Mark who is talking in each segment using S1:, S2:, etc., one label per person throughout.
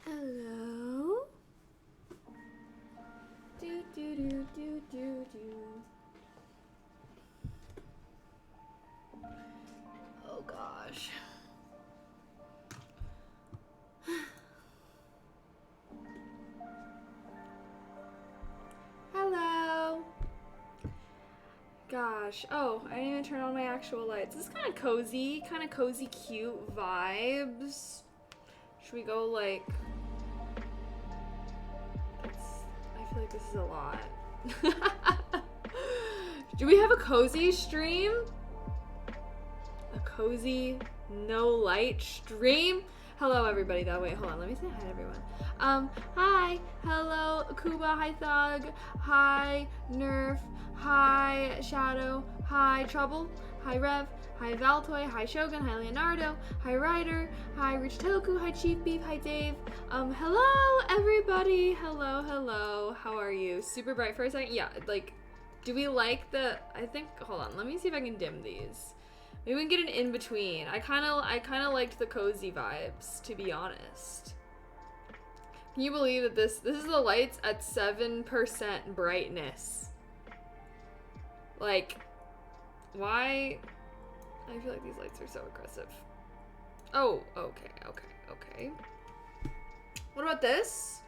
S1: Hello? Do do do do do do. Oh gosh. Hello. Gosh. Oh, I didn't even turn on my actual lights. This is kind of cozy, cute vibes. Should we go like? I feel like this is a lot. Do we have a cozy stream? A cozy, no light stream? Hello, everybody. That wait, hold on. Let me say hi to everyone. Hi, hello, Kuba. Hi, Thug. Hi, Nerf. Hi, Shadow. Hi, Trouble. Hi, Rev. Hi, Valtoy. Hi, Shogun. Hi, Leonardo. Hi, Ryder. Hi, Rich Toku. Hi, Chief Beef. Hi, Dave. Hello, everybody. Hello. How are you? Super bright for a second. Yeah, like, do we like the? I think. Hold on. Let me see if I can dim these. Maybe we can get an in between. I kind of liked the cozy vibes, to be honest. Can you believe that this is the lights at 7% brightness? Like, why? I feel like these lights are so aggressive. Oh, okay. What about this?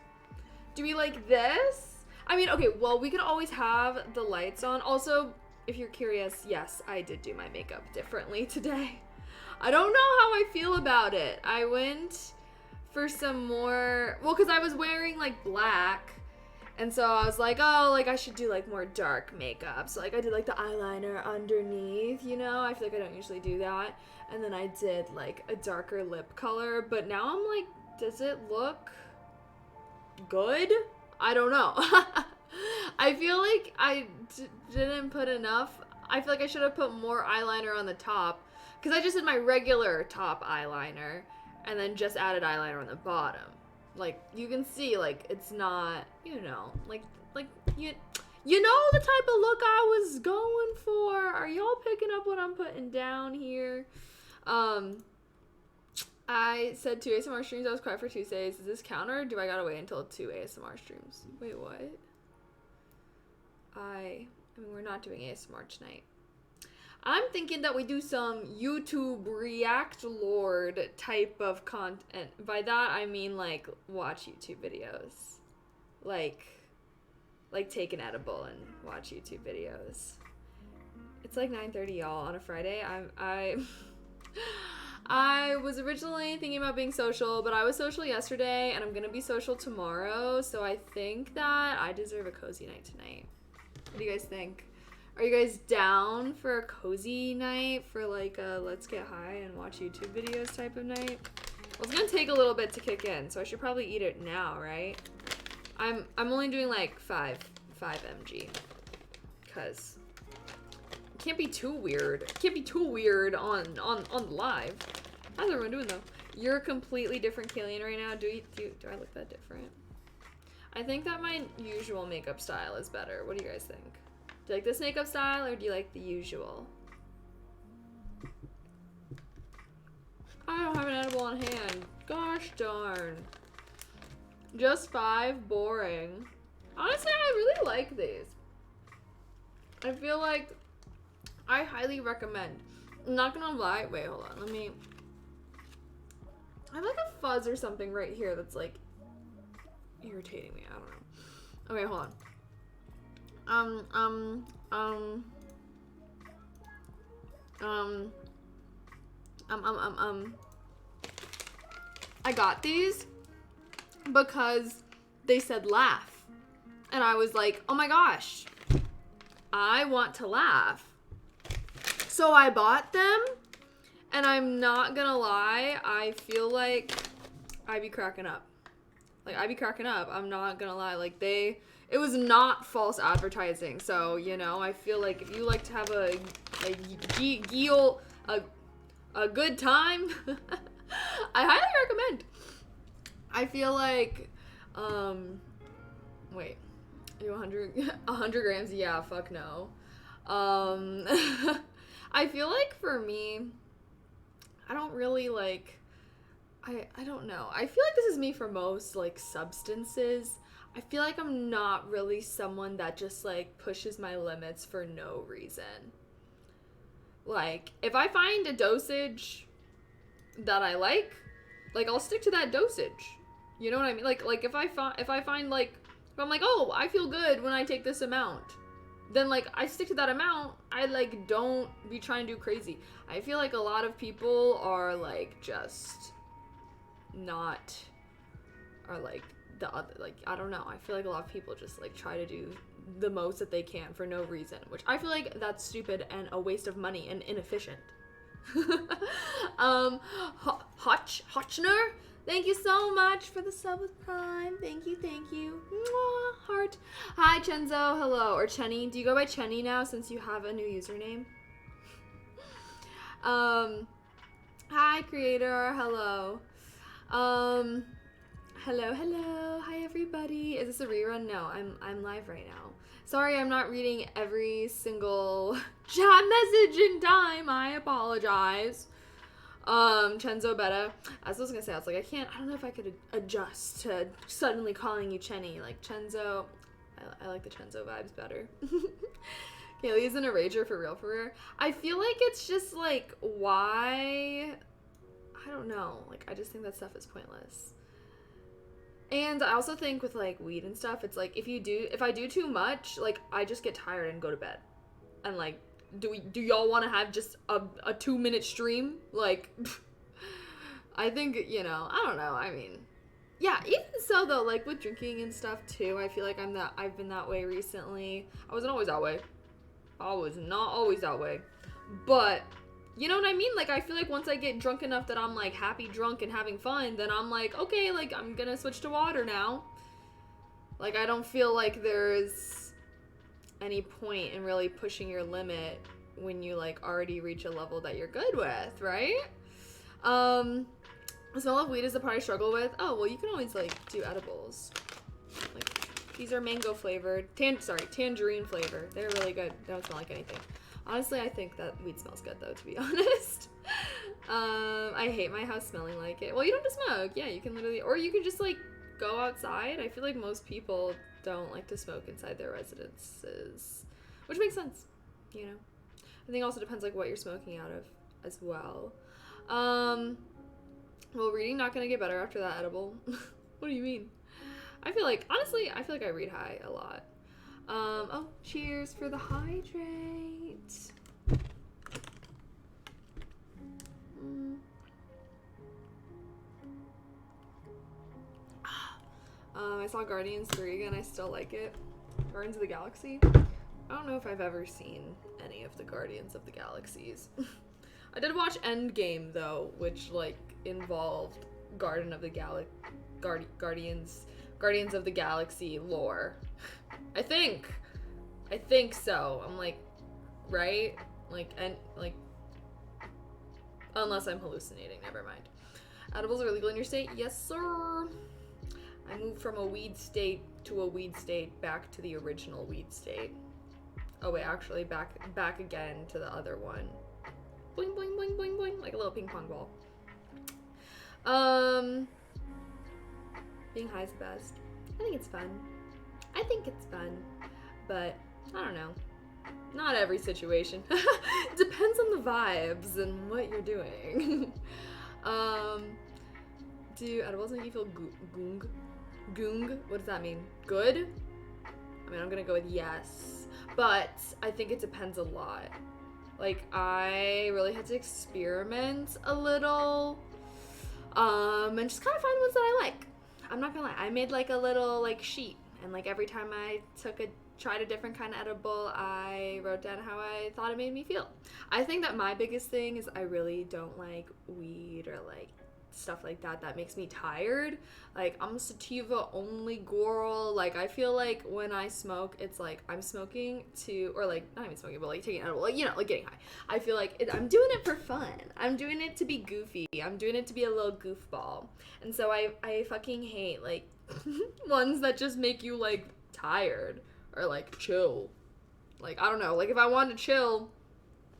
S1: Do we like this? I mean, okay, well, we could always have the lights on. Also, if you're curious, yes, I did do my makeup differently today. I don't know how I feel about it. I went for some more, well, because I was wearing like black, and so I was like, oh, like I should do like more dark makeup. So like I did like the eyeliner underneath, you know? I feel like I don't usually do that. And then I did like a darker lip color, but now I'm like, does it look good? I don't know. I feel like I didn't put enough. I feel like I should have put more eyeliner on the top, because I just did my regular top eyeliner and then just added eyeliner on the bottom. Like, you can see, like, it's not, you know, like you know the type of look I was going for. Are y'all picking up what I'm putting down here? I said 2 ASMR streams. I was quiet for Tuesdays. Does this count, or do I gotta wait until 2 ASMR streams? Wait, what? I mean, we're not doing ASMR tonight. I'm thinking that we do some YouTube React Lord type of content. By that, I mean, like, watch YouTube videos. Like take an edible and watch YouTube videos. It's like 9:30, y'all, on a Friday. I was originally thinking about being social, but I was social yesterday, and I'm gonna be social tomorrow, so I think that I deserve a cozy night tonight. What do you guys think? Are you guys down for a cozy night, for like a let's get high and watch YouTube videos type of night? Well, it's gonna take a little bit to kick in, so I should probably eat it now, right? I'm only doing like 5 mg, cause it can't be too weird. It can't be too weird on live. How's everyone doing though? You're a completely different Kayleen right now. Do I look that different? I think that my usual makeup style is better. What do you guys think? Do you like this makeup style, or do you like the usual? I don't have an edible on hand. Gosh darn. Just 5, boring. Honestly, I really like these. I feel like I highly recommend. I'm not gonna lie. Wait, hold on. I have like a fuzz or something right here that's like irritating me. I don't know. Okay, hold on. I got these because they said laugh. And I was like, oh my gosh, I want to laugh. So I bought them, and I'm not gonna lie, I feel like I be cracking up. I'm not gonna lie. Like, it was not false advertising. So, you know, I feel like if you like to have a good time, I highly recommend. I feel like, wait, 100 grams? Yeah, fuck no. I feel like for me, I don't really like, I don't know. I feel like this is me for most, like, substances. I feel like I'm not really someone that just, like, pushes my limits for no reason. Like, if I find a dosage that I like, I'll stick to that dosage. You know what I mean? Like if I find, like, if I'm like, oh, I feel good when I take this amount, then, like, I stick to that amount. I, like, don't be trying to do crazy. I feel like a lot of people are, like, just not, are, like, the other, like, I don't know. I feel like a lot of people just, like, try to do the most that they can for no reason, which I feel like that's stupid and a waste of money and inefficient. Hotchner, thank you so much for the sub with Prime. Thank you. Mwah, heart. Hi, Chenzo. Hello. Or Chenny. Do you go by Chenny now since you have a new username? Hi, creator. Hello. Hello. Hi, everybody. Is this a rerun? No, I'm live right now. Sorry, I'm not reading every single chat message in time. I apologize. Chenzo Betta. As I was gonna say, I was like, I don't know if I could adjust to suddenly calling you Chenny. Like, Chenzo, I like the Chenzo vibes better. Kaylee's in a rager for real. I feel like it's just, like, why? I don't know. Like, I just think that stuff is pointless. And I also think with, like, weed and stuff, it's like, if I do too much, like, I just get tired and go to bed. And, like, do y'all want to have just a 2-minute stream? Like, I think, you know, I don't know. I mean, yeah, even so, though, like, with drinking and stuff, too, I feel like I've been that way recently. I wasn't always that way. I was not always that way. But, you know what I mean? Like, I feel like once I get drunk enough that I'm, like, happy drunk and having fun, then I'm like, okay, like, I'm gonna switch to water now. Like, I don't feel like there's any point in really pushing your limit when you, like, already reach a level that you're good with, right? The smell of weed is the part I struggle with. Oh, well, you can always, like, do edibles. Like, these are mango flavored. Tangerine flavor. They're really good. They don't smell like anything. Honestly, I think that weed smells good, though, to be honest. I hate my house smelling like it. Well, you don't have to smoke. Yeah, you can literally... Or you can just, like, go outside. I feel like most people don't like to smoke inside their residences. Which makes sense, you know? I think it also depends, like, what you're smoking out of as well. Well, reading not gonna get better after that edible. What do you mean? Honestly, I feel like I read high a lot. Oh, cheers for the hydrate. I saw Guardians 3 again. I still like it. Guardians of the Galaxy. I don't know if I've ever seen any of the Guardians of the Galaxies. I did watch Endgame, though, which, like, involved Guardians of the Galaxy lore. I think so. I'm like, right? Like, and, like, unless I'm hallucinating, never mind. Edibles are illegal in your state? Yes, sir. I moved from a weed state to a weed state back to the original weed state. Oh wait, actually back again to the other one. Boing, boing, boing, boing, boing, like a little ping pong ball. Being high is the best. I think it's fun. But I don't know. Not every situation. Depends on the vibes and what you're doing. Do edibles make you feel goong? Goong? What does that mean? Good? I mean, I'm gonna go with yes. But I think it depends a lot. Like, I really had to experiment a little. And just kind of find ones that I like. I'm not gonna lie. I made, like, a little, like, sheet. And, like, every time I tried a different kind of edible, I wrote down how I thought it made me feel. I think that my biggest thing is I really don't like weed or, like, stuff like that makes me tired. Like, I'm a sativa only girl. Like, I feel like when I smoke, it's like I'm smoking to, or like not even smoking, but like taking an edible, like, you know, like getting high. I feel like I'm doing it for fun. I'm doing it to be goofy. I'm doing it to be a little goofball. And so I fucking hate, like, ones that just make you, like, tired or, like, chill. Like, I don't know. Like, if I want to chill,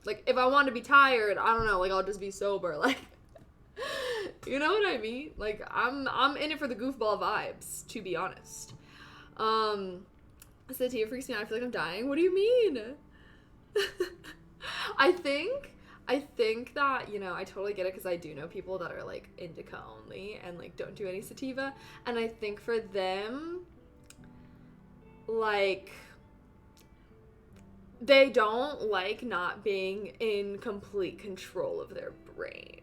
S1: like, if I want to be tired, I don't know. Like, I'll just be sober. Like, You know what I mean? Like, I'm in it for the goofball vibes, to be honest. Sativa freaks me out. I feel like I'm dying. What do you mean? I think that, you know, I totally get it because I do know people that are like indica only and like don't do any sativa. And I think for them, like, they don't like not being in complete control of their brain.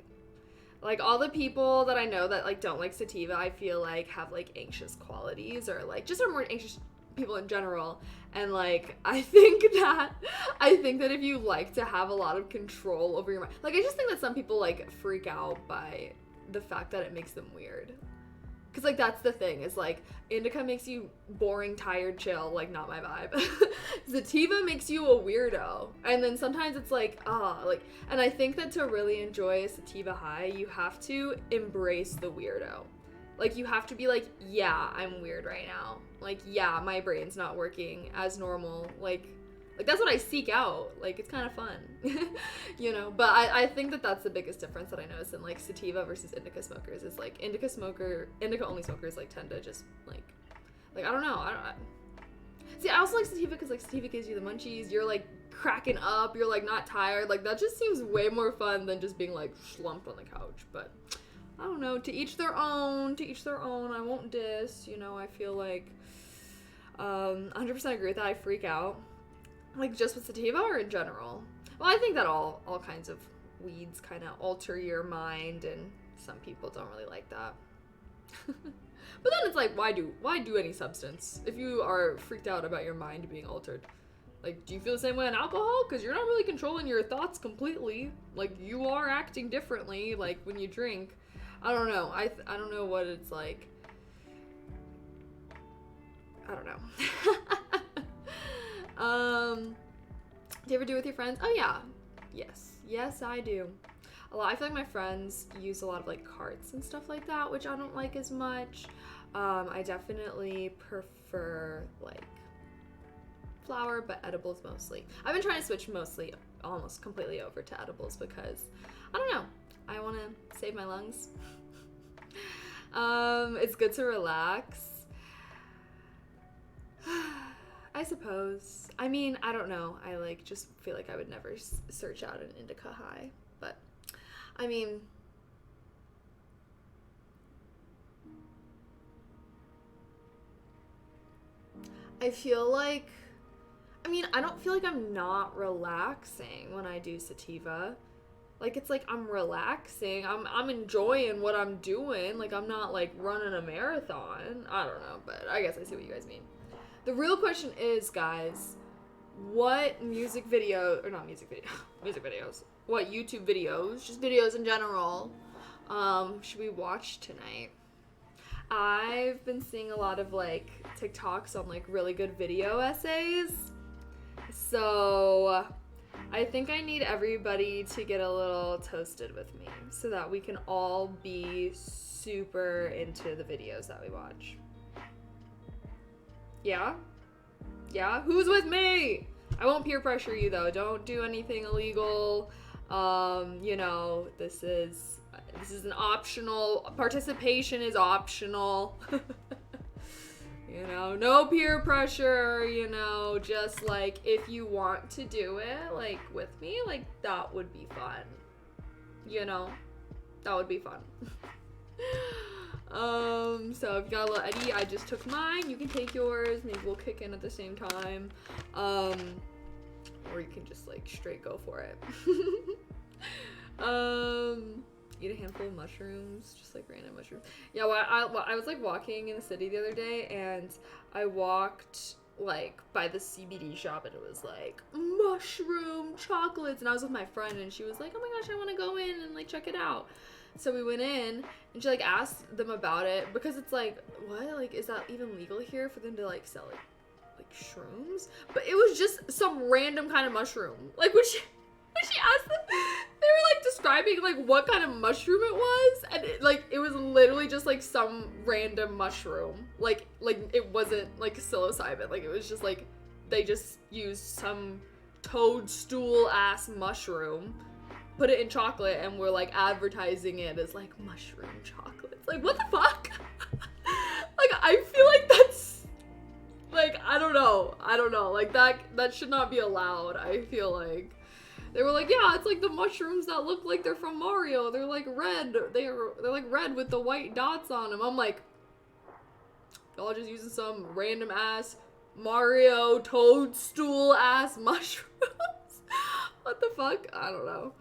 S1: Like, all the people that I know that like don't like sativa, I feel like have like anxious qualities or like just are more anxious people in general. And like I think that if you like to have a lot of control over your mind, like I just think that some people like freak out by the fact that it makes them weird. Cause like that's the thing, is like indica makes you boring, tired, chill, like not my vibe. Sativa makes you a weirdo. And then sometimes it's like, like, and I think that to really enjoy a sativa high, you have to embrace the weirdo. Like, you have to be like, yeah, I'm weird right now. Like, yeah, my brain's not working as normal. Like that's what I seek out. Like, it's kind of fun, you know? But I think that that's the biggest difference that I notice in, like, sativa versus indica smokers is, like, indica-only smokers, like, tend to just, like, I don't know. See, I also like sativa because, like, sativa gives you the munchies. You're, like, cracking up. You're, like, not tired. Like, that just seems way more fun than just being, like, slumped on the couch. But I don't know. To each their own. I won't diss. You know, I feel like 100% agree with that. I freak out. Like, just with sativa or in general? Well, I think that all kinds of weeds kind of alter your mind, and some people don't really like that. But then it's like, why do any substance if you are freaked out about your mind being altered? Like, do you feel the same way on alcohol? Because you're not really controlling your thoughts completely. Like, you are acting differently, like, when you drink. I don't know. I don't know what it's like. I don't know. Do you ever do it with your friends? Oh yeah. Yes, I do. I feel like my friends use a lot of like carts and stuff like that, which I don't like as much. I definitely prefer like flour, but edibles mostly. I've been trying to switch almost completely over to edibles because I don't know. I want to save my lungs. It's good to relax. I suppose. I mean, I don't know. I like just feel like I would never search out an indica high, but I mean, I feel like, I don't feel like I'm not relaxing when I do sativa. Like, it's like I'm relaxing. I'm enjoying what I'm doing. Like, I'm not like running a marathon. I don't know, but I guess I see what you guys mean. The real question is, guys, what music videos, what YouTube videos, just videos in general, should we watch tonight? I've been seeing a lot of, like, TikToks on, like, really good video essays, so I think I need everybody to get a little toasted with me so that we can all be super into the videos that we watch. Yeah? Yeah? Who's with me? I won't peer pressure you, though. Don't do anything illegal. You know, this is an optional, participation is optional. You know, no peer pressure, you know, just like if you want to do it, like with me, like that would be fun. You know, that would be fun. So if you got a little Eddie, I just took mine. You can take yours. Maybe we'll kick in at the same time. Or you can just like straight go for it. Eat a handful of mushrooms, just like random mushrooms. Yeah, I was like walking in the city the other day, and I walked like by the CBD shop, and it was like mushroom chocolates, and I was with my friend, and she was like, oh my gosh, I want to go in and like check it out. So we went in, and she like asked them about it, because it's like, what, like, is that even legal here for them to like sell like shrooms? But it was just some random kind of mushroom. Like when she asked them, they were like describing like what kind of mushroom it was, and it was literally just like some random mushroom. Like it wasn't like psilocybin. Like it was just like they just used some toadstool ass mushroom put it in chocolate and we're like advertising it as like mushroom chocolate. It's like, what the fuck? Like, I feel like that's like, I don't know, like that should not be allowed. I feel like they were like, yeah, it's like the mushrooms that look like they're from Mario. They're like red. They're like red with the white dots on them. I'm like, y'all just using some random ass Mario toadstool ass mushrooms. What the fuck? I don't know.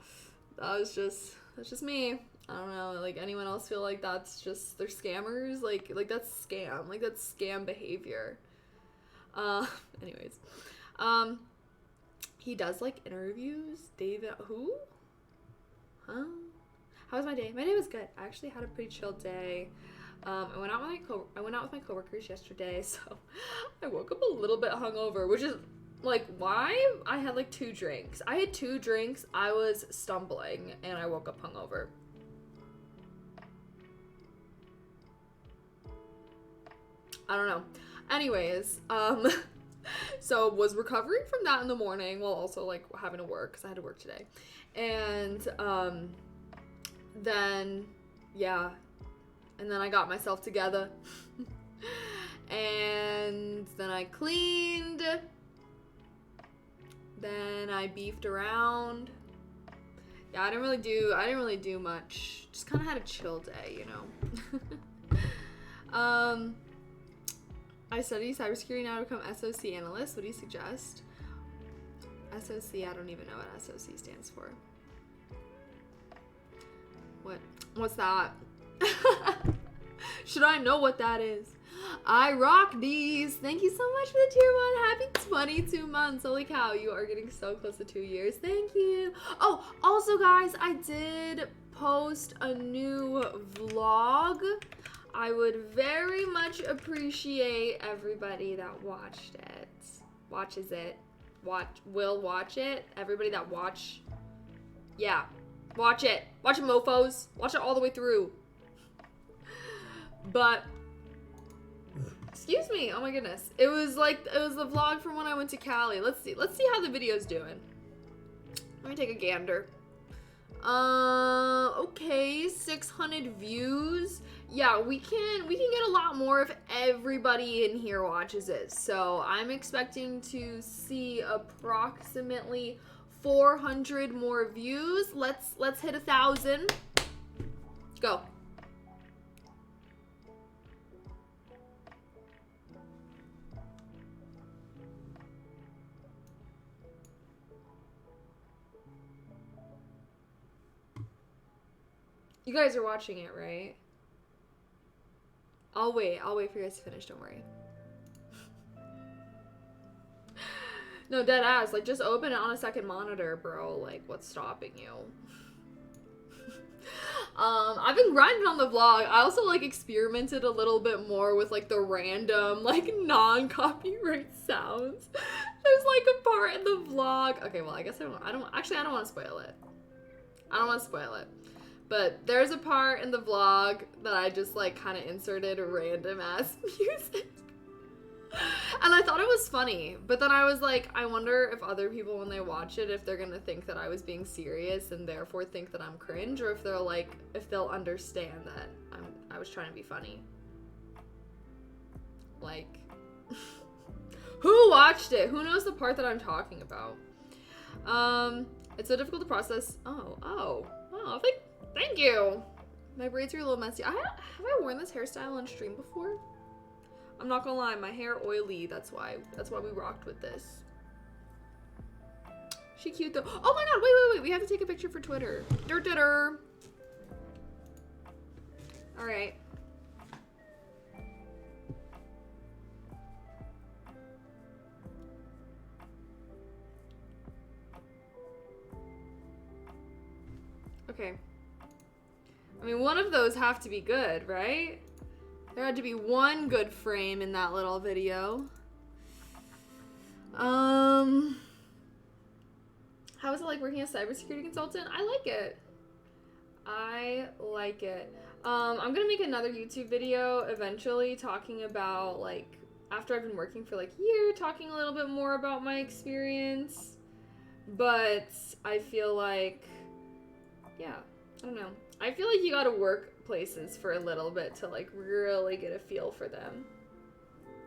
S1: That's just me. I don't know. Like, anyone else feel like that's just, they're scammers? Like that's scam. Like, that's scam behavior. Anyways. He does like interviews. David, who? Huh? How was my day? My day was good. I actually had a pretty chill day. I went out with my coworkers yesterday, so I woke up a little bit hungover, which is like why I had like 2 drinks. I had 2 drinks. I was stumbling, and I woke up hungover. I don't know. Anyways, so was recovering from that in the morning while also like having to work because I had to work today. And then yeah, and then I got myself together. And then I cleaned. Then I beefed around. Yeah, I didn't really do much. Just kind of had a chill day, you know. I study cybersecurity now to become SOC analyst. What do you suggest? SOC, I don't even know what SOC stands for. What's that? Should I know what that is? I rock these. Thank you so much for the tier 1. Happy 22 months. Holy cow, you are getting so close to 2 years. Thank you. Oh, also guys, I did post a new vlog. I would very much appreciate everybody that watched it. Watches it. Will watch it. Everybody that yeah. Watch it. Watch it, mofos. Watch it all the way through. But excuse me. Oh my goodness. It was the vlog from when I went to Cali. Let's see how the video's doing. Let me take a gander. Okay, 600 views. Yeah, we can get a lot more if everybody in here watches it. So I'm expecting to see approximately 400 more views. Let's hit 1,000. Go. You guys are watching it, right? I'll wait for you guys to finish, don't worry. No, dead ass, like, just open it on a second monitor, bro. Like, what's stopping you? I've been grinding on the vlog. I also, like, experimented a little bit more with, like, the random, like, non-copyright sounds. There's, like, a part in the vlog. Okay, well, I guess I don't want to spoil it. I don't want to spoil it. But there's a part in the vlog that I just, like, kind of inserted random-ass music. And I thought it was funny. But then I was like, I wonder if other people, when they watch it, if they're going to think that I was being serious and therefore think that I'm cringe, or if they're like, if they'll understand that I was trying to be funny. Like, who watched it? Who knows the part that I'm talking about? It's so difficult to process. Oh, thank you. My braids are a little messy. Have I worn this hairstyle on stream before? I'm not gonna lie, my hair oily. That's why we rocked with this. She cute though. Oh my god, wait. We have to take a picture for Twitter. Dirt. All right. Okay. I mean, one of those have to be good, right? There had to be one good frame in that little video. How is it like working as a cybersecurity consultant? I like it. I'm gonna make another YouTube video eventually talking about, like, after I've been working for like a year, talking a little bit more about my experience. But I feel like yeah, I don't know. I feel like you gotta work places for a little bit to like really get a feel for them.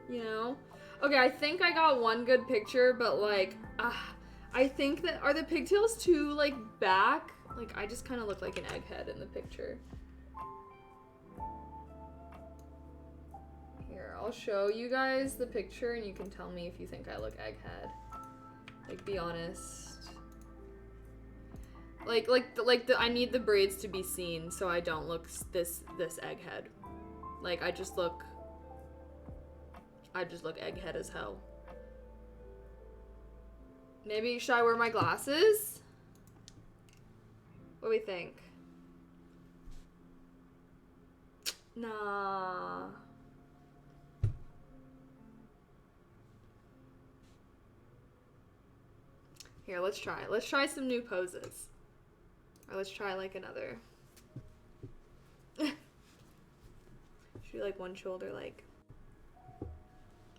S1: You know? Okay, I think I got one good picture, but like, I think that, are the pigtails too like back? Like, I just kind of look like an egghead in the picture. Here, I'll show you guys the picture and you can tell me if you think I look egghead. Like, be honest. I need the braids to be seen so I don't look this egghead. Like, I just look egghead as hell. Maybe, should I wear my glasses? What do we think? Nah. Here, let's try. Let's try some new poses. Or let's try like another. Should we like one shoulder like...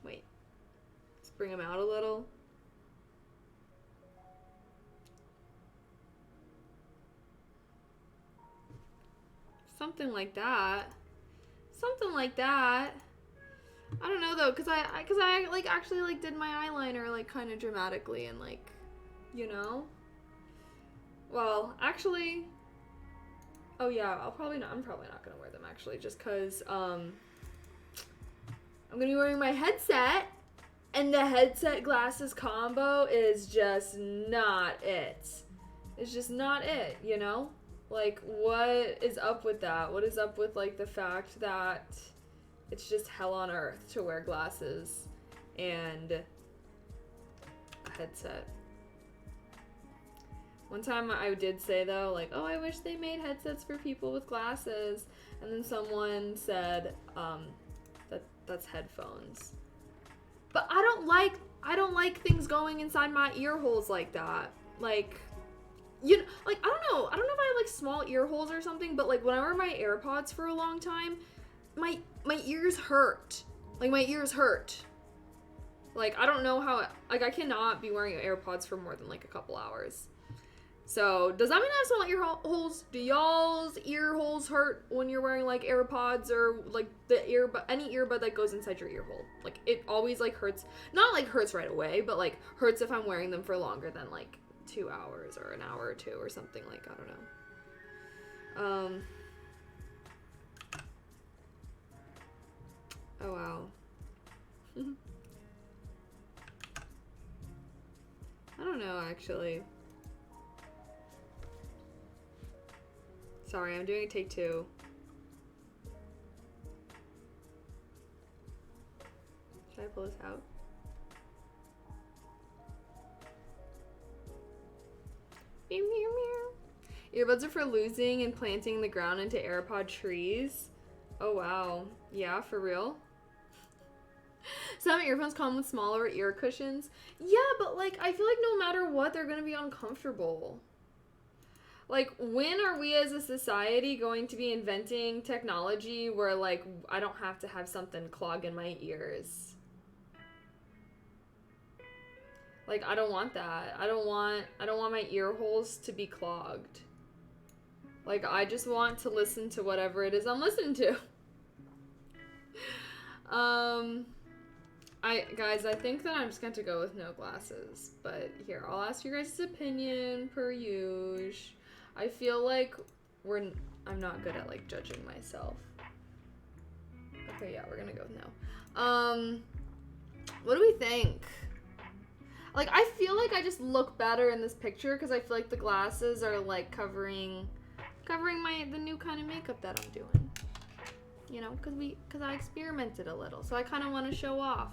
S1: Wait. Let's bring them out a little. Something like that. Something like that. I don't know though, cause I like actually like did my eyeliner like kind of dramatically and like, you know. Well, actually, oh yeah, I'm probably not gonna wear them actually, just cause I'm gonna be wearing my headset, and the headset glasses combo is just not it. It's just not it, you know? Like, what is up with that? What is up with, like, the fact that it's just hell on earth to wear glasses and a headset? One time I did say, though, like, oh, I wish they made headsets for people with glasses. And then someone said, that's headphones. But I don't like things going inside my ear holes like that. Like... You know, like, I don't know if I have, like, small ear holes or something, but, like, when I wear my AirPods for a long time, my ears hurt. Like, my ears hurt. Like, I don't know how, like, I cannot be wearing AirPods for more than, like, a couple hours. So, does that mean I have small ear holes? Do y'all's ear holes hurt when you're wearing, like, AirPods or, like, any earbud that goes inside your ear hole? Like, it always, like, hurts. Not, like, hurts right away, but, like, hurts if I'm wearing them for longer than, like, 2 hours or an hour or two or something, like, I don't know. Oh wow. I don't know, actually. Sorry, I'm doing a take 2. Should I pull this out? Meow, meow, meow. Earbuds are for losing and planting the ground into AirPod trees. Oh wow. Yeah, for real? Some earphones come with smaller ear cushions. Yeah, but like, I feel like no matter what, they're gonna be uncomfortable. Like, when are we as a society going to be inventing technology where, like, I don't have to have something clog in my ears? Like, I don't want that. I don't want my ear holes to be clogged. Like, I just want to listen to whatever it is I'm listening to. Guys, I think that I'm just going to go with no glasses. But here, I'll ask you guys' opinion per usual. I feel like I'm not good at, like, judging myself. Okay, yeah, we're gonna go with no. What do we think? Like, I feel like I just look better in this picture because I feel like the glasses are, like, covering the new kind of makeup that I'm doing. You know, because I experimented a little. So I kind of want to show off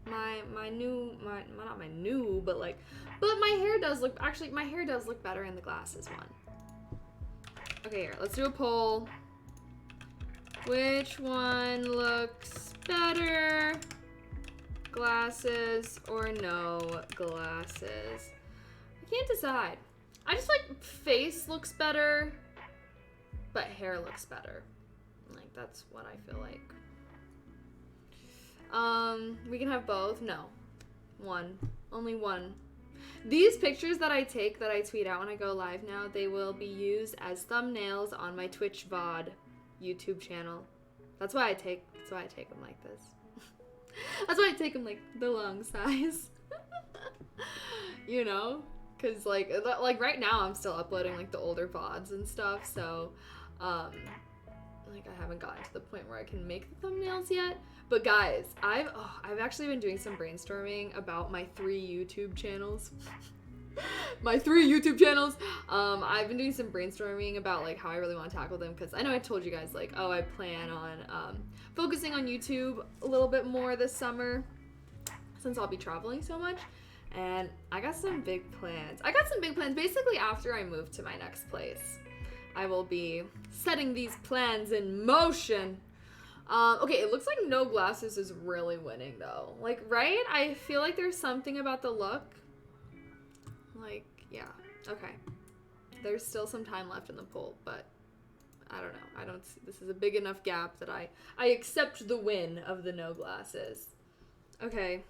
S1: my new, not my new, but like, but my hair does look better in the glasses one. Okay, here, let's do a poll. Which one looks better? Glasses or no glasses? I can't decide. I just like face looks better, but hair looks better. Like, that's what I feel like. We can have both. No. One. Only one These pictures that I take, that I tweet out when I go live now, they will be used as thumbnails on my Twitch VOD YouTube channel. That's why I take them like this. That's why I take them like the long size. You know? Because like right now I'm still uploading like the older VODs and stuff, so like I haven't gotten to the point where I can make the thumbnails yet. But guys, I've actually been doing some brainstorming about my 3 YouTube channels. My 3 YouTube channels. I've been doing some brainstorming about like how I really want to tackle them, because I know I told you guys like, oh, I plan on focusing on YouTube a little bit more this summer since I'll be traveling so much. And I got some big plans. Basically after I move to my next place, I will be setting these plans in motion. Okay, it looks like no glasses is really winning though. Like, right? I feel like there's something about the look. Like, yeah. Okay. There's still some time left in the poll, but I don't know. This is a big enough gap that I accept the win of the no glasses. Okay.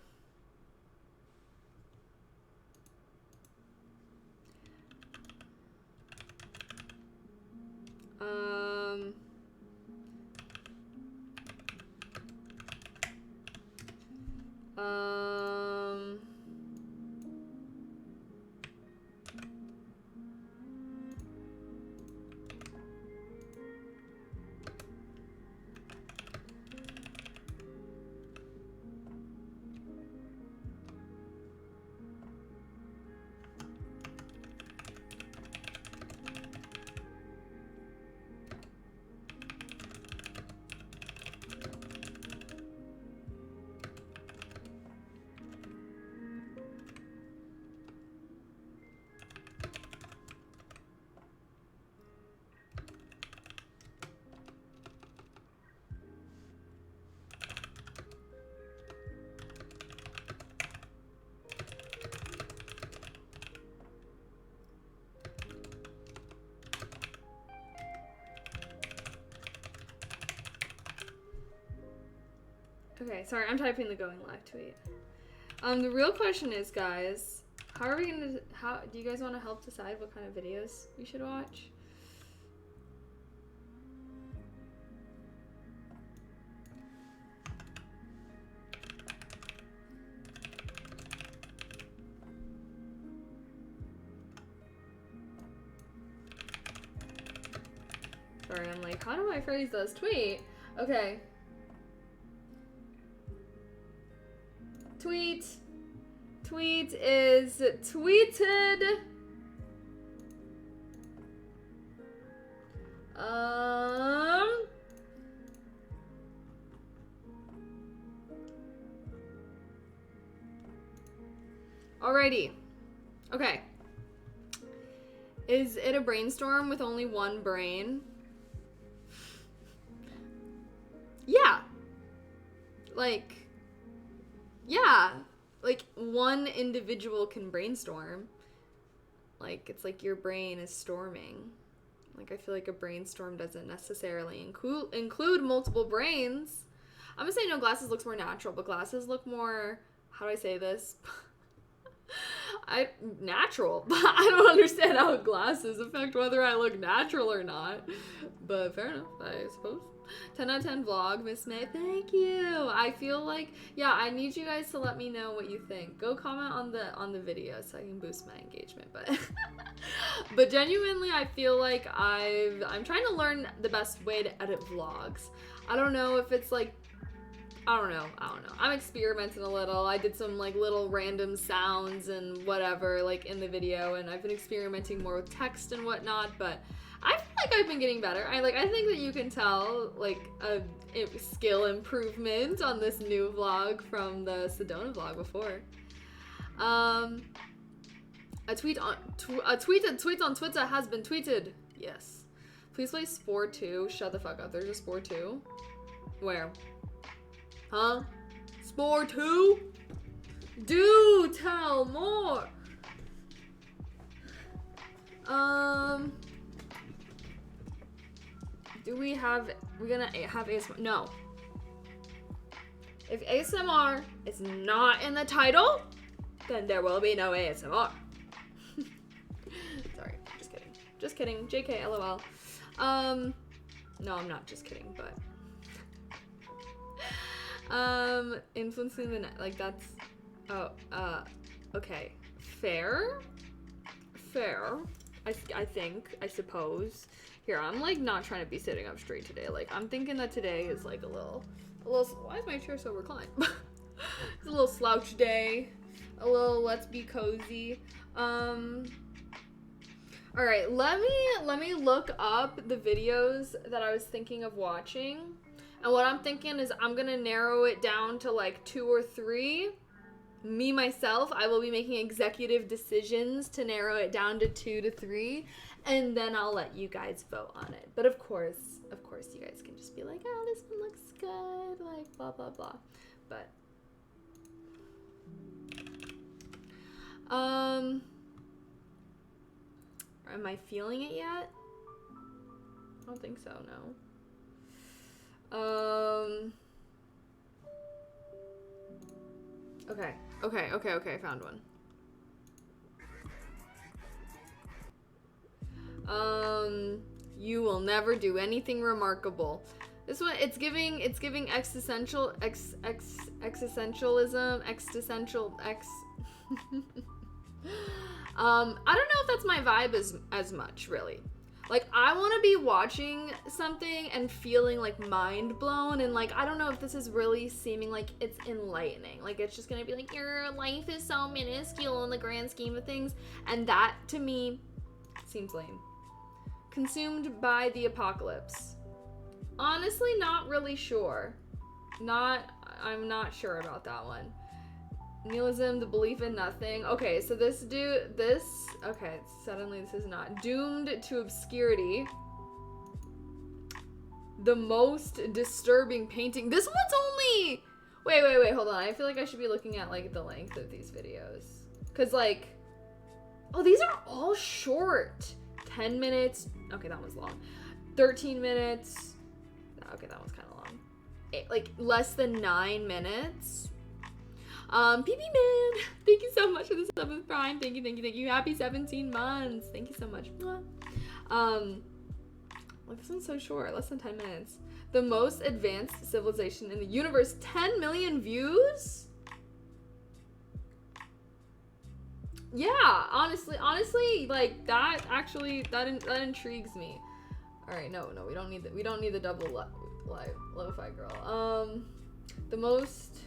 S1: Okay, sorry, I'm typing the going live tweet. The real question is, guys, how do you guys want to help decide what kind of videos we should watch? Sorry, I'm like, how do I phrase this tweet? Okay. Tweet is tweeted. Alrighty. Okay. Is it a brainstorm with only one brain? Yeah. Yeah. Like, one individual can brainstorm. Like, it's like your brain is storming. Like, I feel like a brainstorm doesn't necessarily include multiple brains. I'm gonna say no, glasses looks more natural, but glasses look more, how do I say this? Natural. I don't understand how glasses affect whether I look natural or not. But fair enough, I suppose. 10 out of 10 vlog, Miss May. Thank you. I feel like, yeah, I need you guys to let me know what you think. Go comment on the video so I can boost my engagement. But genuinely, I feel like I'm trying to learn the best way to edit vlogs. I don't know if it's like, I don't know. I'm experimenting a little. I did some like little random sounds and whatever like in the video, and I've been experimenting more with text and whatnot, but I feel like I've been getting better. I think that you can tell like a skill improvement on this new vlog from the Sedona vlog before. A tweet on Twitter has been tweeted. Yes. Please play Spore 2. Shut the fuck up. There's a Spore 2. Where? Huh? Spore 2? Do tell more. We're gonna have ASMR. No. If ASMR is not in the title, then there will be no ASMR. Sorry, just kidding. Just kidding. JK, LOL. No, I'm not just kidding, but influencing the net, like that's, okay. Fair. I think, I suppose. Here, I'm like not trying to be sitting up straight today. Like I'm thinking that today is like a little, why is my chair so reclined? It's a little slouch day. A little let's be cozy. All right, let me look up the videos that I was thinking of watching. And what I'm thinking is I'm gonna narrow it down to like 2 or 3. Me, myself, I will be making executive decisions to narrow it down to 2 to 3. And then I'll let you guys vote on it. But of course, you guys can just be like, oh, this one looks good, like blah, blah, blah. But, am I feeling it yet? I don't think so, no. Okay, found one. You will never do anything remarkable. This one, it's giving existentialism, existential. I don't know if that's my vibe as much, really. Like, I want to be watching something and feeling, like, mind blown, and, like, I don't know if this is really seeming like it's enlightening. Like, it's just gonna be like, your life is so minuscule in the grand scheme of things, and that, to me, seems lame. Consumed by the apocalypse. Honestly, not really sure. I'm not sure about that one. Nihilism, the belief in nothing. Okay, so okay, suddenly this is not. Doomed to obscurity. The most disturbing painting. This one's only, wait, hold on. I feel like I should be looking at, like, the length of these videos. Cause, like, oh, these are all short. 10 minutes. Okay, that one's long. 13 minutes. Okay, that one's kind of long. Like, less than 9 minutes. PB Man, thank you so much for the sub with Prime. Thank you. Happy 17 months. Thank you so much. Like, this one's so short, less than 10 minutes. The most advanced civilization in the universe, 10 million views? Yeah, honestly, like, that actually, that intrigues me. All right, no, we don't need the double lo-fi girl. The most.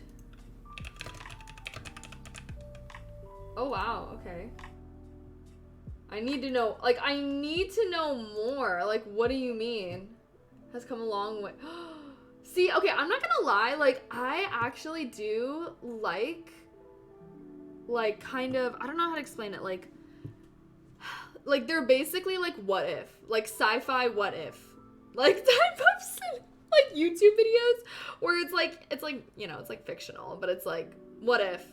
S1: Oh wow, okay. I need to know more. Like, what do you mean? Has come a long way. See, okay, I'm not gonna lie, like, I actually do like kind of, I don't know how to explain it, like they're basically like what if, like sci-fi what if, like type of like YouTube videos where it's like, you know, it's like fictional, but it's like, what if?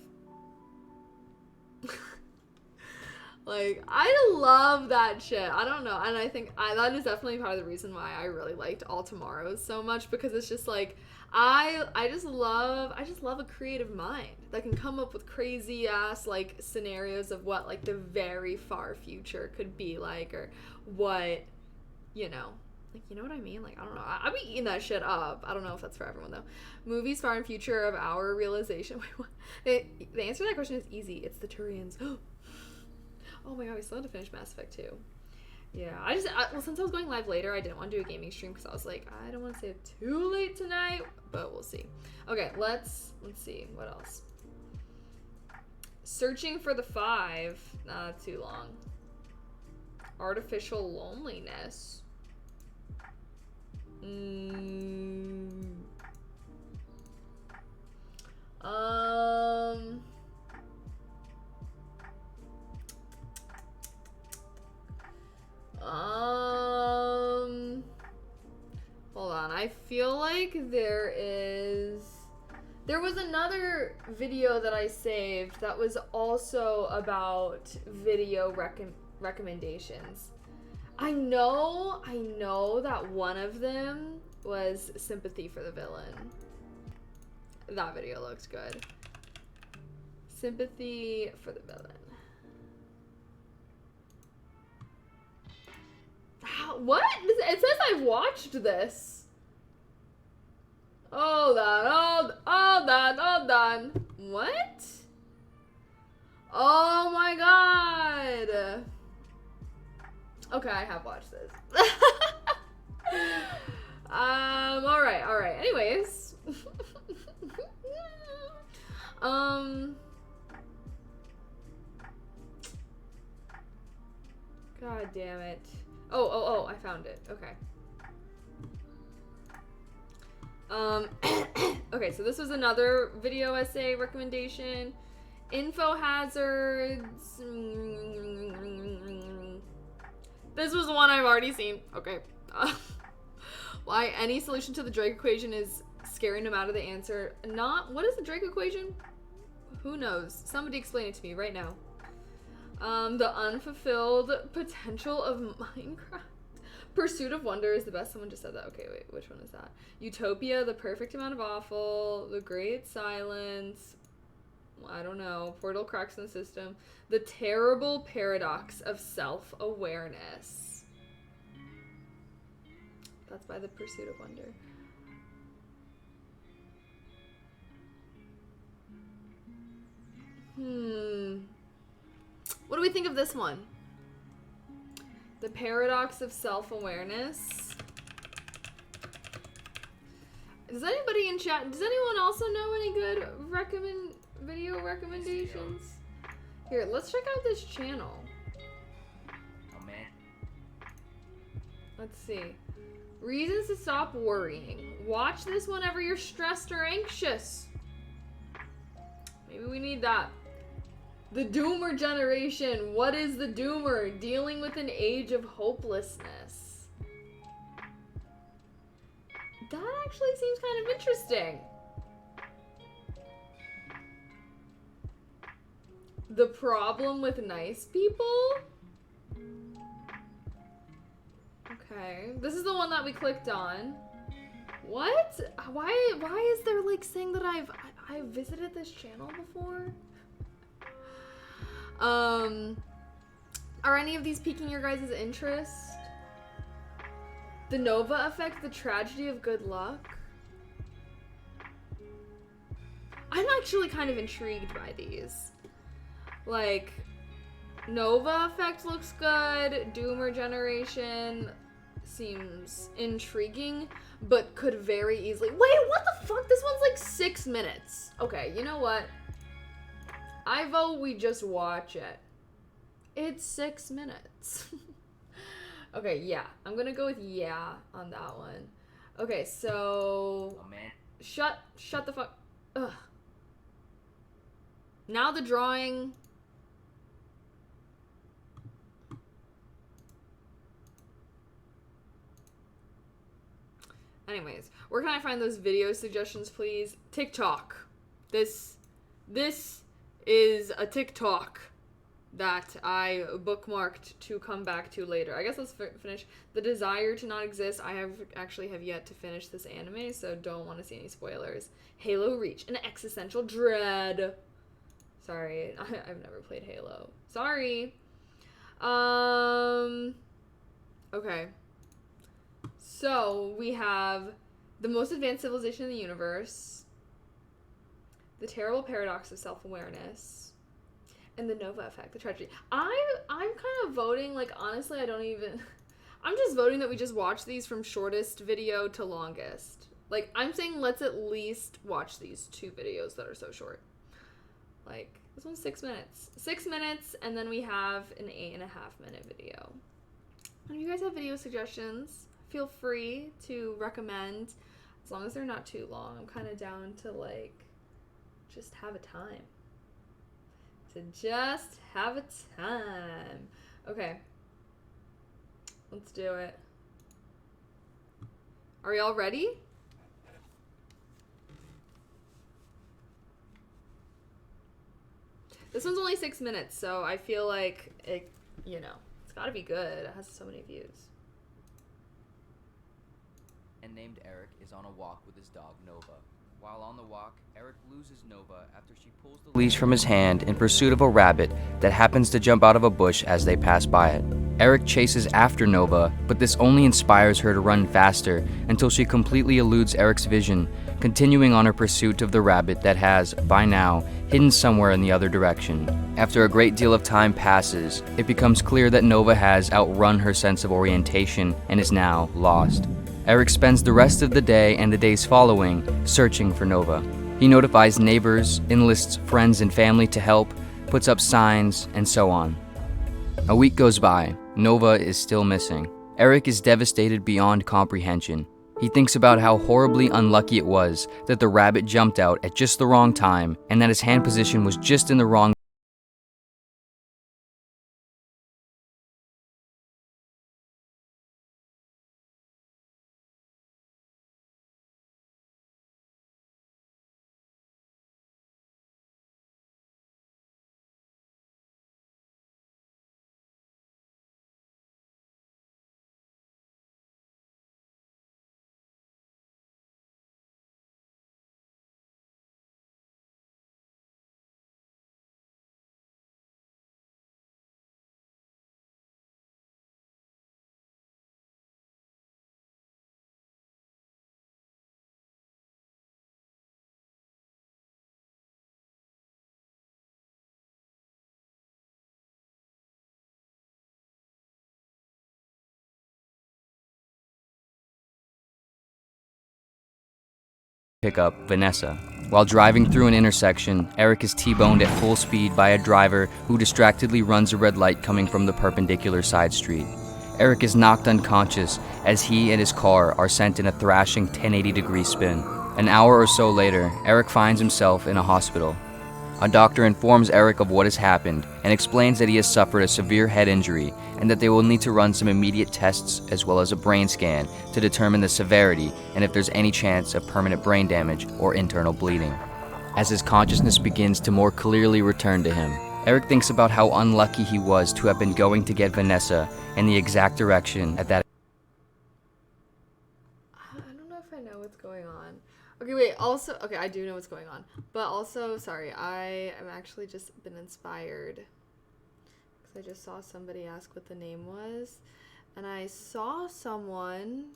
S1: Like, I love that shit. I don't know, and I think that is definitely part of the reason why I really liked All Tomorrows so much, because it's just like, I just love a creative mind that can come up with crazy ass, like, scenarios of what, like, the very far future could be like, or what, you know. Like, you know what I mean? Like, I don't know. I'll be eating that shit up. I don't know if that's for everyone, though. Movies far in future of our realization. Wait, what? The answer to that question is easy. It's the Turians. Oh my god, we still had to finish Mass Effect 2. Yeah, well, since I was going live later, I didn't want to do a gaming stream because I was like, I don't want to stay up too late tonight, but we'll see. Okay, let's see. What else? Searching for the 5. Not too long. Artificial loneliness. Hold on. I feel like there was another video that I saved that was also about video recommendations. I know that one of them was sympathy for the villain. That video looks good. sympathy for the villain. How, what? It says I've watched this. Hold on. What? Oh my god. Okay, I have watched this. Alright. Anyways. God damn it. Oh, I found it. Okay. Okay, so this was another video essay recommendation. Info hazards. This was the one I've already seen. Okay. Why any solution to the Drake equation is scaring him out of the answer. What is the Drake equation? Who knows? Somebody explain it to me right now. The unfulfilled potential of Minecraft. Pursuit of Wonder is the best. Someone just said that. Okay, wait, which one is that? Utopia, the perfect amount of awful. The Great Silence. I don't know. Portal cracks in the system. The terrible paradox of self-awareness. That's by the Pursuit of Wonder. What do we think of this one? The paradox of self-awareness. Does anybody in chat, does anyone also know any good video recommendations? Here, let's check out this channel.
S2: Oh man.
S1: Let's see. Reasons to stop worrying. Watch this whenever you're stressed or anxious. Maybe we need that. The Doomer generation. What is the Doomer? Dealing with an age of hopelessness. That actually seems kind of interesting. The problem with nice people? Okay. This is the one that we clicked on. What? Why is there like saying that I've visited this channel before? Are any of these piquing your guys' interest? The Nova Effect, the tragedy of good luck. I'm actually kind of intrigued by these. Like, Nova Effect looks good. Doomer generation seems intriguing, but could very easily... Wait, what the fuck? This one's like 6 minutes. Okay, you know what? I vote we just watch it. It's 6 minutes. Okay, yeah. I'm gonna go with yeah on that one. Okay, so...
S2: Oh man.
S1: Shut the fuck... Ugh. Now the drawing... Anyways, where can I find those video suggestions, please? TikTok. This is a TikTok that I bookmarked to come back to later. I guess let's finish. The Desire to Not Exist. I have yet to finish this anime, so don't want to see any spoilers. Halo Reach. An existential dread. Sorry, I've never played Halo. Sorry. Okay. So, we have The Most Advanced Civilization in the Universe, The Terrible Paradox of Self-Awareness, and The Nova Effect, the tragedy. I'm kind of voting, like, honestly, I'm just voting that we just watch these from shortest video to longest. Like, I'm saying let's at least watch these 2 videos that are so short. Like, this one's 6 minutes. 6 minutes, and then we have an 8.5-minute video. And if you guys have video suggestions, feel free to recommend, as long as they're not too long. I'm kind of down to, like, just have a time. Okay. Let's do it. Are y'all ready? This one's only 6 minutes, so I feel like it, you know, it's gotta be good. It has so many views.
S2: And named Eric is on a walk with his dog Nova. While on the walk, Eric loses Nova after she pulls the leash from his hand in pursuit of a rabbit that happens to jump out of a bush as they pass by it. Eric chases after Nova, but this only inspires her to run faster until she completely eludes Eric's vision, continuing on her pursuit of the rabbit that has, by now, hidden somewhere in the other direction. After a great deal of time passes, it becomes clear that Nova has outrun her sense of orientation and is now lost. Eric spends the rest of the day and the days following searching for Nova. He notifies neighbors, enlists friends and family to help, puts up signs, and so on. A week goes by. Nova is still missing. Eric is devastated beyond comprehension. He thinks about how horribly unlucky it was that the rabbit jumped out at just the wrong time and that his hand position was just in the wrong pick up Vanessa. While driving through an intersection, Eric is T-boned at full speed by a driver who distractedly runs a red light coming from the perpendicular side street. Eric is knocked unconscious as he and his car are sent in a thrashing 1080-degree spin. An hour or so later, Eric finds himself in a hospital. A doctor informs Eric of what has happened and explains that he has suffered a severe head injury and that they will need to run some immediate tests as well as a brain scan to determine the severity and if there's any chance of permanent brain damage or internal bleeding. As his consciousness begins to more clearly return to him, Eric thinks about how unlucky he was to have been going to get Vanessa in the exact direction at that.
S1: I don't know if I know what's going on. Okay, wait, also, okay, I do know what's going on. But also, sorry, I am actually just been inspired. Because I just saw somebody ask what the name was. And I saw someone,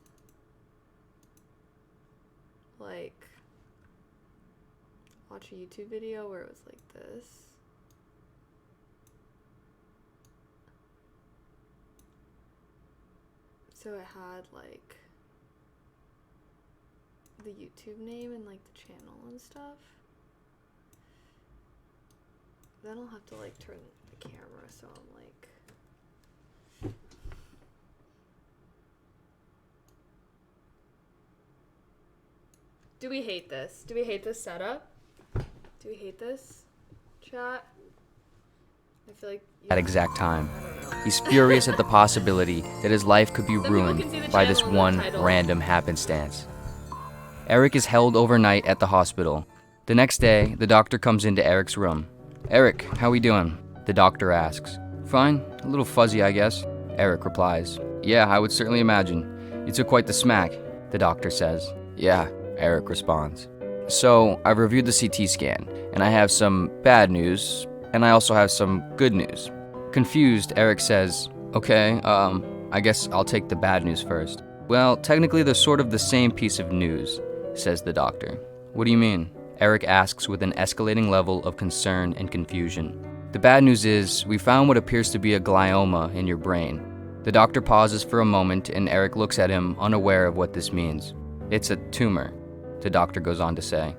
S1: like, watch a YouTube video where it was like this. So it had, like, the YouTube name and like the channel and stuff. Then I'll have to like turn the camera so I'm like, do we hate this? Do we hate this setup? Do we hate this chat? I feel like
S2: At exact time. He's furious at the possibility that his life could be ruined by this one random happenstance. Eric is held overnight at the hospital. The next day, the doctor comes into Eric's room. "Eric, how we doing?" the doctor asks. "Fine, a little fuzzy, I guess," Eric replies. "Yeah, I would certainly imagine. You took quite the smack," the doctor says. "Yeah," Eric responds. "So, I've reviewed the CT scan, and I have some bad news, and I also have some good news." Confused, Eric says, "Okay, I guess I'll take the bad news first." "Well, technically they're sort of the same piece of news," says the doctor. "What do you mean?" Eric asks with an escalating level of concern and confusion. "The bad news is, we found what appears to be a glioma in your brain." The doctor pauses for a moment and Eric looks at him, unaware of what this means. "It's a tumor," the doctor goes on to say.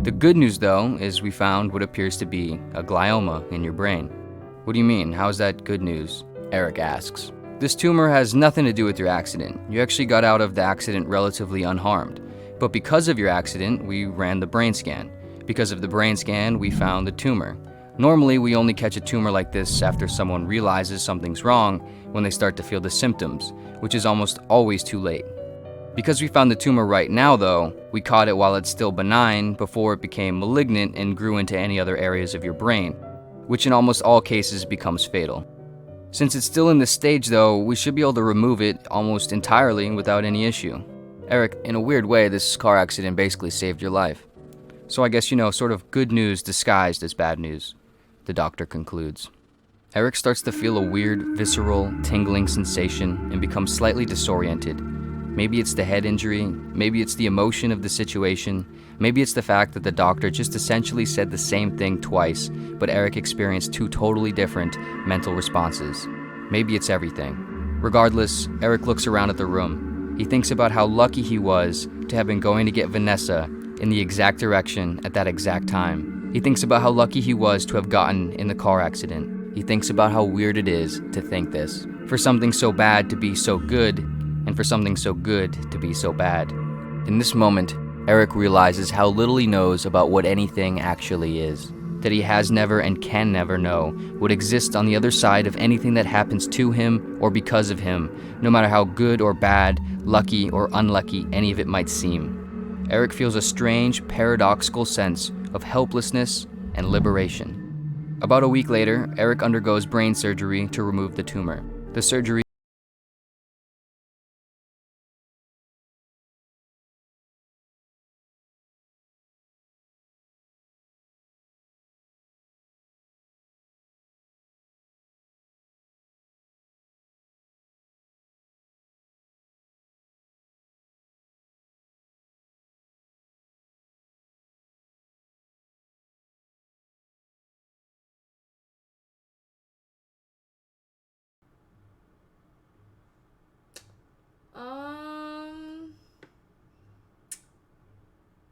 S2: "The good news, though, is we found what appears to be a glioma in your brain." "What do you mean? How is that good news?" Eric asks. "This tumor has nothing to do with your accident. You actually got out of the accident relatively unharmed. But because of your accident, we ran the brain scan. Because of the brain scan, we found the tumor. Normally, we only catch a tumor like this after someone realizes something's wrong when they start to feel the symptoms, which is almost always too late. Because we found the tumor right now, though, we caught it while it's still benign before it became malignant and grew into any other areas of your brain, which in almost all cases becomes fatal. Since it's still in this stage, though, we should be able to remove it almost entirely without any issue. Eric, in a weird way, this car accident basically saved your life." So I guess, sort of good news disguised as bad news, the doctor concludes. Eric starts to feel a weird, visceral, tingling sensation and becomes slightly disoriented. Maybe it's the head injury, maybe it's the emotion of the situation, maybe it's the fact that the doctor just essentially said the same thing twice, but Eric experienced two totally different mental responses. Maybe it's everything. Regardless, Eric looks around at the room. He thinks about how lucky he was to have been going to get Vanessa in the exact direction at that exact time. He thinks about how lucky he was to have gotten in the car accident. He thinks about how weird it is to think this. For something so bad to be so good, and for something so good to be so bad. In this moment, Eric realizes how little he knows about what anything actually is. That he has never and can never know what exists on the other side of anything that happens to him or because of him, no matter how good or bad, lucky or unlucky any of it might seem. Eric feels a strange, paradoxical sense of helplessness and liberation. About a week later, Eric undergoes brain surgery to remove the tumor. The surgery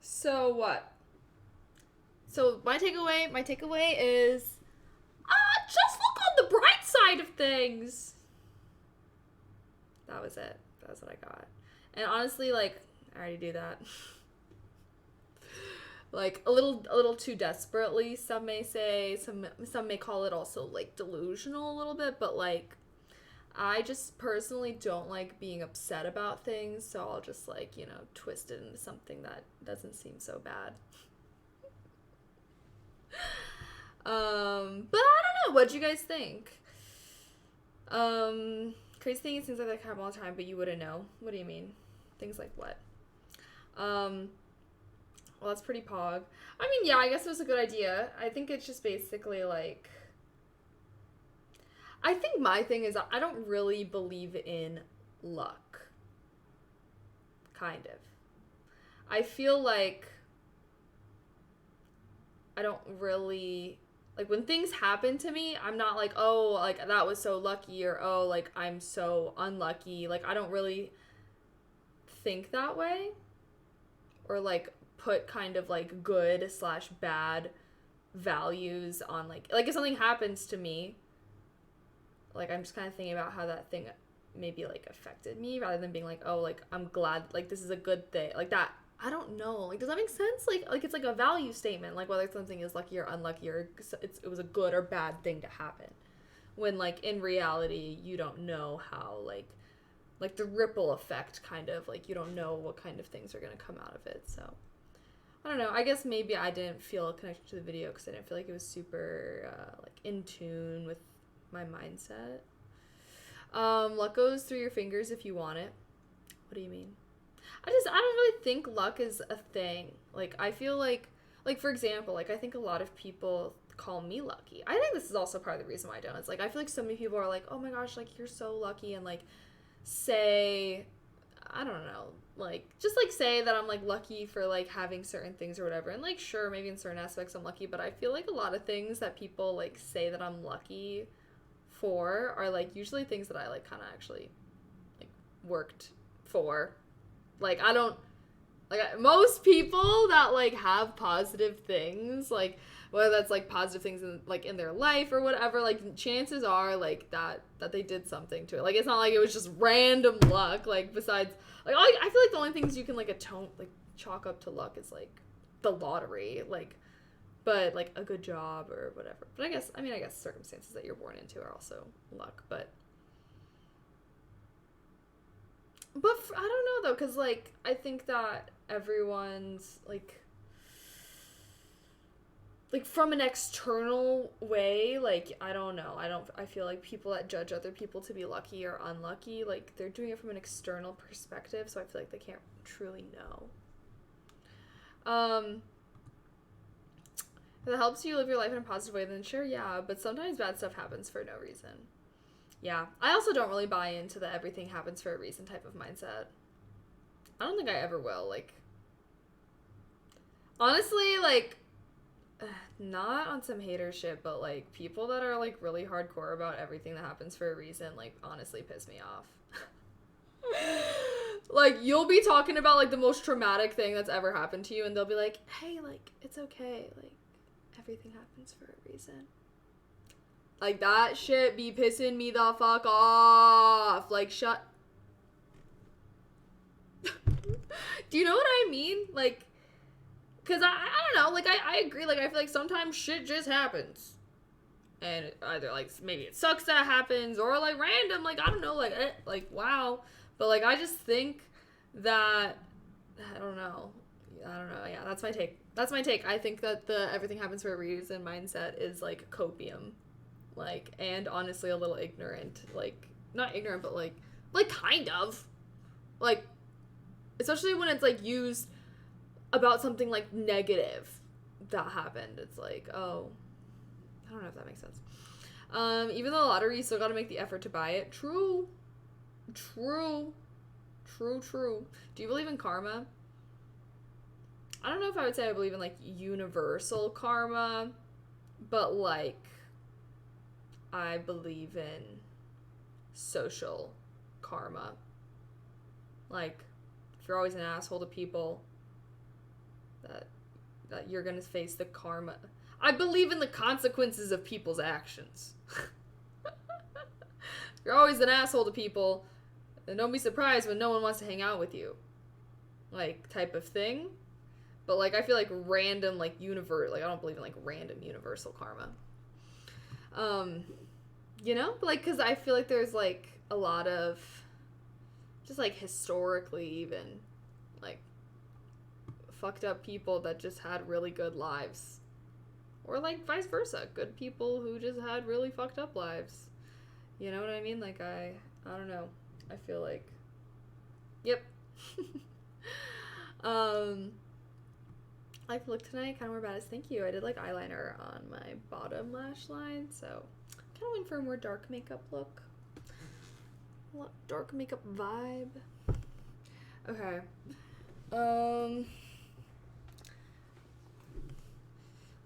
S1: So what? So my takeaway is, just look on the bright side of things. That was it. That's what I got. And honestly, like, I already do that. Like a little too desperately, some may say. Some may call it also like delusional a little bit, but like, I just personally don't like being upset about things, so I'll just like, twist it into something that doesn't seem so bad. But I don't know. What'd you guys think? Crazy thing is things like that happen all the time, but you wouldn't know. What do you mean? Things like what? Well, that's pretty pog. I mean, yeah, I guess it was a good idea. I think it's just basically like, I think my thing is I don't really believe in luck. Kind of. I feel like I don't really, like, when things happen to me, I'm not like, oh, like, that was so lucky, or oh, like, I'm so unlucky. Like, I don't really think that way, or like put kind of like good / bad values on like if something happens to me, like, I'm just kind of thinking about how that thing maybe like affected me, rather than being like, oh, like, I'm glad, like, this is a good thing, like that. I don't know. Like, does that make sense? Like it's like a value statement, like whether something is lucky or unlucky, or it was a good or bad thing to happen. When like in reality, you don't know how like the ripple effect, kind of like, you don't know what kind of things are gonna come out of it. So I don't know. I guess maybe I didn't feel a connection to the video because I didn't feel like it was super like in tune with my mindset. Luck goes through your fingers if you want it. What do you mean? I don't really think luck is a thing. Like, I feel like for example, like, I think a lot of people call me lucky. I think this is also part of the reason why I don't. It's like, I feel like so many people are like, oh my gosh, like, you're so lucky, and like say, I don't know, like, just like say that I'm like lucky for like having certain things or whatever. And like, sure, maybe in certain aspects I'm lucky, but I feel like a lot of things that people like say that I'm lucky for are like usually things that I like kind of actually like worked for. Like, I don't, like, most people that like have positive things, like whether that's like positive things in their life or whatever, like chances are like that they did something to it. Like, it's not like it was just random luck. Like, besides, like, I feel like the only things you can like chalk up to luck is like the lottery, like, but like a good job or whatever. But I guess circumstances that you're born into are also luck. But I don't know though, because like I think that everyone's like from an external way, like, I don't know, I feel like people that judge other people to be lucky or unlucky, like, they're doing it from an external perspective, so I feel like they can't truly know. If it helps you live your life in a positive way, then sure, yeah. But sometimes bad stuff happens for no reason. Yeah. I also don't really buy into the everything happens for a reason type of mindset. I don't think I ever will. Like, honestly, like, not on some hater shit, but, like, people that are, like, really hardcore about everything that happens for a reason, like, honestly piss me off. Like, you'll be talking about, like, the most traumatic thing that's ever happened to you, and they'll be like, hey, like, it's okay. Like, everything happens for a reason. Like, that shit be pissing me the fuck off. Like, shut... Do you know what I mean? Like, because I don't know. Like, I agree. Like, I feel like sometimes shit just happens. And either, like, maybe it sucks that it happens, or, like, random. Like, I don't know. Like, wow. But, like, I just think that... I don't know. Yeah, that's my take. That's my take. I think that the everything happens for a reason mindset is, like, copium. Like, and honestly a little ignorant. Like, not ignorant, but, like, kind of. Like, especially when it's, like, used about something, like, negative that happened. It's like, oh, I don't know if that makes sense. Even the lottery, you still gotta make the effort to buy it. True. Do you believe in karma? I don't know if I would say I believe in, like, universal karma, but, like, I believe in social karma. Like, if you're always an asshole to people, that you're gonna face the karma. I believe in the consequences of people's actions. If you're always an asshole to people, then don't be surprised when no one wants to hang out with you. Like, type of thing. But, like, I feel like random, like, like, I don't believe in, like, random universal karma. You know? Like, because I feel like there's, like, a lot of, just, like, historically even, like, fucked up people that just had really good lives. Or, like, vice versa. Good people who just had really fucked up lives. You know what I mean? Like, I don't know. I feel like, yep. Like, look tonight, kind of more badass. Thank you. I did, like, eyeliner on my bottom lash line, so kind of went for a more dark makeup look. Dark makeup vibe. Okay.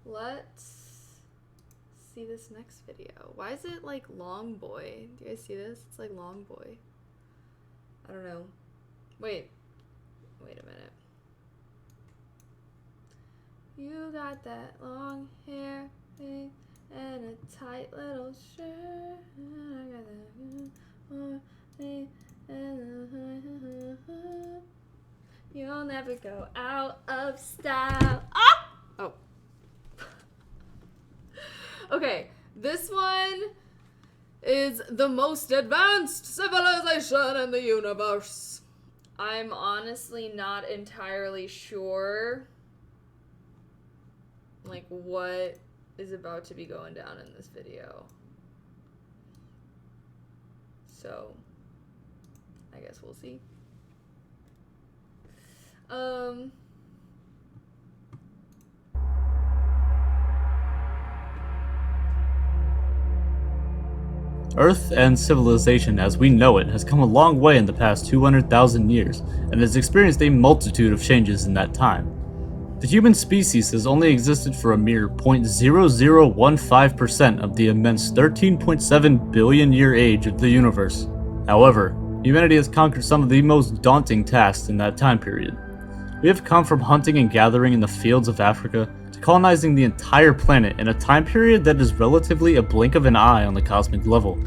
S1: Let's see this next video. Why is it, like, Long Boy? Do you guys see this? It's, like, Long Boy. I don't know. Wait a minute. You got that long hair and a tight little shirt. I got that. You'll never go out of style. Ah! Oh. Okay, this one is the most advanced civilization in the universe. I'm honestly not entirely sure, like, what is about to be going down in this video. So, I guess we'll see.
S3: Earth and civilization as we know it has come a long way in the past 200,000 years and has experienced a multitude of changes in that time. The human species has only existed for a mere 0.0015% of the immense 13.7 billion year age of the universe. However, humanity has conquered some of the most daunting tasks in that time period. We have come from hunting and gathering in the fields of Africa to colonizing the entire planet in a time period that is relatively a blink of an eye on the cosmic level.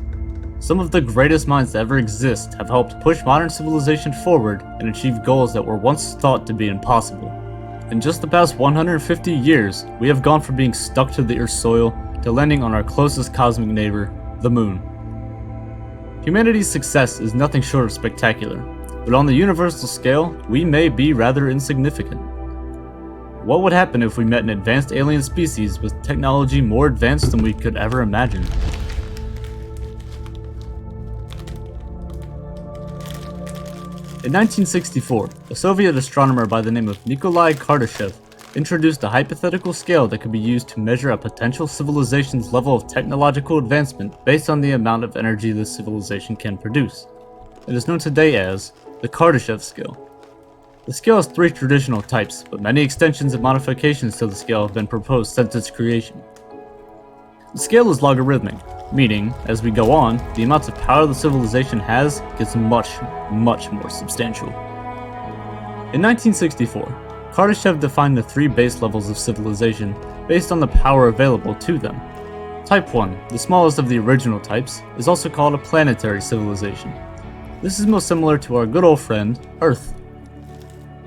S3: Some of the greatest minds to ever exist have helped push modern civilization forward and achieve goals that were once thought to be impossible. In just the past 150 years, we have gone from being stuck to the Earth's soil to landing on our closest cosmic neighbor, the Moon. Humanity's success is nothing short of spectacular, but on the universal scale, we may be rather insignificant. What would happen if we met an advanced alien species with technology more advanced than we could ever imagine? In 1964, a Soviet astronomer by the name of Nikolai Kardashev introduced a hypothetical scale that could be used to measure a potential civilization's level of technological advancement based on the amount of energy this civilization can produce. It is known today as the Kardashev scale. The scale has 3 traditional types, but many extensions and modifications to the scale have been proposed since its creation. The scale is logarithmic, meaning, as we go on, the amounts of power the civilization has gets much more substantial. In 1964, Kardashev defined the 3 base levels of civilization based on the power available to them. Type 1, the smallest of the original types, is also called a planetary civilization. This is most similar to our good old friend, Earth.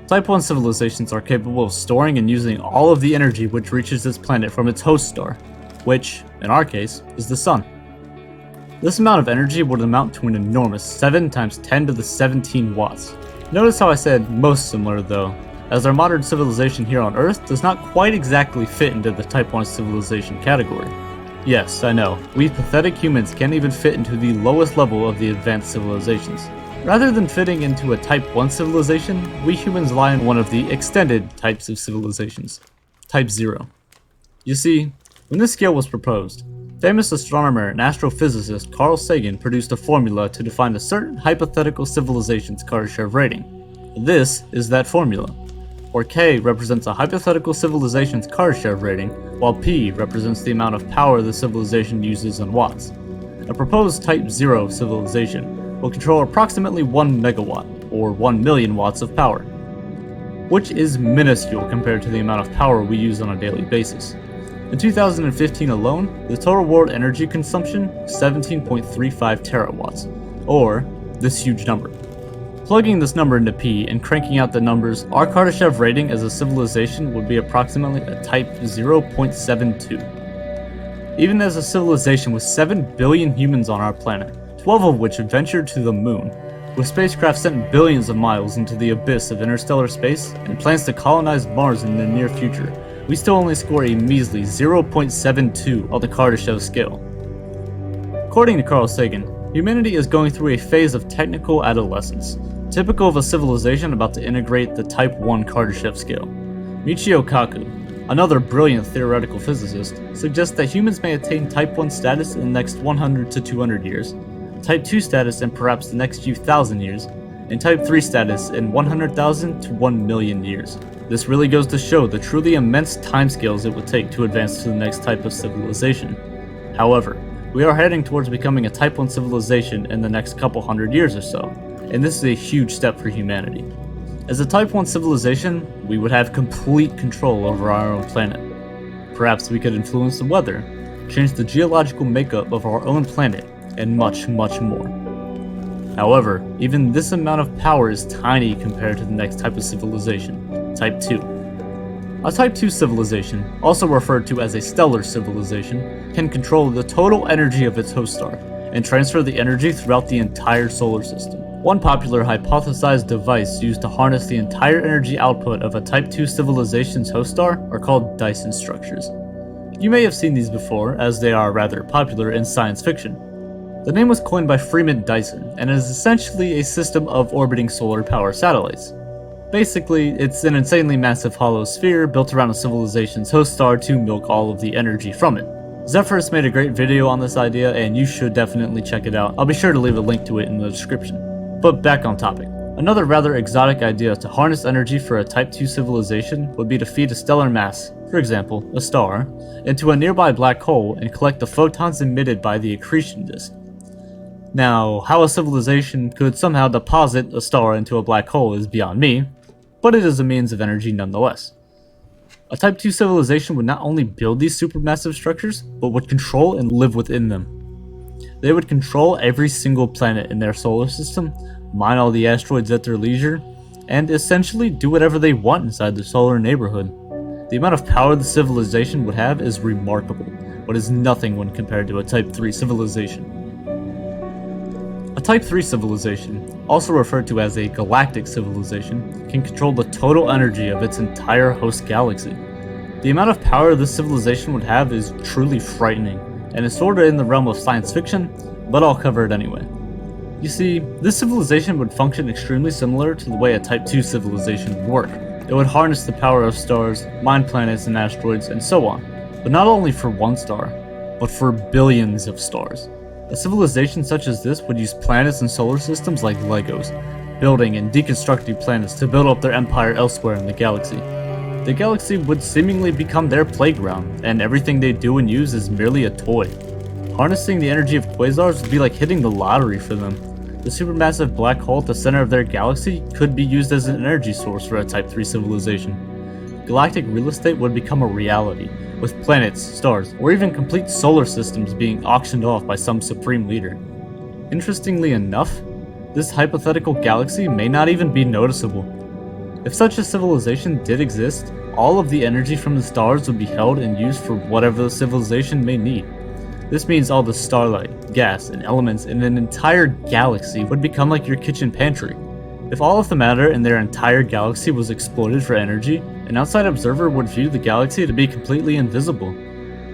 S3: Type 1 civilizations are capable of storing and using all of the energy which reaches this planet from its host star, which, in our case, is the Sun. This amount of energy would amount to an enormous 7 times 10 to the 17 watts. Notice how I said most similar though, as our modern civilization here on Earth does not quite exactly fit into the Type 1 civilization category. Yes, I know, we pathetic humans can't even fit into the lowest level of the advanced civilizations. Rather than fitting into a Type 1 civilization, we humans lie in one of the extended types of civilizations, Type 0. You see, when this scale was proposed, famous astronomer and astrophysicist Carl Sagan produced a formula to define a certain hypothetical civilization's Kardashev rating. This is that formula, where K represents a hypothetical civilization's Kardashev rating, while P represents the amount of power the civilization uses in watts. A proposed Type 0 civilization will control approximately 1 megawatt, or 1 million watts of power, which is minuscule compared to the amount of power we use on a daily basis. In 2015 alone, the total world energy consumption was 17.35 terawatts, or this huge number. Plugging this number into P and cranking out the numbers, our Kardashev rating as a civilization would be approximately a Type 0.72. Even as a civilization with 7 billion humans on our planet, 12 of which ventured to the moon, with spacecraft sent billions of miles into the abyss of interstellar space and plans to colonize Mars in the near future, we still only score a measly 0.72 on the Kardashev scale. According to Carl Sagan, humanity is going through a phase of technical adolescence, typical of a civilization about to integrate the Type 1 Kardashev scale. Michio Kaku, another brilliant theoretical physicist, suggests that humans may attain Type 1 status in the next 100 to 200 years, Type 2 status in perhaps the next few thousand years, and Type 3 status in 100,000 to 1 million years. This really goes to show the truly immense timescales it would take to advance to the next type of civilization. However, we are heading towards becoming a Type 1 civilization in the next couple hundred years or so, and this is a huge step for humanity. As a Type 1 civilization, we would have complete control over our own planet. Perhaps we could influence the weather, change the geological makeup of our own planet, and much more. However, even this amount of power is tiny compared to the next type of civilization, Type 2. A Type 2 civilization, also referred to as a stellar civilization, can control the total energy of its host star, and transfer the energy throughout the entire solar system. One popular hypothesized device used to harness the entire energy output of a Type 2 civilization's host star are called Dyson structures. You may have seen these before, as they are rather popular in science fiction. The name was coined by Freeman Dyson, and is essentially a system of orbiting solar power satellites. Basically, it's an insanely massive hollow sphere built around a civilization's host star to milk all of the energy from it. Zephyrus made a great video on this idea, and you should definitely check it out. I'll be sure to leave a link to it in the description. But back on topic. Another rather exotic idea to harness energy for a Type 2 civilization would be to feed a stellar mass, for example, a star, into a nearby black hole and collect the photons emitted by the accretion disk. Now, how a civilization could somehow deposit a star into a black hole is beyond me, but it is a means of energy nonetheless. A Type 2 civilization would not only build these supermassive structures, but would control and live within them. They would control every single planet in their solar system, mine all the asteroids at their leisure, and essentially do whatever they want inside their solar neighborhood. The amount of power the civilization would have is remarkable, but is nothing when compared to a Type 3 civilization. A Type 3 civilization, also referred to as a galactic civilization, can control the total energy of its entire host galaxy. The amount of power this civilization would have is truly frightening, and is sorta in the realm of science fiction, but I'll cover it anyway. You see, this civilization would function extremely similar to the way a Type 2 civilization would work. It would harness the power of stars, mine planets and asteroids, and so on. But not only for one star, but for billions of stars. A civilization such as this would use planets and solar systems like Legos, building and deconstructing planets to build up their empire elsewhere in the galaxy. The galaxy would seemingly become their playground, and everything they do and use is merely a toy. Harnessing the energy of quasars would be like hitting the lottery for them. The supermassive black hole at the center of their galaxy could be used as an energy source for a Type 3 civilization. Galactic real estate would become a reality, with planets, stars, or even complete solar systems being auctioned off by some supreme leader. Interestingly enough, this hypothetical galaxy may not even be noticeable. If such a civilization did exist, all of the energy from the stars would be held and used for whatever the civilization may need. This means all the starlight, gas, and elements in an entire galaxy would become like your kitchen pantry. If all of the matter in their entire galaxy was exploited for energy, an outside observer would view the galaxy to be completely invisible.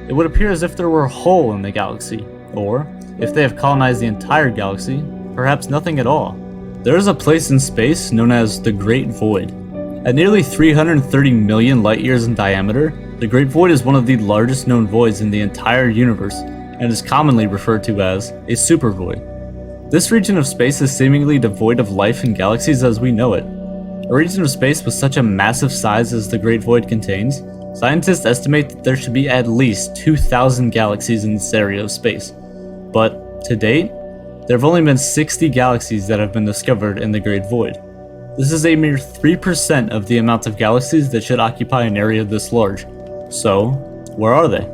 S3: It would appear as if there were a hole in the galaxy, or, if they have colonized the entire galaxy, perhaps nothing at all. There is a place in space known as the Great Void. At nearly 330 million light-years in diameter, the Great Void is one of the largest known voids in the entire universe, and is commonly referred to as a supervoid. This region of space is seemingly devoid of life and galaxies as we know it. A region of space with such a massive size as the Great Void contains, scientists estimate that there should be at least 2,000 galaxies in this area of space. But, to date, there have only been 60 galaxies that have been discovered in the Great Void. This is a mere 3% of the amount of galaxies that should occupy an area this large. So, where are they?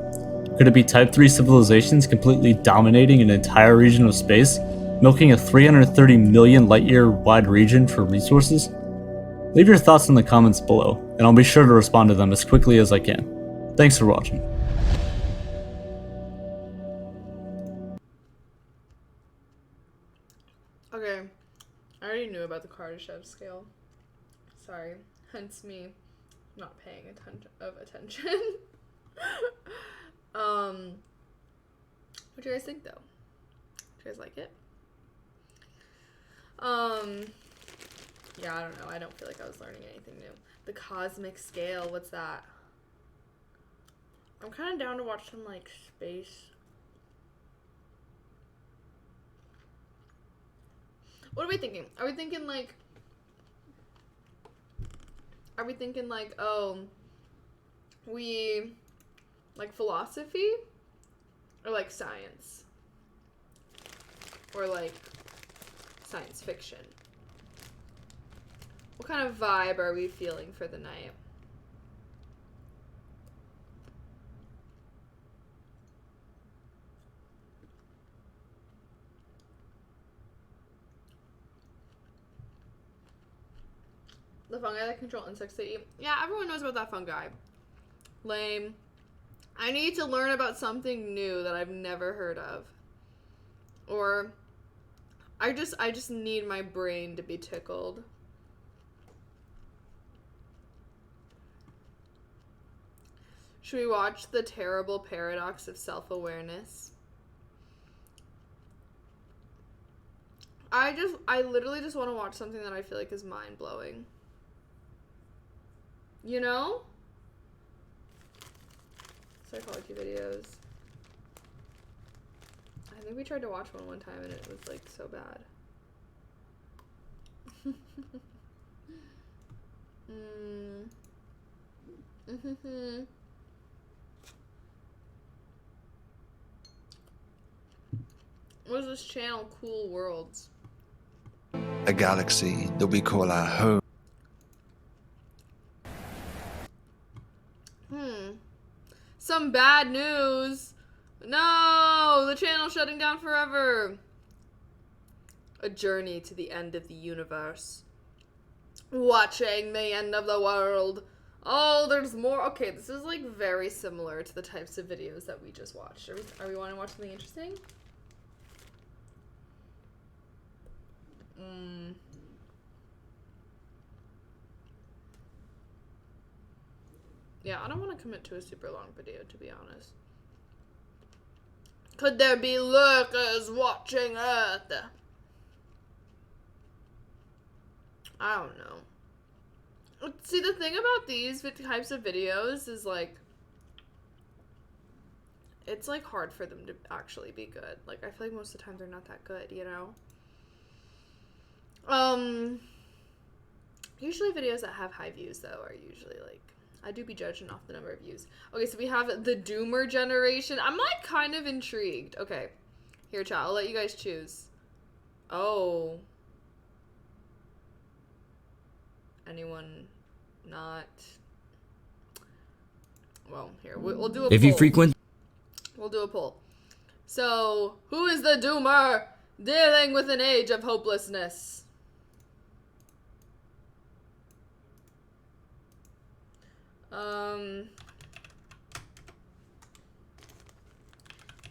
S3: Could it be Type 3 civilizations completely dominating an entire region of space, milking a 330 million light-year wide region for resources? Leave your thoughts in the comments below, and I'll be sure to respond to them as quickly as I can. Thanks for watching.
S1: Okay, I already knew about the Kardashev scale. Sorry, hence me not paying attention. What do you guys think though? Do you guys like it? Yeah, I don't know. I don't feel like I was learning anything new. The cosmic scale, what's that? I'm kind of down to watch some like space. What are we thinking? Are we thinking like, oh, we like philosophy or like science or like science fiction? What kind of vibe are we feeling for the night? The fungi that control insects they eat. Yeah, everyone knows about that fungi. Lame. I need to learn about something new that I've never heard of. Or I just need my brain to be tickled. Should we watch The Terrible Paradox of Self-Awareness? I literally just want to watch something that I feel like is mind-blowing. You know? Psychology videos. I think we tried to watch one time and it was like so bad. What is this channel? Cool Worlds.
S4: A galaxy that we call our home.
S1: Some bad news. No, the channel's shutting down forever. A journey to the end of the universe. Watching the end of the world. Oh, there's more. Okay, this is like very similar to the types of videos that we just watched. Are we wanting to watch something interesting? Yeah, I don't want to commit to a super long video, to be honest. Could there be lurkers watching Earth? I don't know. See, the thing about these types of videos is, like, it's, like, hard for them to actually be good. Like, I feel like most of the time they're not that good, you know? Usually videos that have high views, though, are usually, like, I do be judging off the number of views. Okay, so we have the Doomer generation. I'm, like, kind of intrigued. Okay. Here, chat. I'll let you guys choose. Oh. Anyone not... Well, here. We'll do a poll.
S2: If you frequent...
S1: We'll do a poll. So, who is the Doomer dealing with an age of hopelessness?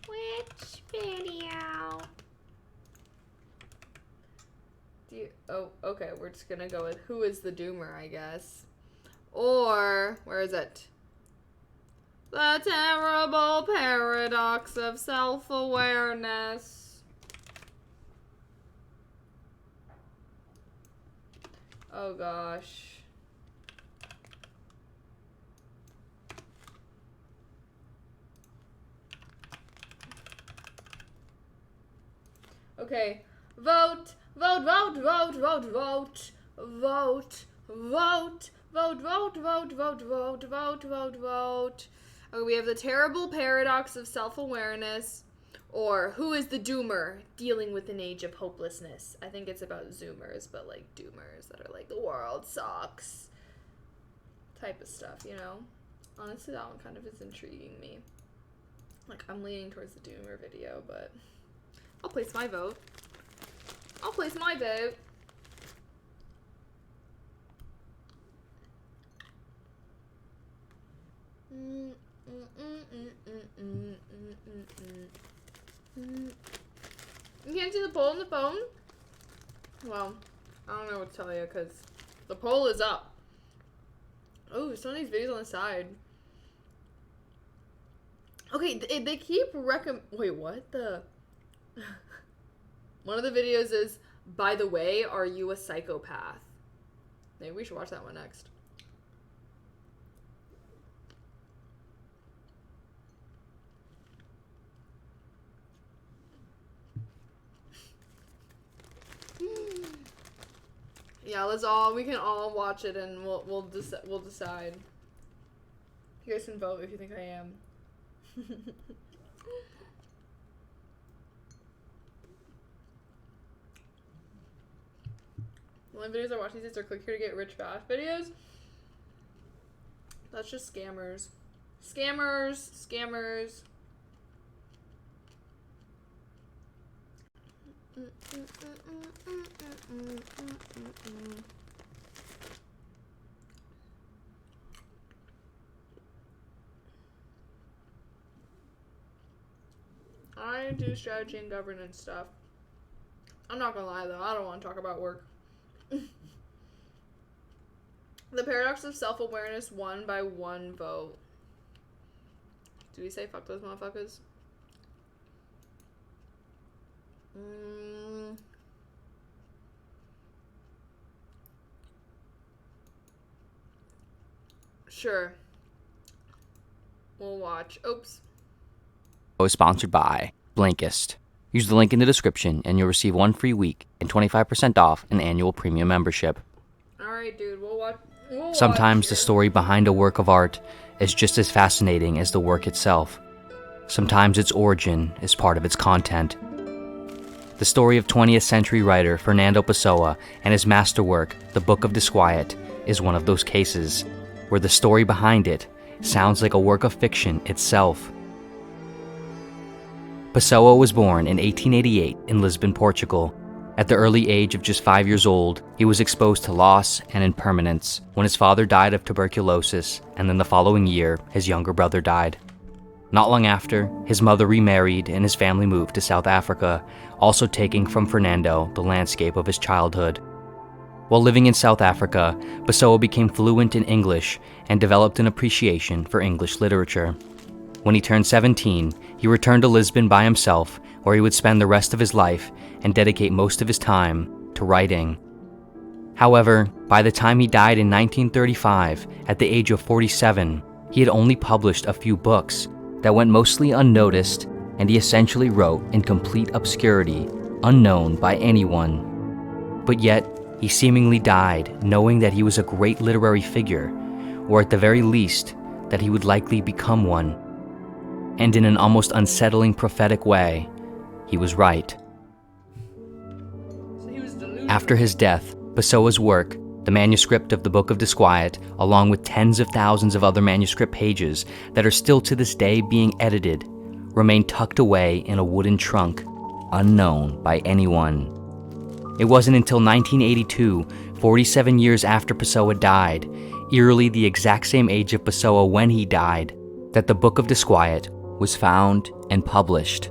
S1: Which video? Oh, okay, we're just gonna go with who is the Doomer, I guess. Or, where is it? The terrible paradox of self-awareness. Oh gosh. Okay, vote, vote, vote, vote, vote, vote, vote, vote, vote, vote, vote, vote, vote, vote, vote, vote. Okay, we have the terrible paradox of self-awareness, or who is the Doomer dealing with an age of hopelessness. I think it's about Zoomers, but like Doomers that are like, the world sucks type of stuff, you know? Honestly, that one kind of is intriguing me. Like, I'm leaning towards the Doomer video, but I'll place my vote. I'll place my vote. You can't see the poll on the phone? Well, I don't know what to tell you because the poll is up. Oh, some of these videos on the side. Okay, they keep wait, what the? One of the videos is, by the way, are you a psychopath? Maybe we should watch that one next. Yeah, we can all watch it and we'll decide. You guys can vote if you think I am. The only videos I watch these days are click here to get rich fast videos. That's just scammers. Scammers. I do strategy and governance stuff. I'm not gonna lie though, I don't want to talk about work. The paradox of self-awareness won by 1 vote. Do we say fuck those motherfuckers? Sure. We'll watch. Oops.
S2: is sponsored by Blinkist. Use the link in the description and you'll receive 1 free week and 25% off an annual premium membership.
S1: Alright, dude. We'll watch.
S2: Sometimes the story behind a work of art is just as fascinating as the work itself. Sometimes its origin is part of its content. The story of 20th century writer Fernando Pessoa and his masterwork, The Book of Disquiet, is one of those cases where the story behind it sounds like a work of fiction itself. Pessoa was born in 1888 in Lisbon, Portugal. At the early age of just 5 years old, he was exposed to loss and impermanence when his father died of tuberculosis, and then the following year, his younger brother died. Not long after, his mother remarried and his family moved to South Africa, also taking from Fernando the landscape of his childhood. While living in South Africa, Pessoa became fluent in English and developed an appreciation for English literature. When he turned 17, he returned to Lisbon by himself, where he would spend the rest of his life and dedicate most of his time to writing. However, by the time he died in 1935, at the age of 47, he had only published a few books that went mostly unnoticed, and he essentially wrote in complete obscurity, unknown by anyone. But yet, he seemingly died knowing that he was a great literary figure, or at the very least, that he would likely become one. And in an almost unsettling prophetic way, he was right.
S1: So he was delusional.
S2: After his death, Pessoa's work, the manuscript of the Book of Disquiet, along with tens of thousands of other manuscript pages that are still to this day being edited, remain tucked away in a wooden trunk, unknown by anyone. It wasn't until 1982, 47 years after Pessoa died, eerily the exact same age of Pessoa when he died, that the Book of Disquiet was found and published.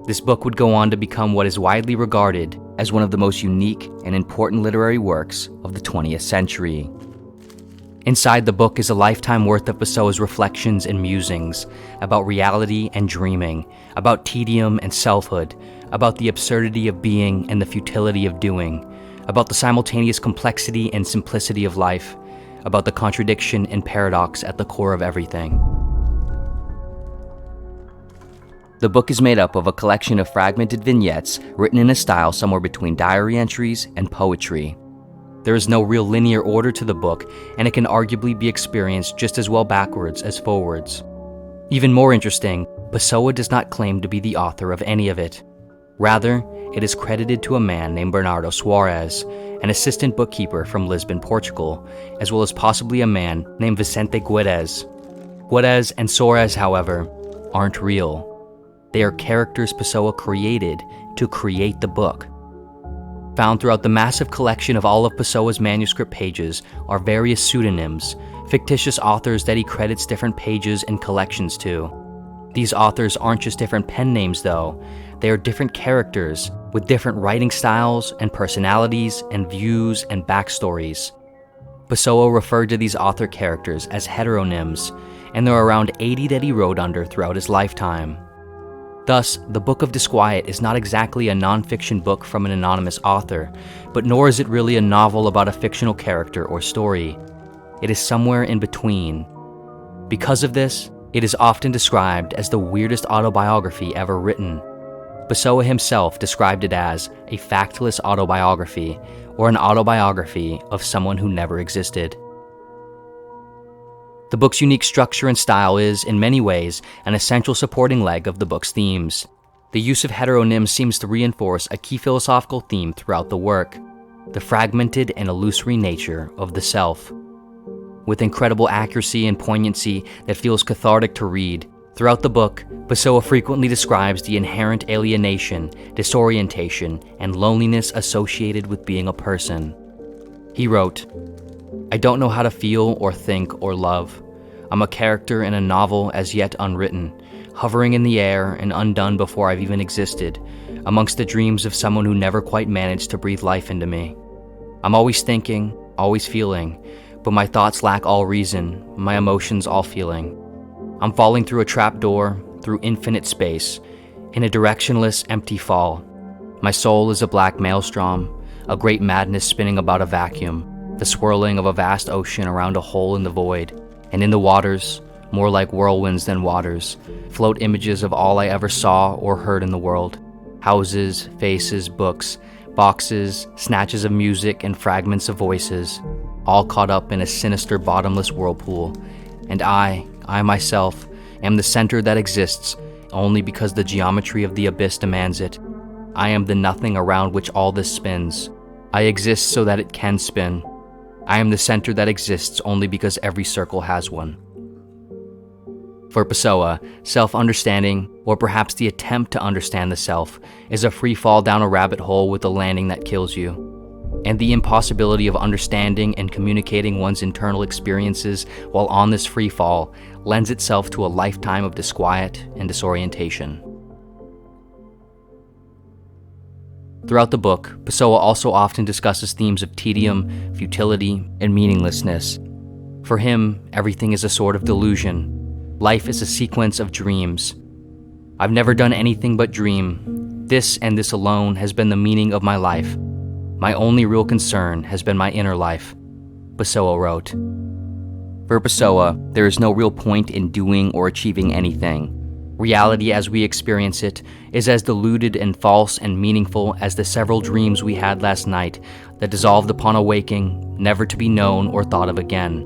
S2: This book would go on to become what is widely regarded as one of the most unique and important literary works of the 20th century. Inside the book is a lifetime worth of Pessoa's reflections and musings about reality and dreaming, about tedium and selfhood, about the absurdity of being and the futility of doing, about the simultaneous complexity and simplicity of life, about the contradiction and paradox at the core of everything. The book is made up of a collection of fragmented vignettes written in a style somewhere between diary entries and poetry. There is no real linear order to the book, and it can arguably be experienced just as well backwards as forwards. Even more interesting, Pessoa does not claim to be the author of any of it. Rather, it is credited to a man named Bernardo Soares, an assistant bookkeeper from Lisbon, Portugal, as well as possibly a man named Vicente Guedes. Guedes and Soares, however, aren't real. They are characters Pessoa created to create the book. Found throughout the massive collection of all of Pessoa's manuscript pages are various pseudonyms, fictitious authors that he credits different pages and collections to. These authors aren't just different pen names though, they are different characters with different writing styles and personalities and views and backstories. Pessoa referred to these author characters as heteronyms, and there are around 80 that he wrote under throughout his lifetime. Thus, the Book of Disquiet is not exactly a non-fiction book from an anonymous author, but nor is it really a novel about a fictional character or story. It is somewhere in between. Because of this, it is often described as the weirdest autobiography ever written. Pessoa himself described it as a factless autobiography, or an autobiography of someone who never existed. The book's unique structure and style is, in many ways, an essential supporting leg of the book's themes. The use of heteronyms seems to reinforce a key philosophical theme throughout the work, the fragmented and illusory nature of the self. With incredible accuracy and poignancy that feels cathartic to read, throughout the book, Pessoa frequently describes the inherent alienation, disorientation, and loneliness associated with being a person. He wrote, "I don't know how to feel or think or love. I'm a character in a novel as yet unwritten, hovering in the air and undone before I've even existed, amongst the dreams of someone who never quite managed to breathe life into me. I'm always thinking, always feeling, but my thoughts lack all reason, my emotions all feeling. I'm falling through a trapdoor, through infinite space, in a directionless, empty fall. My soul is a black maelstrom, a great madness spinning about a vacuum, the swirling of a vast ocean around a hole in the void, and in the waters, more like whirlwinds than waters, float images of all I ever saw or heard in the world. Houses, faces, books, boxes, snatches of music, and fragments of voices, all caught up in a sinister bottomless whirlpool. And I myself, am the center that exists only because the geometry of the abyss demands it. I am the nothing around which all this spins. I exist so that it can spin. I am the center that exists only because every circle has one." For Pessoa, self-understanding, or perhaps the attempt to understand the self, is a free fall down a rabbit hole with a landing that kills you. And the impossibility of understanding and communicating one's internal experiences while on this free fall lends itself to a lifetime of disquiet and disorientation. Throughout the book, Pessoa also often discusses themes of tedium, futility, and meaninglessness. For him, everything is a sort of delusion. Life is a sequence of dreams. I've never done anything but dream. This and this alone has been the meaning of my life. My only real concern has been my inner life, Pessoa wrote. For Pessoa, there is no real point in doing or achieving anything. Reality as we experience it is as deluded and false and meaningful as the several dreams we had last night that dissolved upon awaking, never to be known or thought of again.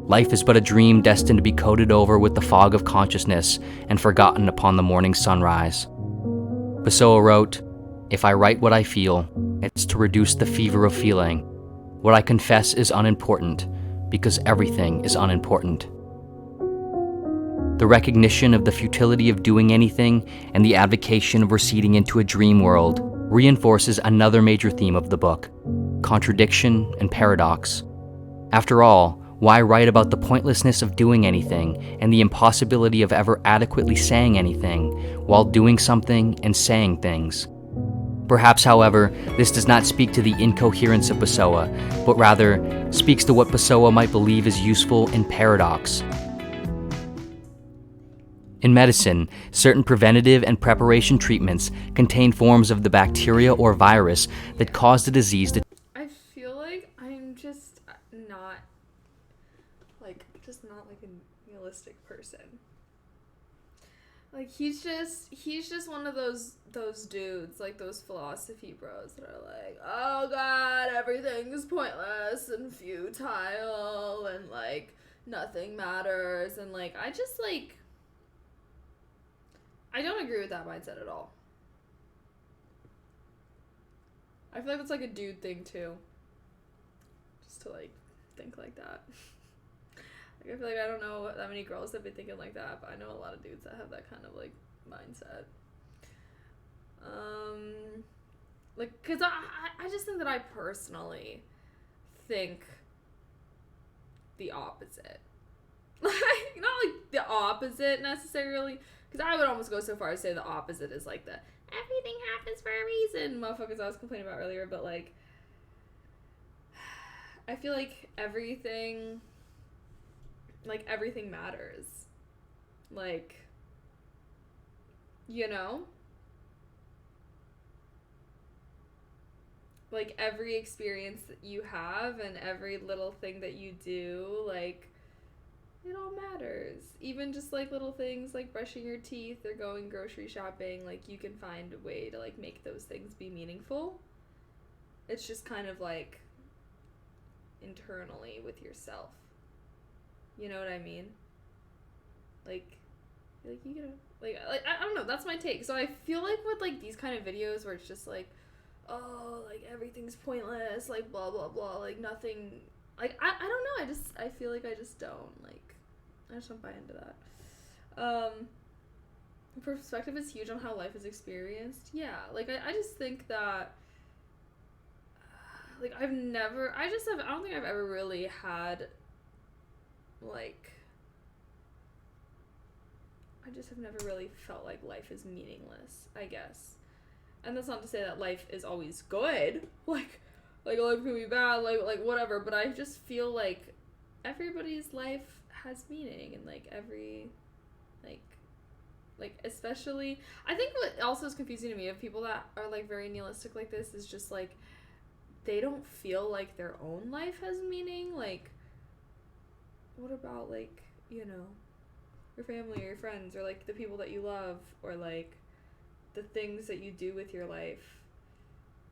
S2: Life is but a dream destined to be coated over with the fog of consciousness and forgotten upon the morning sunrise. Pessoa wrote, "If I write what I feel, it's to reduce the fever of feeling. What I confess is unimportant, because everything is unimportant." The recognition of the futility of doing anything and the advocation of receding into a dream world reinforces another major theme of the book: contradiction and paradox. After all, why write about the pointlessness of doing anything and the impossibility of ever adequately saying anything while doing something and saying things? Perhaps, however, this does not speak to the incoherence of Pessoa, but rather speaks to what Pessoa might believe is useful in paradox. In medicine, certain preventative and preparation treatments contain forms of the bacteria or virus that cause the disease to...
S1: I feel like I'm just not like a nihilistic person. Like he's just one of those dudes, like those philosophy bros that are like, oh god, everything's pointless and futile and like nothing matters, and like I don't agree with that mindset at all. I feel like it's like a dude thing too. Just to like think like that. Like I feel like I don't know that many girls that be thinking like that, but I know a lot of dudes that have that kind of like mindset. Like, cause I just think that I personally think the opposite. Like, not like the opposite necessarily, because I would almost go so far as to say the opposite is like the everything happens for a reason motherfuckers I was complaining about earlier, but like I feel like everything matters. Like, you know? Like every experience that you have and every little thing that you do, like it all matters. Even just like little things like brushing your teeth or going grocery shopping, like you can find a way to like make those things be meaningful. It's just kind of like internally with yourself. You know what I mean? Like you gotta like I don't know, that's my take. So I feel like with like these kind of videos where it's just like, oh, like everything's pointless, like blah blah blah, like nothing, like I don't know, I feel like I just don't like, I just don't buy into that. Perspective is huge on how life is experienced. Yeah, like I just think that like I don't think I've ever really had like, I just have never really felt like life is meaningless, I guess. And that's not to say that life is always good. Like life can be bad, like whatever, but I just feel like everybody's life has meaning, and like every like especially I think what also is confusing to me of people that are like very nihilistic like this is just like they don't feel like their own life has meaning. Like what about like, you know, your family or your friends or like the people that you love or like the things that you do with your life?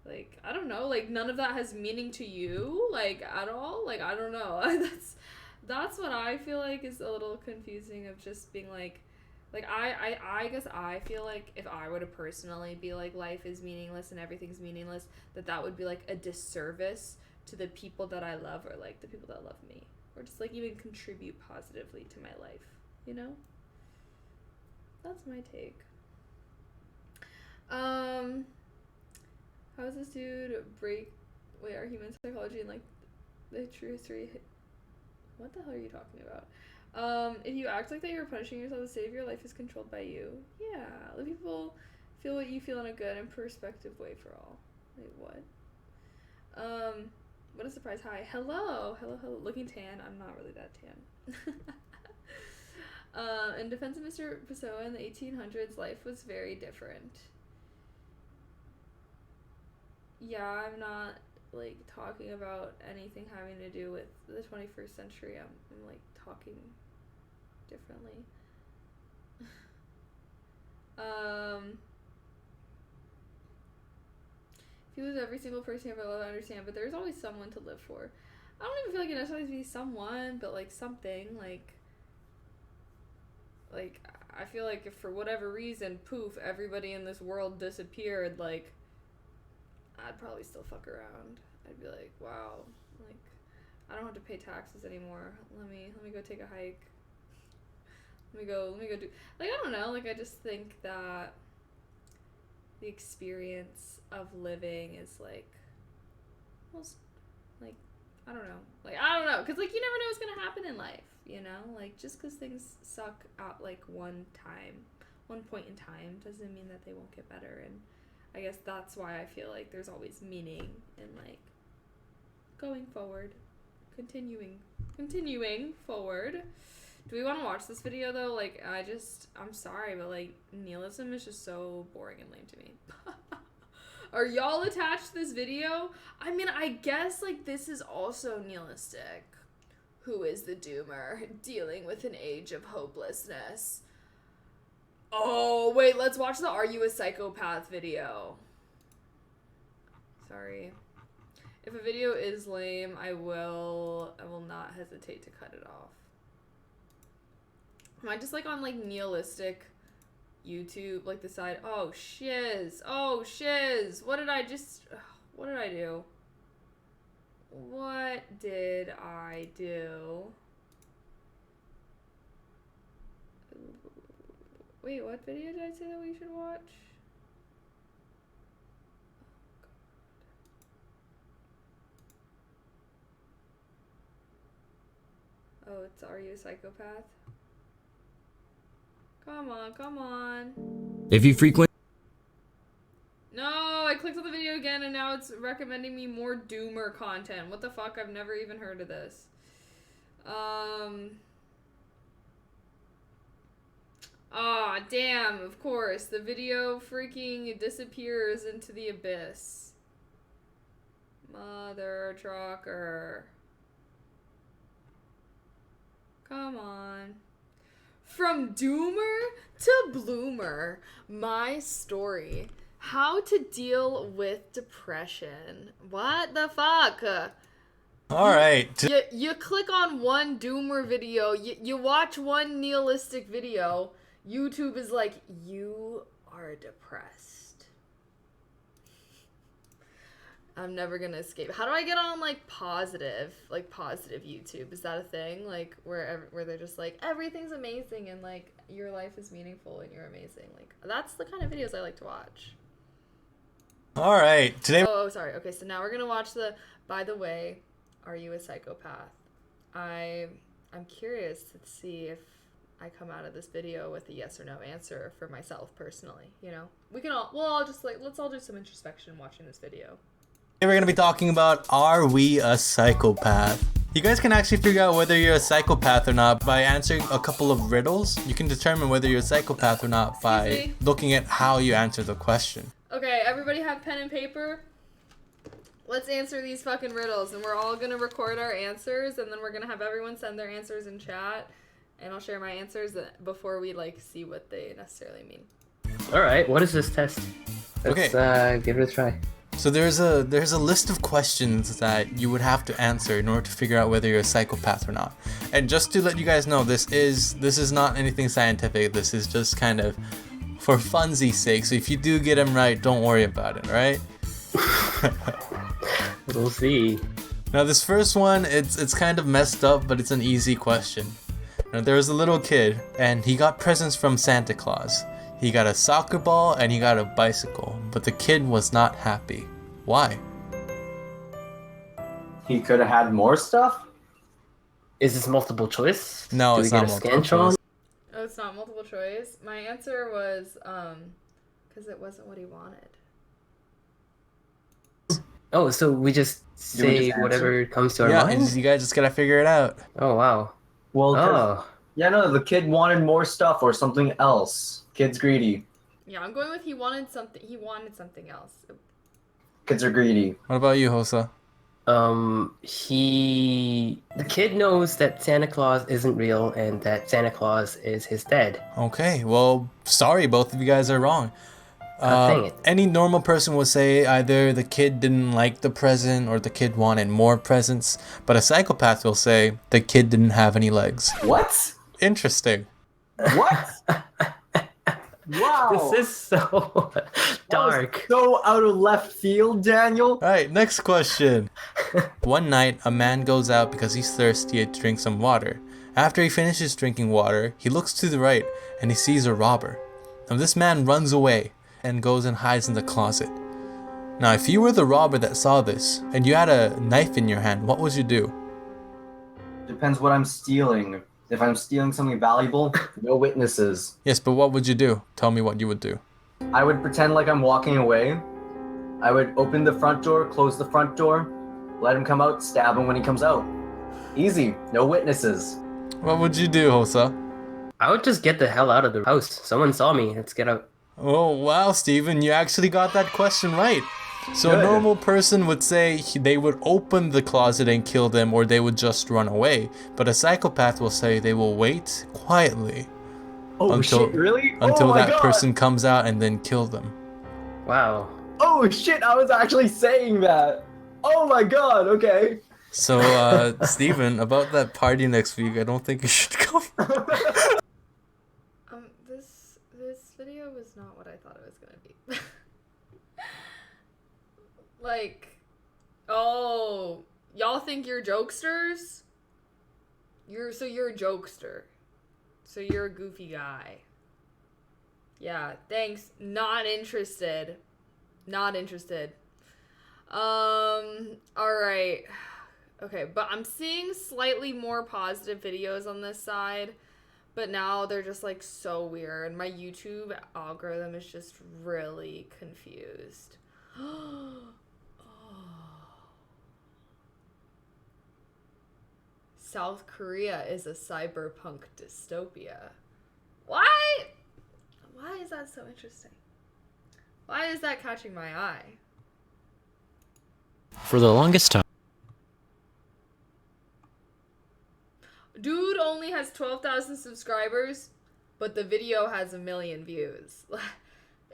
S1: Like I don't know, like none of that has meaning to you, like at all. Like I don't know. That's what I feel like is a little confusing of just being like I guess I feel like if I were to personally be like life is meaningless and everything's meaningless, that would be like a disservice to the people that I love or like the people that love me, or just like even contribute positively to my life, you know? That's my take. How does this dude are human psychology and like the true history? What the hell are you talking about? If you act like that you're punishing yourself, the state of your life is controlled by you. Yeah, let people feel what you feel in a good and perspective way for all. Wait, what? What a surprise. Hi. Hello. Looking tan. I'm not really that tan. In defense of Mr. Pessoa, in the 1800s, life was very different. yeah, I'm not like talking about anything having to do with the 21st century. I'm like talking differently. If you lose every single person you ever loved, I understand, but there's always someone to live for. I don't even feel like it necessarily has to be someone, but like something, like I feel like if for whatever reason, poof, everybody in this world disappeared, like I'd probably still fuck around. I'd be like, wow, like I don't have to pay taxes anymore. Let me go take a hike. Let me go do, like, I don't know, like I just think that the experience of living is like almost like I don't know, because like you never know what's gonna happen in life, you know, like just because things suck at like one point in time doesn't mean that they won't get better. And I guess that's why I feel like there's always meaning in like going forward, continuing forward. Do we want to watch this video though? Like I'm sorry, but like nihilism is just so boring and lame to me. Are y'all attached to this video? I mean, I guess like this is also nihilistic. Who is the doomer dealing with an age of hopelessness? Oh, wait, let's watch the Are You a Psychopath video. Sorry. If a video is lame, I will not hesitate to cut it off. Am I just like on like nihilistic YouTube, like the side? Oh shiz. What did I do? What did I do? Wait, what video did I say that we should watch? Oh, it's Are You a Psychopath? Come on.
S2: If you frequent...
S1: No, I clicked on the video again and now it's recommending me more doomer content. What the fuck? I've never even heard of this. Ah, damn, of course. The video freaking disappears into the abyss. Mother trucker. Come on. From doomer to bloomer, my story. How to deal with depression. What the fuck?
S5: All right.
S1: You click on one doomer video, you watch one nihilistic video, YouTube is like, you are depressed. I'm never gonna escape. How do I get on like positive YouTube? Is that a thing? Like where they're just like everything's amazing and like your life is meaningful and you're amazing. Like that's the kind of videos I like to watch.
S5: All right. Today.
S1: Oh, sorry. Okay, so now we're gonna watch the. By the way, Are You a Psychopath? I'm curious to see if I come out of this video with a yes or no answer for myself personally. You know, let's all do some introspection watching this video.
S5: We're going to be talking about, are we a psychopath? You guys can actually figure out whether you're a psychopath or not by answering a couple of riddles. You can determine whether you're a psychopath or not by looking at how you answer the question.
S1: Okay, everybody have pen and paper? Let's answer these fucking riddles, and we're all going to record our answers, and then we're going to have everyone send their answers in chat, and I'll share my answers before we, like, see what they necessarily mean.
S6: Alright, what is this test? Let's give it a try.
S5: So there's a list of questions that you would have to answer in order to figure out whether you're a psychopath or not. And just to let you guys know, this is not anything scientific. This is just kind of for funsies' sake. So if you do get them right, don't worry about it, right?
S6: We'll see.
S5: Now this first one, it's kind of messed up, but it's an easy question. Now there was a little kid, and he got presents from Santa Claus. He got a soccer ball and he got a bicycle, but the kid was not happy. Why?
S7: He could have had more stuff?
S6: Is this multiple choice?
S5: No, it's not multiple choice.
S1: Oh, it's not multiple choice? My answer was, because it wasn't what he wanted.
S6: Oh, so we just say whatever comes to our mind?
S5: Yeah, you guys just gotta figure it out.
S6: Oh, wow.
S7: Well, yeah, no, the kid wanted more stuff or something else. Kid's greedy.
S1: Yeah, I'm going with he wanted something else.
S7: Kids are greedy.
S5: What about you, Hosa?
S6: The kid knows that Santa Claus isn't real and that Santa Claus is his dad.
S5: Okay, well, sorry, both of you guys are wrong.
S6: Dang it.
S5: Any normal person would say either the kid didn't like the present or the kid wanted more presents, but a psychopath will say the kid didn't have any legs.
S7: What?
S5: Interesting.
S7: What? Wow.
S6: This is so dark.
S7: So out of left field, Daniel.
S5: All right, next question. One night, a man goes out because he's thirsty to drink some water. After he finishes drinking water, he looks to the right and he sees a robber. Now this man runs away and goes and hides in the closet. Now if you were the robber that saw this and you had a knife in your hand, what would you do?
S7: Depends what I'm stealing. If I'm stealing something valuable, no witnesses.
S5: Yes, but what would you do? Tell me what you would do.
S7: I would pretend like I'm walking away. I would open the front door, close the front door, let him come out, stab him when he comes out. Easy, no witnesses.
S5: What would you do, Hosa?
S6: I would just get the hell out of the house. Someone saw me. Let's get out.
S5: Oh wow, Steven, you actually got that question right. So a
S7: Good.
S5: normal person would say they would open the closet and kill them, or they would just run away. But a psychopath will say they will wait quietly
S7: Oh
S5: Until-
S7: shit, really?
S5: until
S7: Oh my
S5: that
S7: God.
S5: person comes out and then kill them.
S6: Wow.
S7: Oh shit, I was actually saying that. Oh my god, okay.
S5: So, Steven, about that party next week, I don't think you should go.
S1: This video was not what I thought it was gonna be. Like, oh, y'all think you're jokesters? You're a jokester. So you're a goofy guy. Yeah, thanks. Not interested. Not interested. Alright. Okay, but I'm seeing slightly more positive videos on this side, but now they're just like so weird. My YouTube algorithm is just really confused. South Korea is a cyberpunk dystopia. Why? Why is that so interesting? Why is that catching my eye?
S8: For the longest time,
S1: Dude only has 12,000 subscribers, but the video has 1 million views.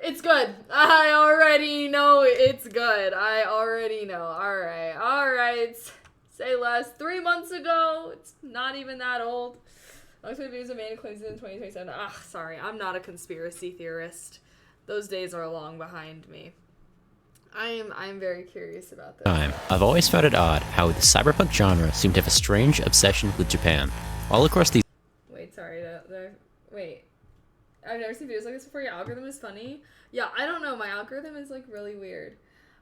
S1: It's good. I already know it's good. I already know. Alright. Say less. 3 months ago. It's not even that old. Longest videos of man claims in 2027. Sorry. I'm not a conspiracy theorist. Those days are long behind me. I'm very curious about this.
S8: I've always found it odd how the cyberpunk genre seemed to have a strange obsession with Japan. All across these
S1: Wait, sorry. Wait. I've never seen videos like this before. Your algorithm is funny. Yeah, I don't know. My algorithm is like really weird.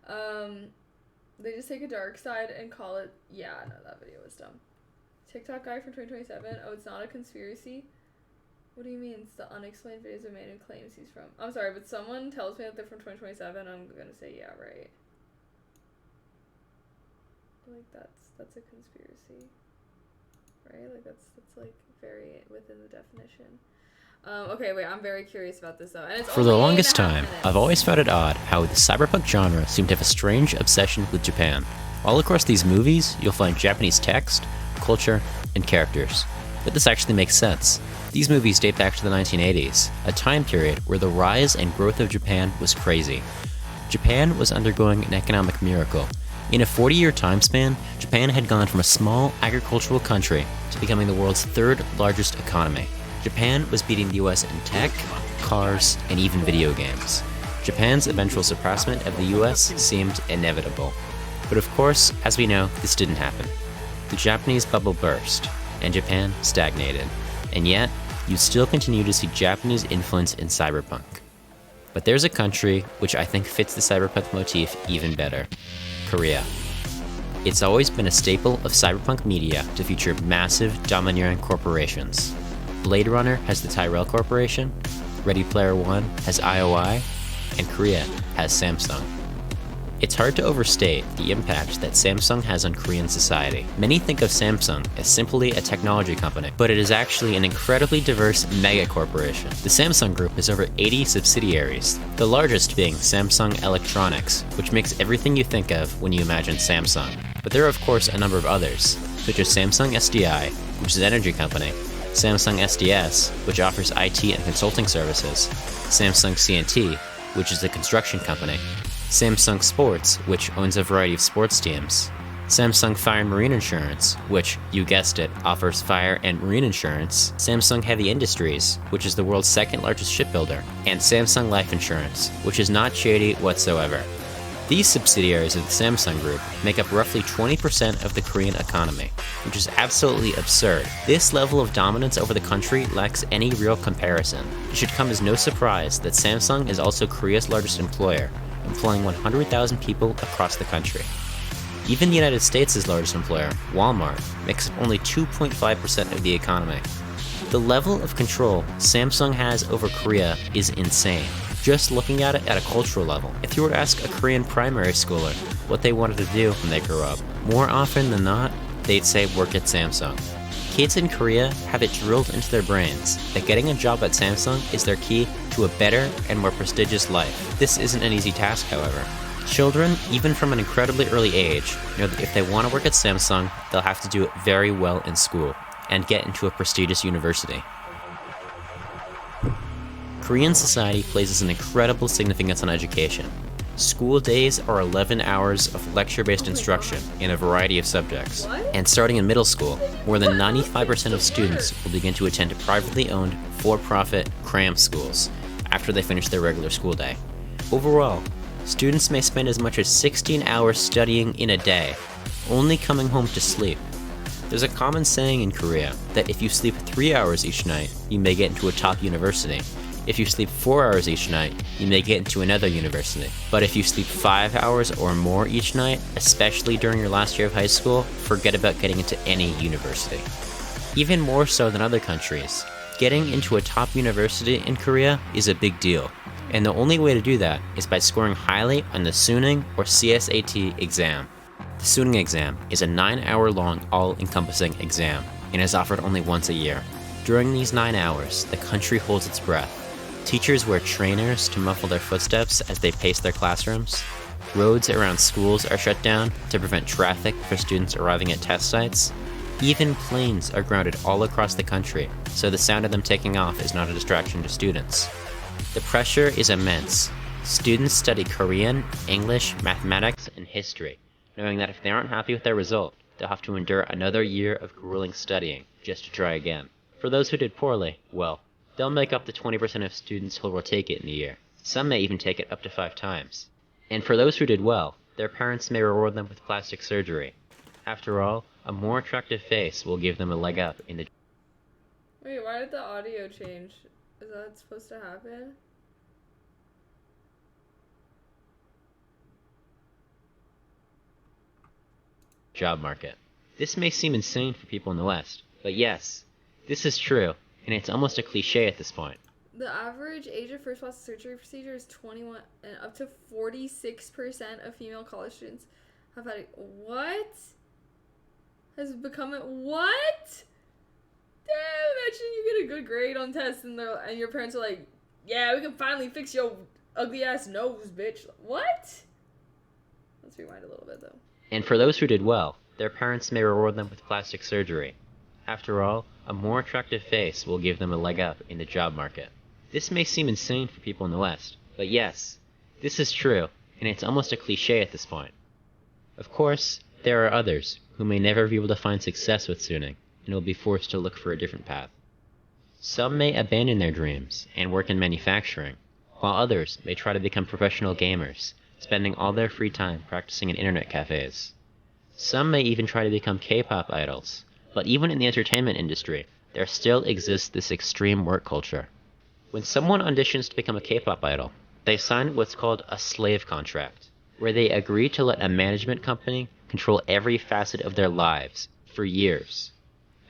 S1: They just take a dark side and call it. Yeah, no, that video was dumb. TikTok guy from 2027. Oh, it's not a conspiracy. What do you mean? It's the unexplained videos of man who claims he's from. I'm sorry, but someone tells me that they're from 2027. I'm gonna say yeah, right. Like that's a conspiracy, right? Like that's like very within the definition. Okay, wait, I'm very curious about this though. And it's
S8: For the
S1: only
S8: longest
S1: 8.5
S8: time,
S1: minutes.
S8: I've always found it odd how the cyberpunk genre seemed to have a strange obsession with Japan. All across these movies, you'll find Japanese text, culture, and characters. But this actually makes sense. These movies date back to the 1980s, a time period where the rise and growth of Japan was crazy. Japan was undergoing an economic miracle. In a 40-year time span, Japan had gone from a small agricultural country to becoming the world's third largest economy. Japan was beating the US in tech, cars, and even video games. Japan's eventual surpassment of the US seemed inevitable. But of course, as we know, this didn't happen. The Japanese bubble burst, and Japan stagnated. And yet, you'd still continue to see Japanese influence in cyberpunk. But there's a country which I think fits the cyberpunk motif even better: Korea. It's always been a staple of cyberpunk media to feature massive, domineering corporations. Blade Runner has the Tyrell Corporation, Ready Player One has IOI, and Korea has Samsung. It's hard to overstate the impact that Samsung has on Korean society. Many think of Samsung as simply a technology company, but it is actually an incredibly diverse mega corporation. The Samsung Group has over 80 subsidiaries, the largest being Samsung Electronics, which makes everything you think of when you imagine Samsung. But there are of course a number of others, such as Samsung SDI, which is an energy company, Samsung SDS, which offers IT and consulting services, Samsung C&T, which is a construction company, Samsung Sports, which owns a variety of sports teams, Samsung Fire and Marine Insurance, which, you guessed it, offers fire and marine insurance, Samsung Heavy Industries, which is the world's second largest shipbuilder, and Samsung Life Insurance, which is not shady whatsoever. These subsidiaries of the Samsung Group make up roughly 20% of the Korean economy, which is absolutely absurd. This level of dominance over the country lacks any real comparison. It should come as no surprise that Samsung is also Korea's largest employer, employing 100,000 people across the country. Even the United States' largest employer, Walmart, makes up only 2.5% of the economy. The level of control Samsung has over Korea is insane. Just looking at it at a cultural level, if you were to ask a Korean primary schooler what they wanted to do when they grew up, more often than not, they'd say work at Samsung. Kids in Korea have it drilled into their brains that getting a job at Samsung is their key to a better and more prestigious life. This isn't an easy task, however. Children, even from an incredibly early age, know that if they want to work at Samsung, they'll have to do it very well in school and get into a prestigious university. Korean society places an incredible significance on education. School days are 11 hours of lecture-based instruction in a variety of subjects. And starting in middle school, more than 95% of students will begin to attend privately owned, for-profit cram schools after they finish their regular school day. Overall, students may spend as much as 16 hours studying in a day, only coming home to sleep. There's a common saying in Korea that if you sleep 3 hours each night, you may get into a top university. If you sleep 4 hours each night, you may get into another university. But if you sleep 5 hours or more each night, especially during your last year of high school, forget about getting into any university. Even more so than other countries, getting into a top university in Korea is a big deal. And the only way to do that is by scoring highly on the Suning or CSAT exam. The Suning exam is a 9-hour-long all-encompassing exam and is offered only once a year. During these 9 hours, the country holds its breath. Teachers wear trainers to muffle their footsteps as they pace their classrooms. Roads around schools are shut down to prevent traffic for students arriving at test sites. Even planes are grounded all across the country, so the sound of them taking off is not a distraction to students. The pressure is immense. Students study Korean, English, mathematics, and history, knowing that if they aren't happy with their result, they'll have to endure another year of grueling studying just to try again. For those who did poorly, well, they'll make up the 20% of students who will take it in a year. Some may even take it up to 5 times. And for those who did well, their parents may reward them with plastic surgery. After all, a more attractive face will give them a leg up in the...
S1: Wait, why did the audio change? Is that supposed to happen?
S8: job market. This may seem insane for people in the West, but yes, this is true, and it's almost a cliche at this point.
S1: The average age of first plastic surgery procedure is 21, and up to 46% of female college students have had it. What? Has become it? What? Damn, imagine you get a good grade on tests and your parents are like, yeah, we can finally fix your ugly ass nose, bitch. What? Let's rewind a little bit though.
S8: And for those who did well, their parents may reward them with plastic surgery. After all, a more attractive face will give them a leg up in the job market. This may seem insane for people in the West, but yes, this is true, and it's almost a cliche at this point. Of course, there are others who may never be able to find success with Suning, and will be forced to look for a different path. Some may abandon their dreams and work in manufacturing, while others may try to become professional gamers, spending all their free time practicing in internet cafes. Some may even try to become K-pop idols, but even in the entertainment industry, there still exists this extreme work culture. When someone auditions to become a K-pop idol, they sign what's called a slave contract, where they agree to let a management company control every facet of their lives for years.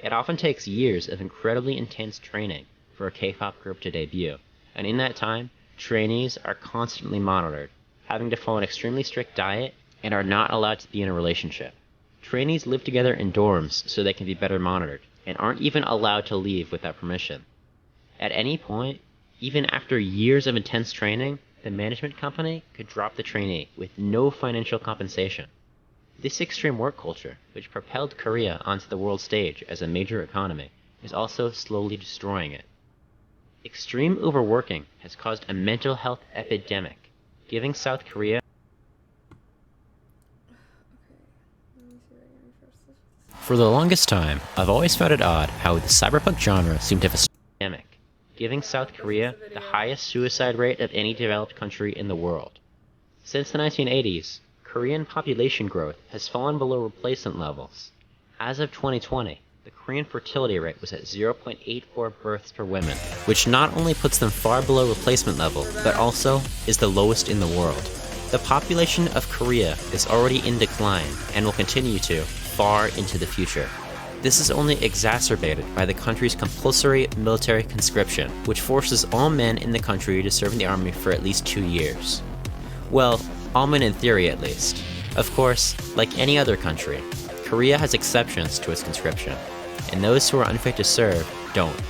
S8: It often takes years of incredibly intense training for a K-pop group to debut, and in that time, trainees are constantly monitored, having to follow an extremely strict diet, and are not allowed to be in a relationship. Trainees live together in dorms so they can be better monitored, and aren't even allowed to leave without permission. At any point, even after years of intense training, the management company could drop the trainee with no financial compensation. This extreme work culture, which propelled Korea onto the world stage as a major economy, is also slowly destroying it. Extreme overworking has caused a mental health epidemic, giving South Korea. For the longest time, I've always found it odd how the cyberpunk genre seemed to have a epidemic, giving South Korea the highest suicide rate of any developed country in the world. Since the 1980s, Korean population growth has fallen below replacement levels. As of 2020, the Korean fertility rate was at 0.84 births per woman, which not only puts them far below replacement level, but also is the lowest in the world. The population of Korea is already in decline and will continue to far into the future. This is only exacerbated by the country's compulsory military conscription, which forces all men in the country to serve in the army for at least 2 years. Well, all men in theory at least. Of course, like any other country, Korea has exceptions to its conscription, and those who are unfit to serve don't.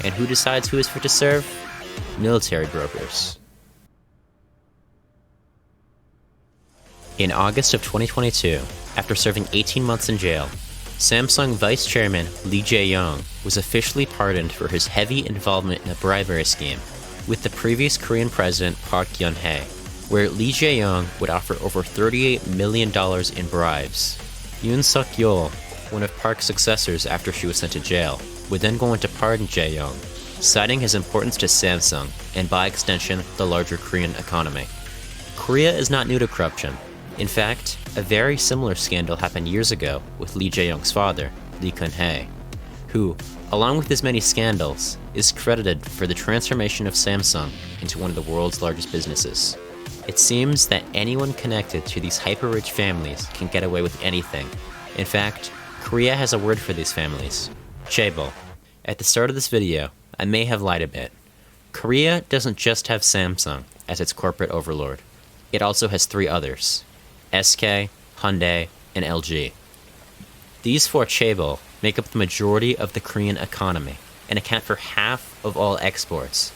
S8: And who decides who is fit to serve? Military brokers. In August of 2022, after serving 18 months in jail, Samsung Vice Chairman Lee Jae-yong was officially pardoned for his heavy involvement in a bribery scheme with the previous Korean president Park Geun-hye, where Lee Jae-yong would offer over $38 million in bribes. Yoon Suk-yeol, one of Park's successors after she was sent to jail, would then go on to pardon Jae-yong, citing his importance to Samsung and by extension the larger Korean economy. Korea is not new to corruption. In fact, a very similar scandal happened years ago with Lee Jae-yong's father, Lee Kun-hye, who, along with his many scandals, is credited for the transformation of Samsung into one of the world's largest businesses. It seems that anyone connected to these hyper-rich families can get away with anything. In fact, Korea has a word for these families: chaebol. At the start of this video, I may have lied a bit. Korea doesn't just have Samsung as its corporate overlord. It also has 3 others: SK, Hyundai, and LG. These 4 chaebol make up the majority of the Korean economy and account for half of all exports.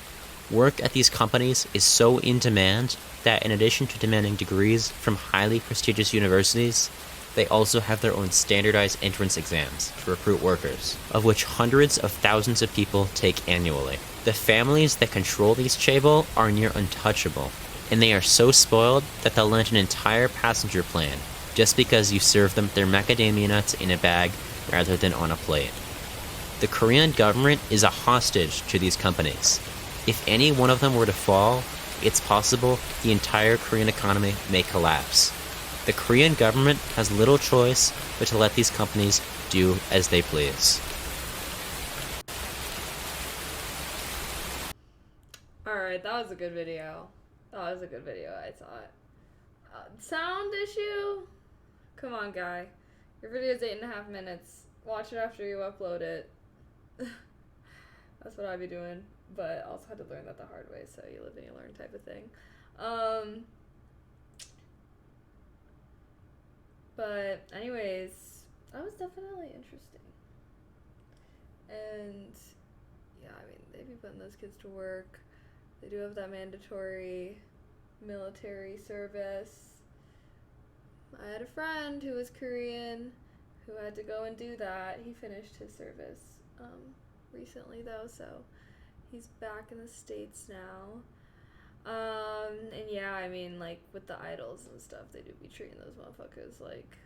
S8: Work at these companies is so in demand that in addition to demanding degrees from highly prestigious universities, they also have their own standardized entrance exams to recruit workers, of which hundreds of thousands of people take annually. The families that control these chaebol are near untouchable, and they are so spoiled that they'll rent an entire passenger plane just because you serve them their macadamia nuts in a bag rather than on a plate. The Korean government is a hostage to these companies. If any one of them were to fall, it's possible the entire Korean economy may collapse. The Korean government has little choice but to let these companies do as they please.
S1: Alright, that was a good video. I thought. Sound issue? Come on, guy. Your video is 8.5 minutes. Watch it after you upload it. That's what I'd be doing. But I also had to learn that the hard way, so you live and you learn type of thing. But anyways, that was definitely interesting. And yeah, I mean, they'd be putting those kids to work. They do have that mandatory military service. I had a friend who was Korean who had to go and do that. He finished his service recently though, so he's back in the States now. And yeah, I mean, like, with the idols and stuff, they do be treating those motherfuckers like,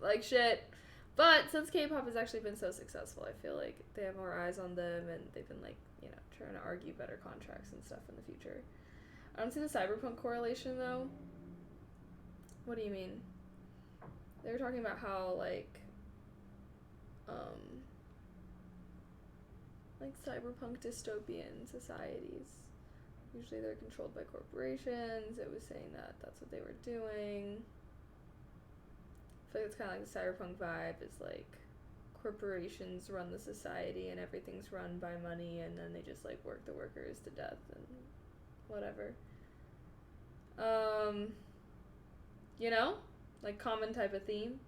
S1: like shit. But since K-pop has actually been so successful, I feel like they have more eyes on them, and they've been, like, you know, trying to argue better contracts and stuff in the future. I don't see the cyberpunk correlation, though. What do you mean? They were talking about how, like cyberpunk dystopian societies. Usually they're controlled by corporations. It was saying that that's what they were doing. I feel like it's kind of like the cyberpunk vibe. It's like corporations run the society and everything's run by money, and then they just like work the workers to death and whatever. You know? Like, common type of theme.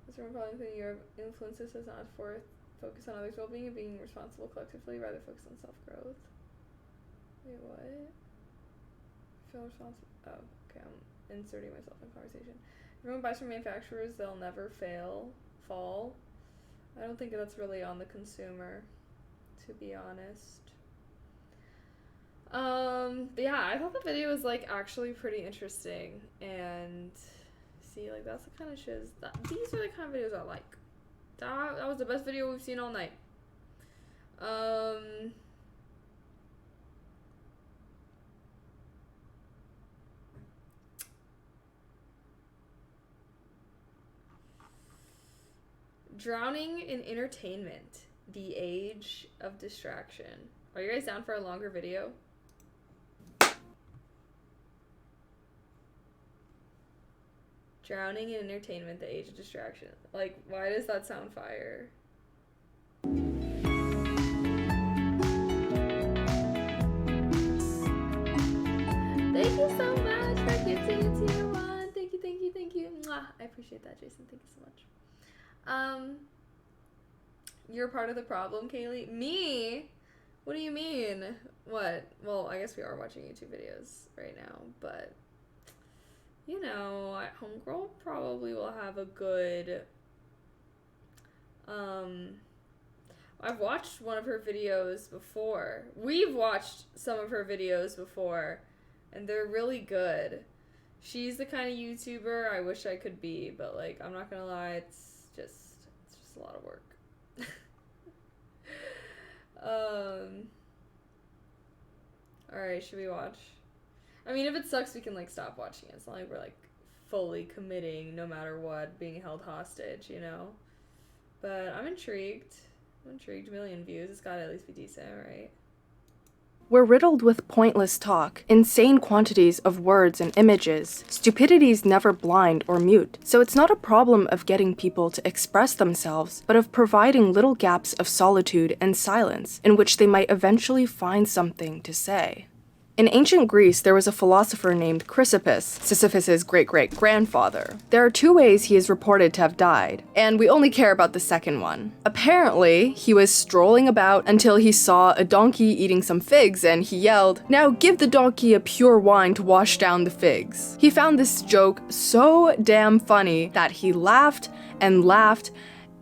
S1: This room probably including your influences does not focus on others' well-being and being responsible collectively, rather focus on self-growth. Wait, what? Feel responsible. Oh, okay, I'm inserting myself in conversation. If everyone buys from manufacturers, they'll never fall. I don't think that's really on the consumer, to be honest. But yeah, I thought the video was, like, actually pretty interesting, and see, like, that's the kind of shiz these are the kind of videos I like. That was the best video we've seen all night. Drowning in entertainment, the age of distraction. Are you guys down for a longer video? Drowning in entertainment, the age of distraction. Like, why does that sound fire? Thank you so much for gifting tier 1. Thank you. Mwah. I appreciate that, Jason. Thank you so much. You're part of the problem, Kaylee? Me? What do you mean? What? Well, I guess we are watching YouTube videos right now, but you know, Homegirl probably will have a good, I've watched one of her videos before. We've watched some of her videos before, and they're really good. She's the kind of YouTuber I wish I could be, but, like, I'm not gonna lie, it's just a lot of work. Alright, should we watch? I mean, if it sucks, we can, like, stop watching it. It's not like we're, like, fully committing no matter what, being held hostage, you know? But I'm intrigued. A million views. It's gotta at least be decent, right?
S9: We're riddled with pointless talk, insane quantities of words and images. Stupidity's never blind or mute, so it's not a problem of getting people to express themselves, but of providing little gaps of solitude and silence in which they might eventually find something to say. In ancient Greece, there was a philosopher named Chrysippus, Sisyphus's great-great-grandfather. There are 2 ways he is reported to have died, and we only care about the second one. Apparently, he was strolling about until he saw a donkey eating some figs, and he yelled, "Now give the donkey a pure wine to wash down the figs." He found this joke so damn funny that he laughed and laughed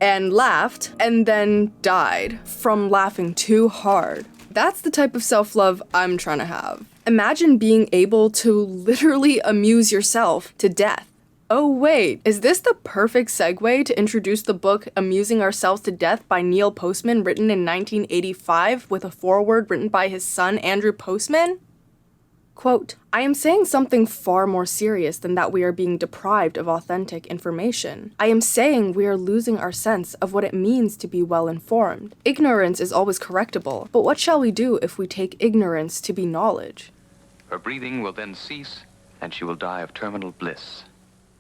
S9: and laughed, and then died from laughing too hard. That's the type of self-love I'm trying to have. Imagine being able to literally amuse yourself to death. Oh wait, is this the perfect segue to introduce the book Amusing Ourselves to Death by Neil Postman, written in 1985 with a foreword written by his son Andrew Postman? Quote, "I am saying something far more serious than that we are being deprived of authentic information. I am saying we are losing our sense of what it means to be well informed. Ignorance is always correctable, but what shall we do if we take ignorance to be knowledge?"
S10: Her breathing will then cease, and she will die of terminal bliss.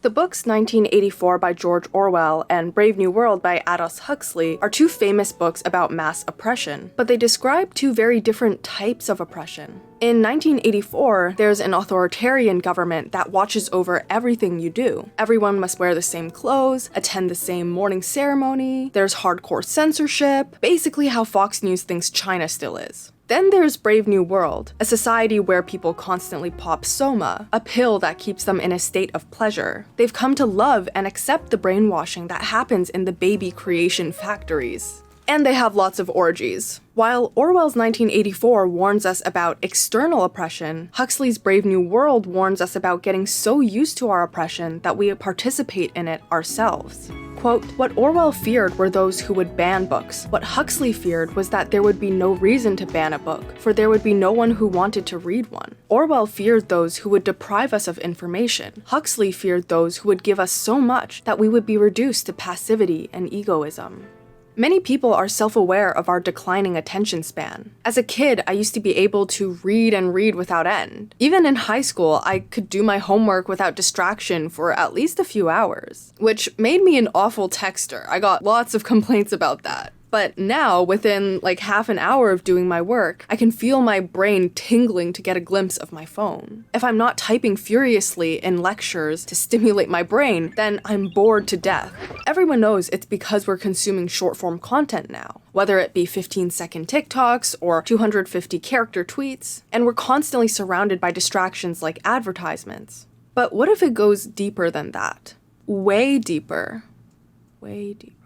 S9: The books 1984 by George Orwell and Brave New World by Aldous Huxley are 2 famous books about mass oppression, but they describe 2 very different types of oppression. In 1984, there's an authoritarian government that watches over everything you do. Everyone must wear the same clothes, attend the same morning ceremony, there's hardcore censorship, basically how Fox News thinks China still is. Then there's Brave New World, a society where people constantly pop soma, a pill that keeps them in a state of pleasure. They've come to love and accept the brainwashing that happens in the baby creation factories. And they have lots of orgies. While Orwell's 1984 warns us about external oppression, Huxley's Brave New World warns us about getting so used to our oppression that we participate in it ourselves. Quote, "What Orwell feared were those who would ban books. What Huxley feared was that there would be no reason to ban a book, for there would be no one who wanted to read one. Orwell feared those who would deprive us of information. Huxley feared those who would give us so much that we would be reduced to passivity and egoism." Many people are self-aware of our declining attention span. As a kid, I used to be able to read and read without end. Even in high school, I could do my homework without distraction for at least a few hours, which made me an awful texter. I got lots of complaints about that. But now, within like half an hour of doing my work, I can feel my brain tingling to get a glimpse of my phone. If I'm not typing furiously in lectures to stimulate my brain, then I'm bored to death. Everyone knows it's because we're consuming short-form content now, whether it be 15-second TikToks or 250 character tweets, and we're constantly surrounded by distractions like advertisements. But what if it goes deeper than that? Way deeper. Way deeper.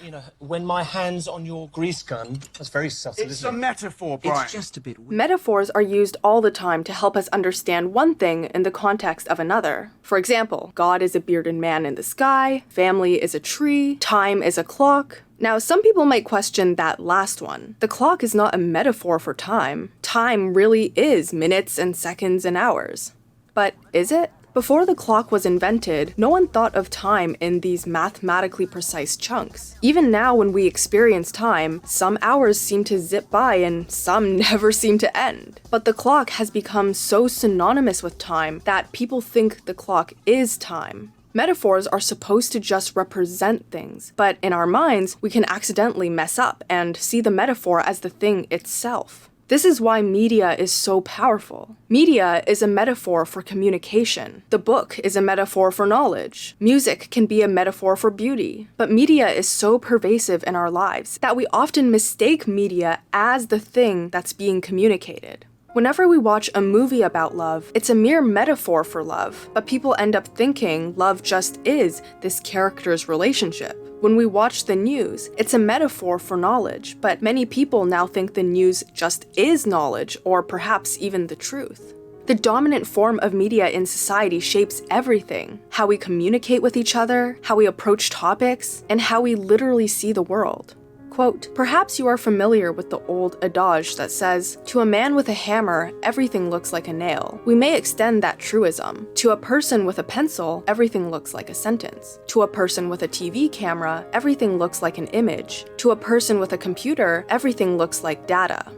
S11: You know, when my hand's on your grease gun, that's very subtle,
S12: It's a metaphor, Brian.
S11: It's just a bit weird.
S9: Metaphors are used all the time to help us understand one thing in the context of another. For example, God is a bearded man in the sky, family is a tree, time is a clock. Now, some people might question that last one. The clock is not a metaphor for time. Time really is minutes and seconds and hours. But is it? Before the clock was invented, no one thought of time in these mathematically precise chunks. Even now when we experience time, some hours seem to zip by and some never seem to end. But the clock has become so synonymous with time that people think the clock is time. Metaphors are supposed to just represent things, but in our minds, we can accidentally mess up and see the metaphor as the thing itself. This is why media is so powerful. Media is a metaphor for communication. The book is a metaphor for knowledge. Music can be a metaphor for beauty. But media is so pervasive in our lives that we often mistake media as the thing that's being communicated. Whenever we watch a movie about love, it's a mere metaphor for love, but people end up thinking love just is this character's relationship. When we watch the news, it's a metaphor for knowledge, but many people now think the news just is knowledge, or perhaps even the truth. The dominant form of media in society shapes everything: how we communicate with each other, how we approach topics, and how we literally see the world. Quote, perhaps you are familiar with the old adage that says, to a man with a hammer, everything looks like a nail. We may extend that truism. To a person with a pencil, everything looks like a sentence. To a person with a TV camera, everything looks like an image. To a person with a computer, everything looks like data.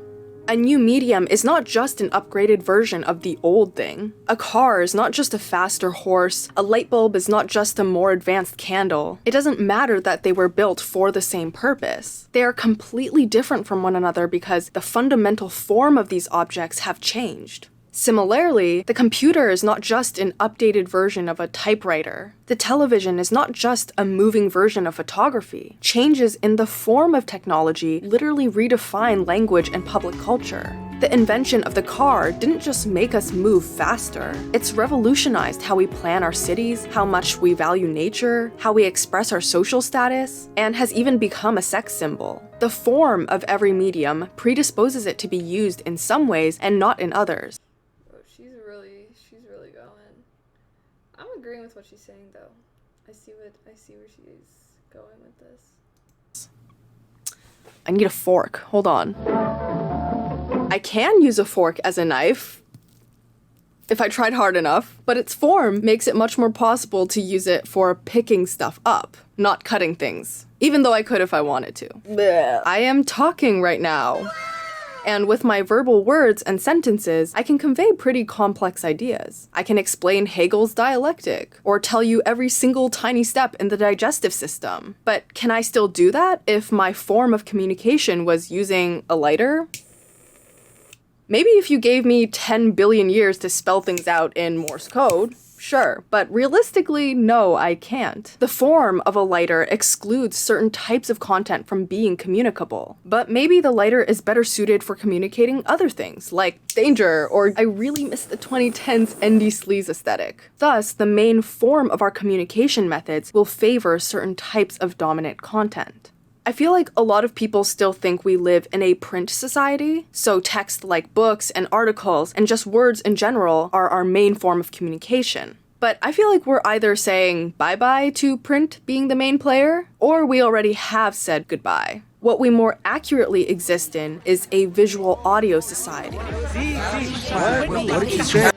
S9: A new medium is not just an upgraded version of the old thing. A car is not just a faster horse. A light bulb is not just a more advanced candle. It doesn't matter that they were built for the same purpose. They are completely different from one another because the fundamental form of these objects have changed. Similarly, the computer is not just an updated version of a typewriter. The television is not just a moving version of photography. Changes in the form of technology literally redefine language and public culture. The invention of the car didn't just make us move faster. It's revolutionized how we plan our cities, how much we value nature, how we express our social status, and has even become a sex symbol. The form of every medium predisposes it to be used in some ways and not in others.
S1: She's really going. I'm agreeing with what she's saying though. I see where she's going with this.
S9: I need a fork. Hold on. I can use a fork as a knife if I tried hard enough, but its form makes it much more possible to use it for picking stuff up, not cutting things, even though I could if I wanted to. Blech. I am talking right now. And with my verbal words and sentences, I can convey pretty complex ideas. I can explain Hegel's dialectic, or tell you every single tiny step in the digestive system. But can I still do that if my form of communication was using a lighter? Maybe if you gave me 10 billion years to spell things out in Morse code, sure, but realistically, no, I can't. The form of a lighter excludes certain types of content from being communicable. But maybe the lighter is better suited for communicating other things, like danger, or I really miss the 2010s indie sleaze aesthetic. Thus, the main form of our communication methods will favor certain types of dominant content. I feel like a lot of people still think we live in a print society, so text like books and articles and just words in general are our main form of communication. But I feel like we're either saying bye-bye to print being the main player, or we already have said goodbye. What we more accurately exist in is a visual audio society.
S12: What did you say?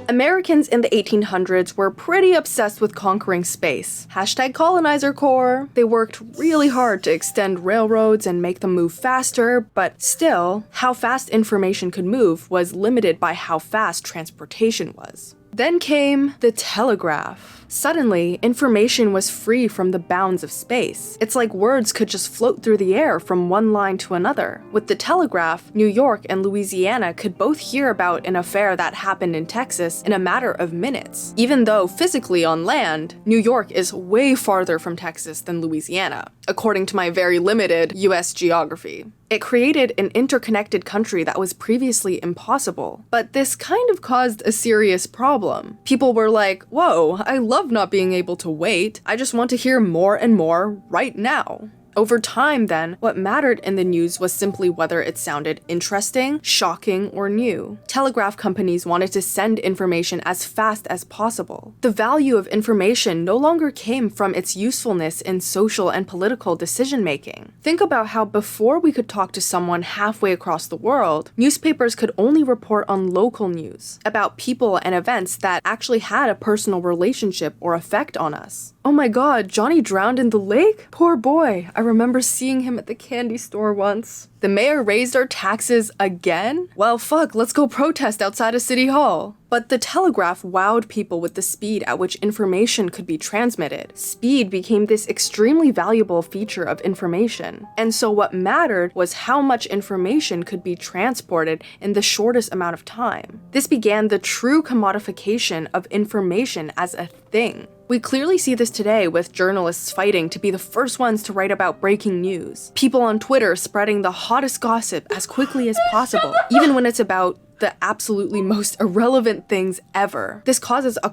S9: Americans in the 1800s were pretty obsessed with conquering space. #colonizer core. They worked really hard to extend railroads and make them move faster, but still, how fast information could move was limited by how fast transportation was. Then came the telegraph. Suddenly, information was free from the bounds of space. It's like words could just float through the air from one line to another. With the telegraph, New York and Louisiana could both hear about an affair that happened in Texas in a matter of minutes. Even though physically on land, New York is way farther from Texas than Louisiana, according to my very limited US geography. It created an interconnected country that was previously impossible. But this kind of caused a serious problem. People were like, whoa, I love not being able to wait. I just want to hear more and more right now. Over time, then, what mattered in the news was simply whether it sounded interesting, shocking, or new. Telegraph companies wanted to send information as fast as possible. The value of information no longer came from its usefulness in social and political decision-making. Think about how before we could talk to someone halfway across the world, newspapers could only report on local news, about people and events that actually had a personal relationship or effect on us. Oh my god, Johnny drowned in the lake? Poor boy. I remember seeing him at the candy store once. The mayor raised our taxes again? Well, fuck, let's go protest outside of City Hall. But the telegraph wowed people with the speed at which information could be transmitted. Speed became this extremely valuable feature of information. And so what mattered was how much information could be transported in the shortest amount of time. This began the true commodification of information as a thing. We clearly see this today with journalists fighting to be the first ones to write about breaking news. People on Twitter spreading the hottest gossip as quickly as possible, even when it's about the absolutely most irrelevant things ever. This causes a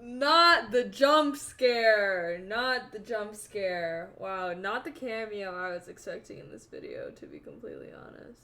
S1: Not the jump scare. Not the jump scare. Wow, not the cameo I was expecting in this video, to be completely honest.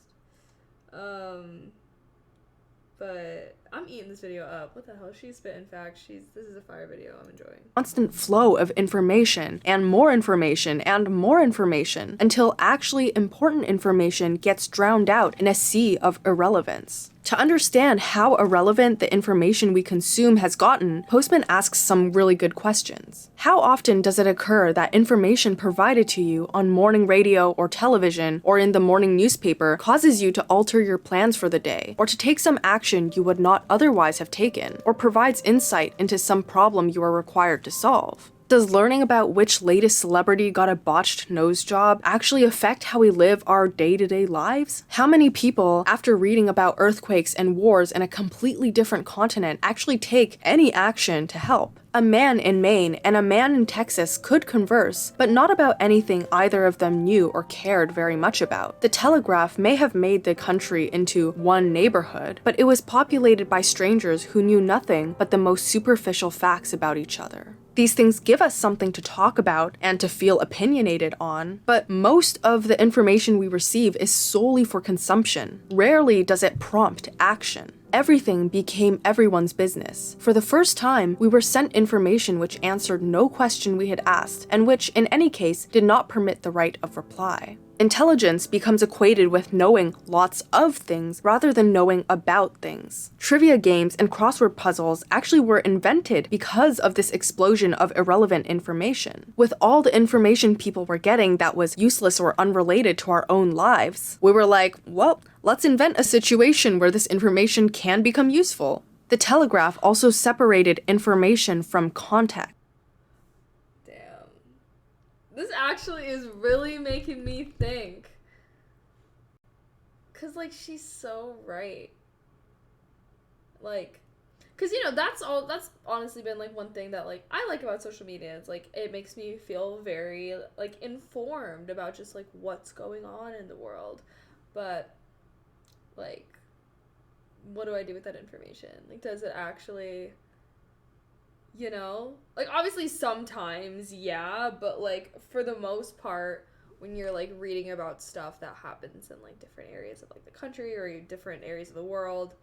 S1: But I'm eating this video up. What the hell? She's spitting facts. This is a fire video I'm enjoying.
S9: Constant flow of information and more information and more information until actually important information gets drowned out in a sea of irrelevance. To understand how irrelevant the information we consume has gotten, Postman asks some really good questions. How often does it occur that information provided to you on morning radio or television or in the morning newspaper causes you to alter your plans for the day, or to take some action you would not otherwise have taken, or provides insight into some problem you are required to solve? Does learning about which latest celebrity got a botched nose job actually affect how we live our day-to-day lives? How many people, after reading about earthquakes and wars in a completely different continent, actually take any action to help? A man in Maine and a man in Texas could converse, but not about anything either of them knew or cared very much about. The telegraph may have made the country into one neighborhood, but it was populated by strangers who knew nothing but the most superficial facts about each other. These things give us something to talk about and to feel opinionated on, but most of the information we receive is solely for consumption. Rarely does it prompt action. Everything became everyone's business. For the first time, we were sent information which answered no question we had asked, and which, in any case, did not permit the right of reply. Intelligence becomes equated with knowing lots of things rather than knowing about things. Trivia games and crossword puzzles actually were invented because of this explosion of irrelevant information. With all the information people were getting that was useless or unrelated to our own lives, we were like, well, let's invent a situation where this information can become useful. The telegraph also separated information from context.
S1: This actually is really making me think. Cause like she's so right. Like, cause you know, that's honestly been like one thing that like I like about social media. It's like it makes me feel very like informed about just like what's going on in the world. But like, what do I do with that information? Like, does it actually, you know, like obviously sometimes, yeah, but like for the most part, when you're like reading about stuff that happens in like different areas of like the country or different areas of the world,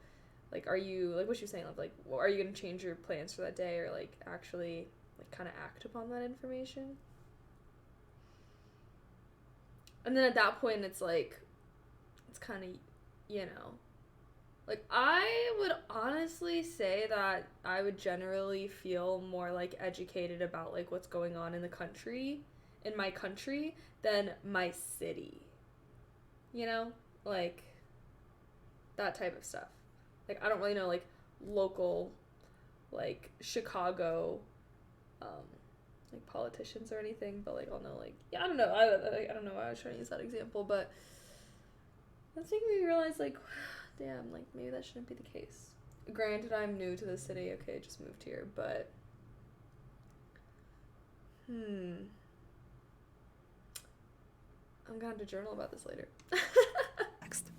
S1: like are you, like what you're saying, like are you gonna change your plans for that day or like actually like kind of act upon that information? And then at that point it's like, it's kind of, you know, like, I would honestly say that I would generally feel more, like, educated about, like, what's going on in the country, in my country, than my city. You know? Like, that type of stuff. Like, I don't really know, like, local, like, Chicago, like, politicians or anything, but, like, I'll know, like, yeah, I don't know, I don't know why I was trying to use that example, but that's making me realize, like, damn, like, maybe that shouldn't be the case. Granted, I'm new to the city, okay, just moved here, but, I'm gonna have to journal about this later.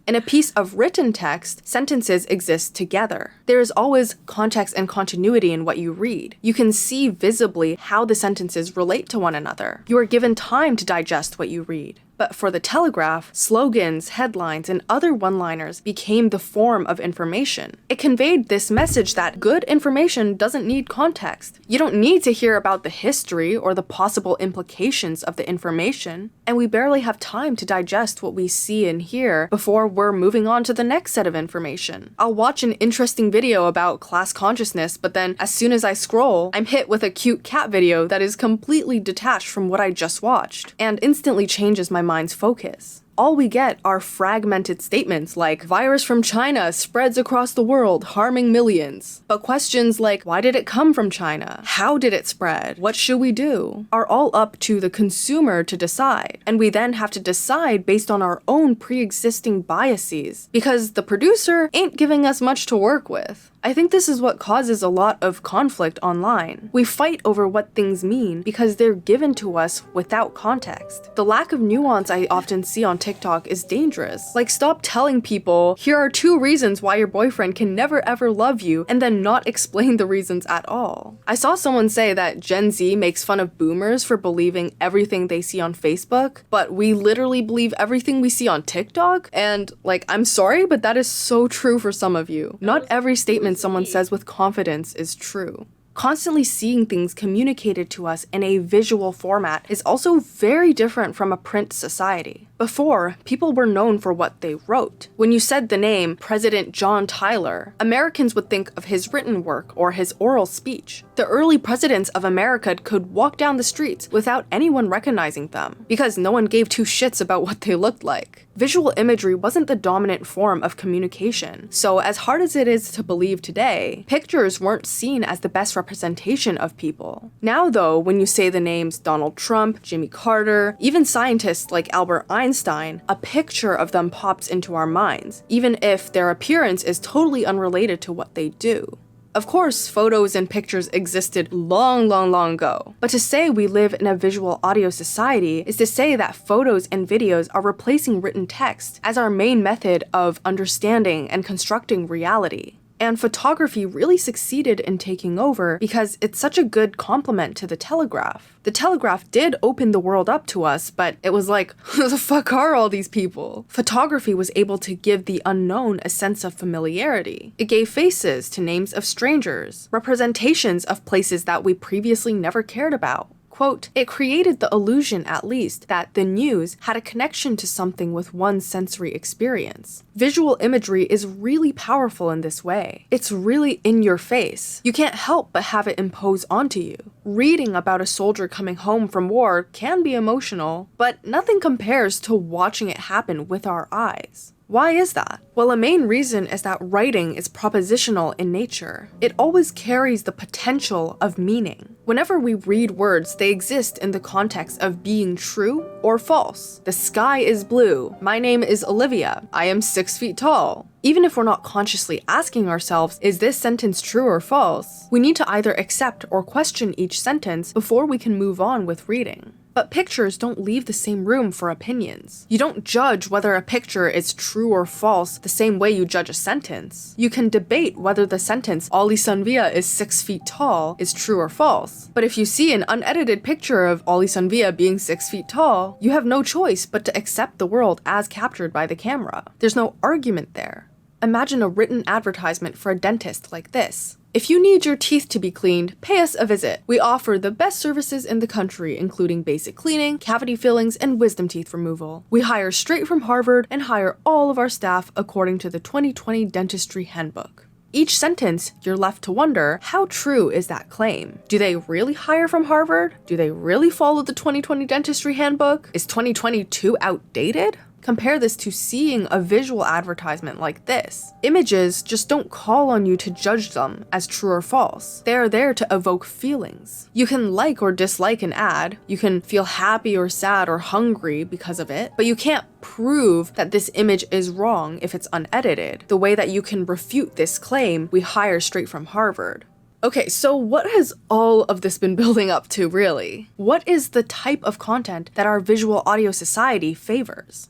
S9: In a piece of written text, sentences exist together. There is always context and continuity in what you read. You can see visibly how the sentences relate to one another. You are given time to digest what you read. But for the Telegraph, slogans, headlines, and other one-liners became the form of information. It conveyed this message that good information doesn't need context. You don't need to hear about the history or the possible implications of the information, and we barely have time to digest what we see and hear before we're moving on to the next set of information. I'll watch an interesting video about class consciousness, but then as soon as I scroll, I'm hit with a cute cat video that is completely detached from what I just watched, and instantly changes my mind's focus. All we get are fragmented statements like, virus from China spreads across the world, harming millions. But questions like, why did it come from China? How did it spread? What should we do? Are all up to the consumer to decide. And we then have to decide based on our own pre-existing biases, because the producer ain't giving us much to work with. I think this is what causes a lot of conflict online. We fight over what things mean because they're given to us without context. The lack of nuance I often see on TikTok is dangerous. Like, stop telling people, here are 2 reasons why your boyfriend can never ever love you, and then not explain the reasons at all. I saw someone say that Gen Z makes fun of boomers for believing everything they see on Facebook, but we literally believe everything we see on TikTok? And, like, I'm sorry, but that is so true for some of you. Not every statement someone says with confidence is true. Constantly seeing things communicated to us in a visual format is also very different from a print society. Before, people were known for what they wrote. When you said the name President John Tyler, Americans would think of his written work or his oral speech. The early presidents of America could walk down the streets without anyone recognizing them, because no one gave 2 shits about what they looked like. Visual imagery wasn't the dominant form of communication, so as hard as it is to believe today, pictures weren't seen as the best representation of people. Now though, when you say the names Donald Trump, Jimmy Carter, even scientists like Albert Einstein, a picture of them pops into our minds, even if their appearance is totally unrelated to what they do. Of course, photos and pictures existed long ago, but to say we live in a visual audio society is to say that photos and videos are replacing written text as our main method of understanding and constructing reality. And photography really succeeded in taking over because it's such a good complement to the Telegraph. The Telegraph did open the world up to us, but it was like, who the fuck are all these people? Photography was able to give the unknown a sense of familiarity. It gave faces to names of strangers, representations of places that we previously never cared about. Quote, it created the illusion, at least, that the news had a connection to something with one's sensory experience. Visual imagery is really powerful in this way. It's really in your face. You can't help but have it impose onto you. Reading about a soldier coming home from war can be emotional, but nothing compares to watching it happen with our eyes. Why is that? Well, a main reason is that writing is propositional in nature. It always carries the potential of meaning. Whenever we read words, they exist in the context of being true or false. The sky is blue. My name is Olivia. I am 6 feet tall. Even if we're not consciously asking ourselves, is this sentence true or false? We need to either accept or question each sentence before we can move on with reading. But pictures don't leave the same room for opinions. You don't judge whether a picture is true or false the same way you judge a sentence. You can debate whether the sentence, Ali Sanvia is 6 feet tall, is true or false. But if you see an unedited picture of Ali Sanvia being 6 feet tall, you have no choice but to accept the world as captured by the camera. There's no argument there. Imagine a written advertisement for a dentist like this. If you need your teeth to be cleaned, pay us a visit. We offer the best services in the country, including basic cleaning, cavity fillings, and wisdom teeth removal. We hire straight from Harvard and hire all of our staff according to the 2020 Dentistry Handbook. Each sentence, you're left to wonder, how true is that claim? Do they really hire from Harvard? Do they really follow the 2020 Dentistry Handbook? Is 2022 outdated? Compare this to seeing a visual advertisement like this. Images just don't call on you to judge them as true or false. They are there to evoke feelings. You can like or dislike an ad, you can feel happy or sad or hungry because of it, but you can't prove that this image is wrong if it's unedited, the way that you can refute this claim we hire straight from Harvard. Okay, so what has all of this been building up to, really? What is the type of content that our visual audio society favors?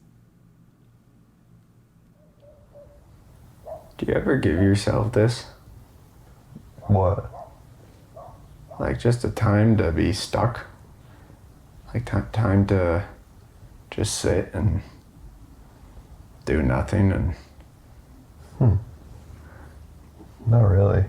S13: Do you ever give yourself this?
S14: What?
S13: Like just a time to be stuck? Like time to just sit and do nothing and...
S14: Not really.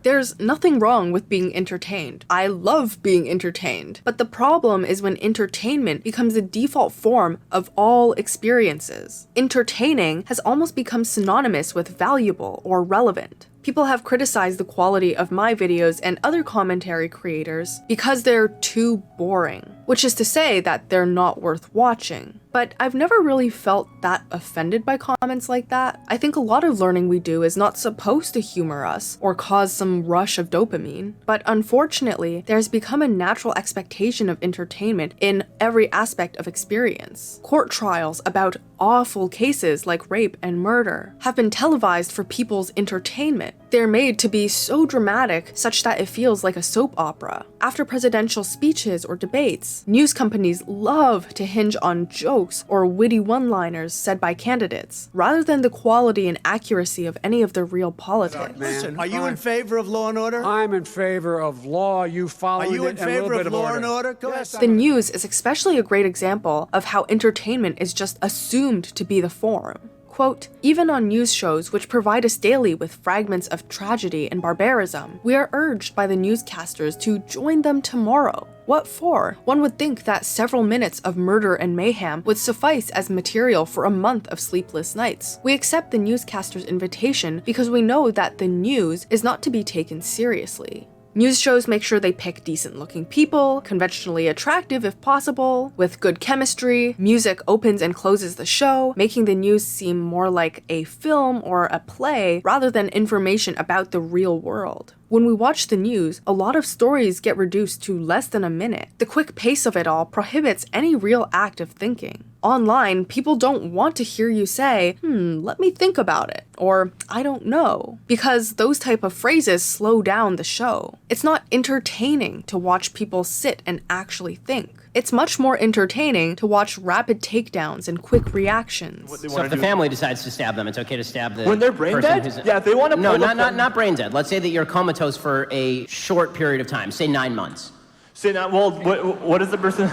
S9: There's nothing wrong with being entertained. I love being entertained. But the problem is when entertainment becomes the default form of all experiences. Entertaining has almost become synonymous with valuable or relevant. People have criticized the quality of my videos and other commentary creators because they're too boring, which is to say that they're not worth watching. But I've never really felt that offended by comments like that. I think a lot of learning we do is not supposed to humor us or cause some rush of dopamine. But unfortunately, there's become a natural expectation of entertainment in every aspect of experience. Court trials about awful cases like rape and murder have been televised for people's entertainment. They're made to be so dramatic such that it feels like a soap opera. After presidential speeches or debates, news companies love to hinge on jokes or witty one-liners said by candidates, rather than the quality and accuracy of any of the real politics.
S12: Listen, are you in favor of law and order? I'm in favor of law. You follow it. Are you in favor of law and order? Go ahead.
S9: The news is especially a great example of how entertainment is just assumed to be the form. Quote, even on news shows which provide us daily with fragments of tragedy and barbarism, we are urged by the newscasters to join them tomorrow. What for? One would think that several minutes of murder and mayhem would suffice as material for a month of sleepless nights. We accept the newscaster's invitation because we know that the news is not to be taken seriously. News shows make sure they pick decent-looking people, conventionally attractive if possible, with good chemistry. Music opens and closes the show, making the news seem more like a film or a play rather than information about the real world. When we watch the news, a lot of stories get reduced to less than a minute. The quick pace of it all prohibits any real act of thinking. Online, people don't want to hear you say, let me think about it, or I don't know, because those type of phrases slow down the show. It's not entertaining to watch people sit and actually think. It's much more entertaining to watch rapid takedowns and quick reactions.
S15: So if the family decides to stab them, it's okay to stab the
S16: when they're brain dead? Yeah, if they want to.
S15: No, not brain dead. Let's say that you're comatose for a short period of time, say 9 months.
S16: Say not. Well, what is the person?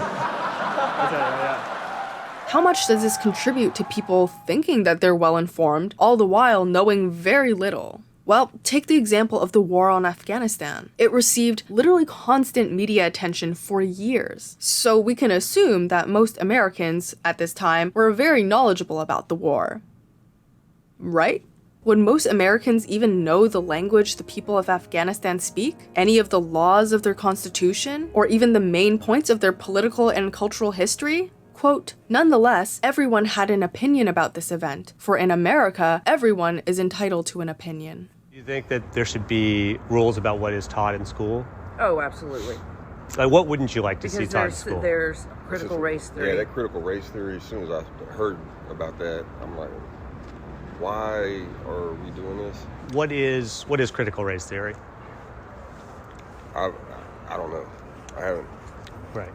S9: How much does this contribute to people thinking that they're well-informed, all the while knowing very little? Well, take the example of the war on Afghanistan. It received literally constant media attention for years. So we can assume that most Americans at this time were very knowledgeable about the war. Right? Would most Americans even know the language the people of Afghanistan speak? Any of the laws of their constitution? Or even the main points of their political and cultural history? Quote, nonetheless, everyone had an opinion about this event, for in America, everyone is entitled to an opinion.
S17: Do you think that there should be rules about what is taught in school?
S18: Oh, absolutely.
S17: Like, what wouldn't you like to see taught in
S18: Because
S17: school?
S18: there's critical race theory.
S19: Yeah, that critical race theory, as soon as I heard about that, I'm like, why are we doing this?
S17: What is critical race theory?
S19: I don't know. I haven't.
S17: Right.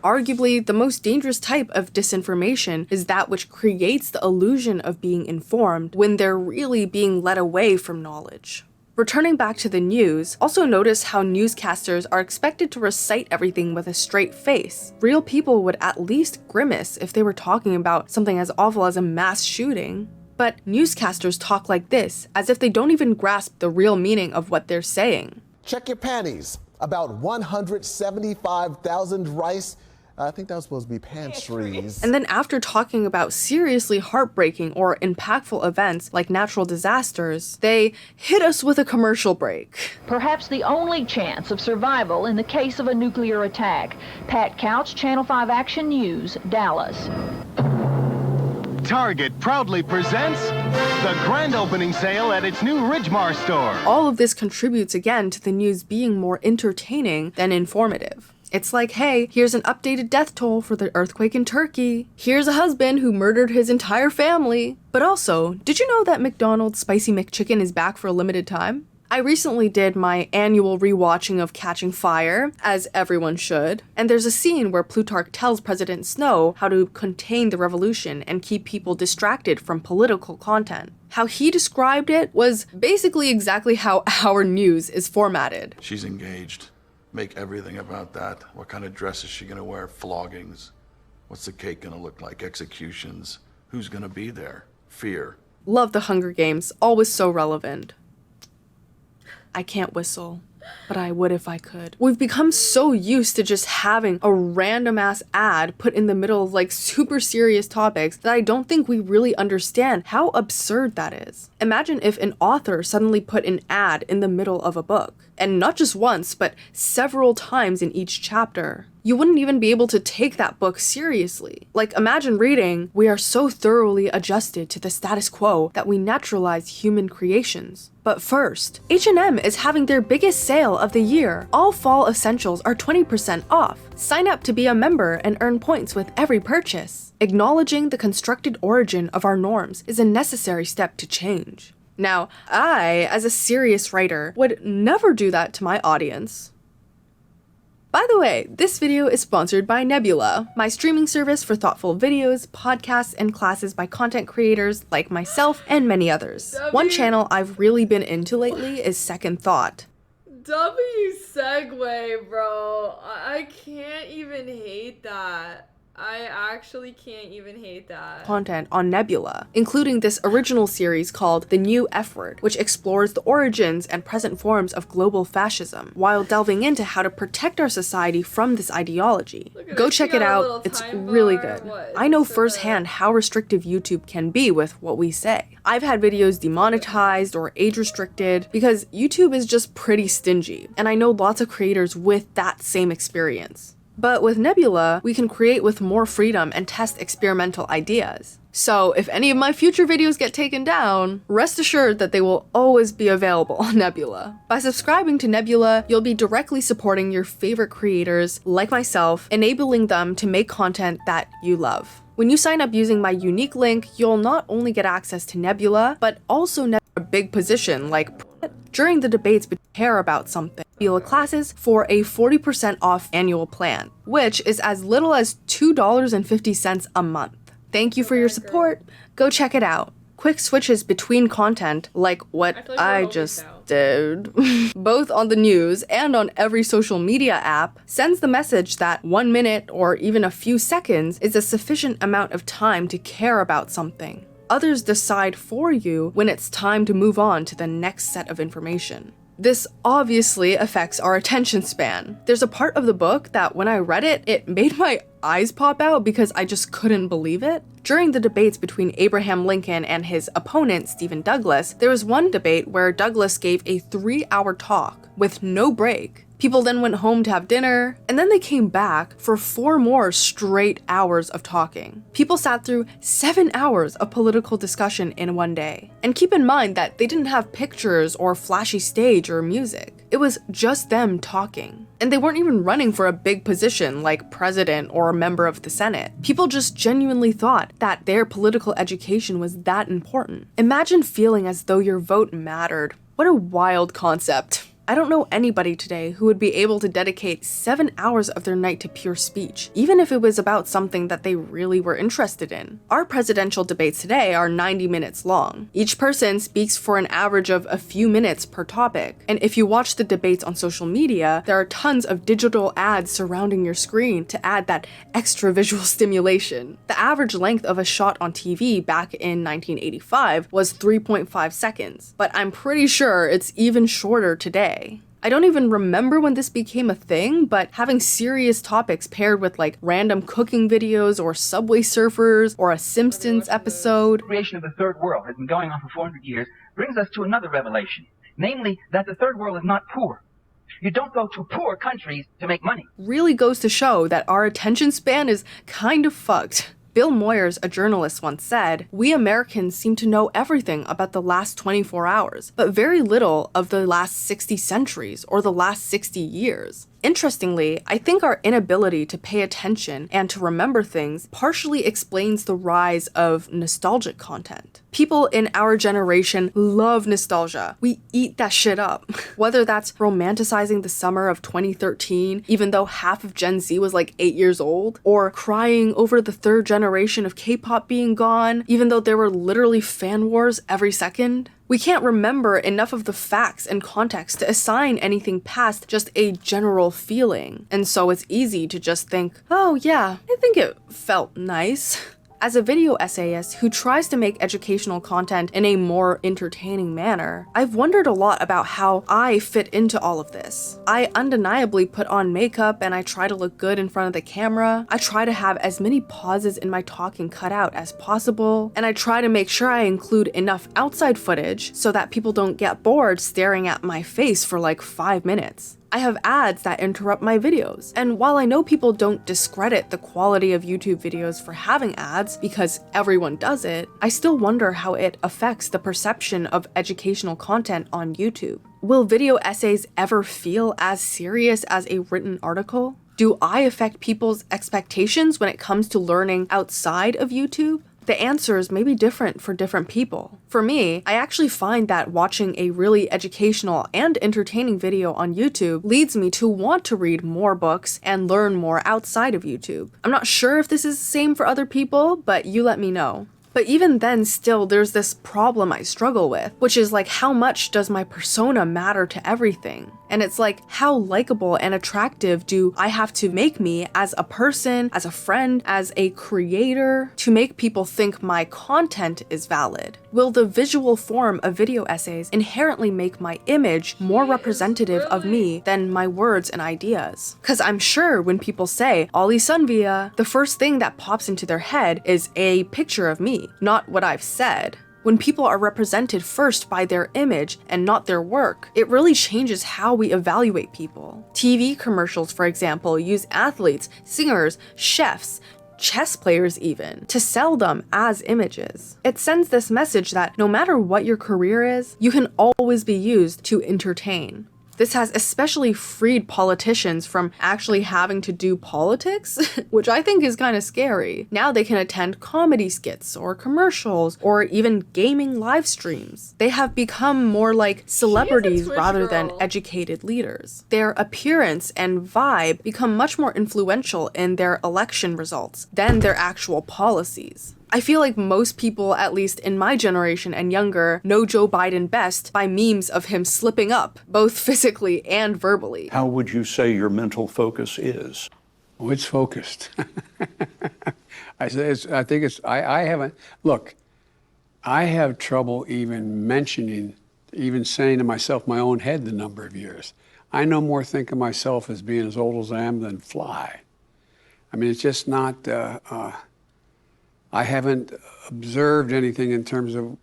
S9: Arguably, the most dangerous type of disinformation is that which creates the illusion of being informed when they're really being led away from knowledge. Returning back to the news, also notice how newscasters are expected to recite everything with a straight face. Real people would at least grimace if they were talking about something as awful as a mass shooting. But newscasters talk like this, as if they don't even grasp the real meaning of what they're saying.
S20: Check your panties. About 175,000 rice. I think that was supposed to be pantries.
S9: And then after talking about seriously heartbreaking or impactful events like natural disasters, they hit us with a commercial break.
S21: Perhaps the only chance of survival in the case of a nuclear attack. Pat Couch, Channel 5 Action News, Dallas.
S3: Target proudly presents the grand opening sale at its new Ridgemar store.
S9: All of this contributes again to the news being more entertaining than informative. It's like, hey, here's an updated death toll for the earthquake in Turkey. Here's a husband who murdered his entire family. But also, did you know that McDonald's Spicy McChicken is back for a limited time? I recently did my annual rewatching of Catching Fire, as everyone should, and there's a scene where Plutarch tells President Snow how to contain the revolution and keep people distracted from political content. How he described it was basically exactly how our news is formatted.
S22: She's engaged. Make everything about that. What kind of dress is she gonna wear? Floggings. What's the cake gonna look like? Executions. Who's gonna be there? Fear.
S9: Love the Hunger Games, always so relevant. I can't whistle, but I would if I could. We've become so used to just having a random ass ad put in the middle of like super serious topics that I don't think we really understand how absurd that is. Imagine if an author suddenly put an ad in the middle of a book, and not just once, but several times in each chapter. You wouldn't even be able to take that book seriously. Like, imagine reading, "We are so thoroughly adjusted to the status quo that we naturalize human creations." But first, H&M is having their biggest sale of the year. All fall essentials are 20% off. Sign up to be a member and earn points with every purchase. Acknowledging the constructed origin of our norms is a necessary step to change. Now, I, as a serious writer, would never do that to my audience. By the way, this video is sponsored by Nebula, my streaming service for thoughtful videos, podcasts, and classes by content creators like myself and many others. One channel I've really been into lately is Second Thought.
S1: W segue, bro. I can't even hate that. I actually can't even hate that.
S9: Content on Nebula, including this original series called The New F Word, which explores the origins and present forms of global fascism, while delving into how to protect our society from this ideology. Go check it out, it's really good. I know firsthand how restrictive YouTube can be with what we say. I've had videos demonetized or age restricted because YouTube is just pretty stingy, and I know lots of creators with that same experience. But with Nebula, we can create with more freedom and test experimental ideas. So if any of my future videos get taken down, rest assured that they will always be available on Nebula. By subscribing to Nebula, you'll be directly supporting your favorite creators, like myself, enabling them to make content that you love. When you sign up using my unique link, you'll not only get access to Nebula, but also a big position like during the debates but care about something. Nebula classes for a 40% off annual plan, which is as little as $2.50 a month. Thank you for your support. Go check it out. Quick switches between content, like what I just did, both on the news and on every social media app, sends the message that 1 minute or even a few seconds is a sufficient amount of time to care about something. Others decide for you when it's time to move on to the next set of information. This obviously affects our attention span. There's a part of the book that when I read it, it made my eyes pop out because I just couldn't believe it. During the debates between Abraham Lincoln and his opponent, Stephen Douglas, there was one debate where Douglas gave a 3-hour talk with no break. People then went home to have dinner, and then they came back for 4 more straight hours of talking. People sat through 7 hours of political discussion in one day. And keep in mind that they didn't have pictures or flashy stage or music. It was just them talking. And they weren't even running for a big position like president or a member of the Senate. People just genuinely thought that their political education was that important. Imagine feeling as though your vote mattered. What a wild concept. I don't know anybody today who would be able to dedicate 7 hours of their night to pure speech, even if it was about something that they really were interested in. Our presidential debates today are 90 minutes long. Each person speaks for an average of a few minutes per topic. And if you watch the debates on social media, there are tons of digital ads surrounding your screen to add that extra visual stimulation. The average length of a shot on TV back in 1985 was 3.5 seconds, but I'm pretty sure it's even shorter today. I don't even remember when this became a thing, but having serious topics paired with like random cooking videos or Subway Surfers or a Simpsons episode.
S23: The creation of the third world has been going on for 400 years brings us to another revelation, namely that the third world is not poor. You don't go to poor countries to make money.
S9: Really goes to show that our attention span is kind of fucked. Bill Moyers, a journalist, once said, "We Americans seem to know everything about the last 24 hours, but very little of the last 60 centuries or the last 60 years." Interestingly, I think our inability to pay attention and to remember things partially explains the rise of nostalgic content. People in our generation love nostalgia. We eat that shit up. Whether that's romanticizing the summer of 2013, even though half of Gen Z was like 8 years old, or crying over the third generation of K-pop being gone, even though there were literally fan wars every second. We can't remember enough of the facts and context to assign anything past just a general feeling. And so it's easy to just think, oh yeah, I think it felt nice. As a video essayist who tries to make educational content in a more entertaining manner, I've wondered a lot about how I fit into all of this. I undeniably put on makeup and I try to look good in front of the camera. I try to have as many pauses in my talking cut out as possible, and I try to make sure I include enough outside footage so that people don't get bored staring at my face for like 5 minutes. I have ads that interrupt my videos, and while I know people don't discredit the quality of YouTube videos for having ads because everyone does it, I still wonder how it affects the perception of educational content on YouTube. Will video essays ever feel as serious as a written article? Do I affect people's expectations when it comes to learning outside of YouTube? The answers may be different for different people. For me, I actually find that watching a really educational and entertaining video on YouTube leads me to want to read more books and learn more outside of YouTube. I'm not sure if this is the same for other people, but you let me know. But even then, still, there's this problem I struggle with, which is like, how much does my persona matter to everything? And it's like, how likable and attractive do I have to make me as a person, as a friend, as a creator, to make people think my content is valid? Will the visual form of video essays inherently make my image more representative of me than my words and ideas? Because I'm sure when people say, "Ali Sunvia," the first thing that pops into their head is a picture of me, not what I've said. When people are represented first by their image and not their work, it really changes how we evaluate people. TV commercials, for example, use athletes, singers, chefs, chess players even, to sell them as images. It sends this message that no matter what your career is, you can always be used to entertain. This has especially freed politicians from actually having to do politics, which I think is kind of scary. Now they can attend comedy skits or commercials or even gaming live streams. They have become more like celebrities rather than educated leaders. Their appearance and vibe become much more influential in their election results than their actual policies. I feel like most people, at least in my generation and younger, know Joe Biden best by memes of him slipping up, both physically and verbally.
S2: How would you say your mental focus is?
S12: Oh, it's focused. I haven't, look, I have trouble even saying to myself my own head the number of years. I no more think of myself as being as old as I am than fly. I mean, it's just not, I haven't observed anything in terms of,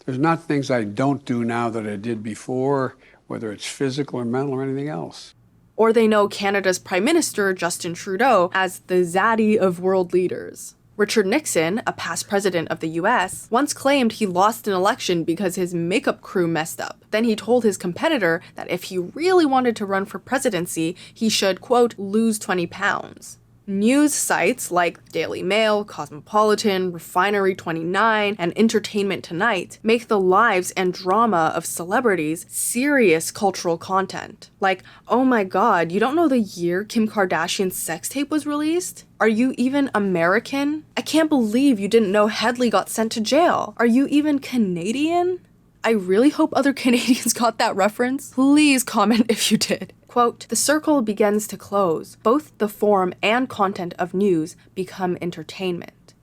S12: there's not things I don't do now that I did before, whether it's physical or mental or anything else.
S9: Or they know Canada's Prime Minister, Justin Trudeau, as the zaddy of world leaders. Richard Nixon, a past president of the US, once claimed he lost an election because his makeup crew messed up. Then he told his competitor that if he really wanted to run for presidency, he should, quote, lose 20 pounds. News sites like Daily Mail, Cosmopolitan, Refinery 29, and Entertainment Tonight make the lives and drama of celebrities serious cultural content. Like, oh my god, you don't know the year Kim Kardashian's sex tape was released? Are you even American? I can't believe you didn't know Headley got sent to jail. Are you even Canadian? I really hope other Canadians got that reference. Please comment if you did. Quote, the circle begins to close. Both the form and content of news become entertainment.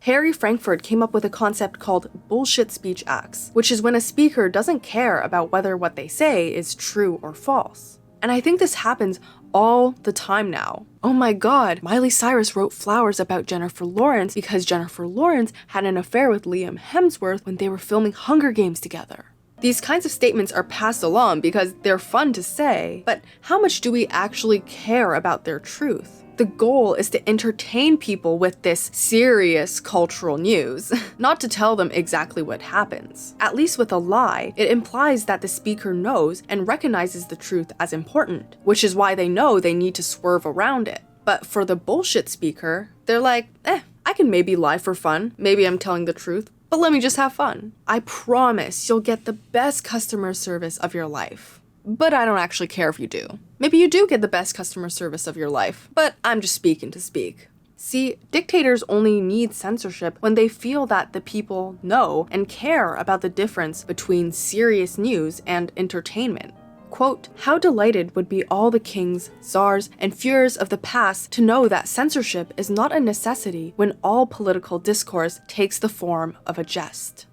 S9: Harry Frankfurt came up with a concept called bullshit speech acts, which is when a speaker doesn't care about whether what they say is true or false. And I think this happens all the time now. Oh my god, Miley Cyrus wrote flowers about Jennifer Lawrence because Jennifer Lawrence had an affair with Liam Hemsworth when they were filming Hunger Games together. These kinds of statements are passed along because they're fun to say, but how much do we actually care about their truth? The goal is to entertain people with this serious cultural news, not to tell them exactly what happens. At least with a lie, it implies that the speaker knows and recognizes the truth as important, which is why they know they need to swerve around it. But for the bullshit speaker, they're like, I can maybe lie for fun, maybe I'm telling the truth, but let me just have fun. I promise you'll get the best customer service of your life. But I don't actually care if you do. Maybe you do get the best customer service of your life, but I'm just speaking to speak. See, dictators only need censorship when they feel that the people know and care about the difference between serious news and entertainment. Quote, how delighted would be all the kings, czars, and Führers of the past to know that censorship is not a necessity when all political discourse takes the form of a jest.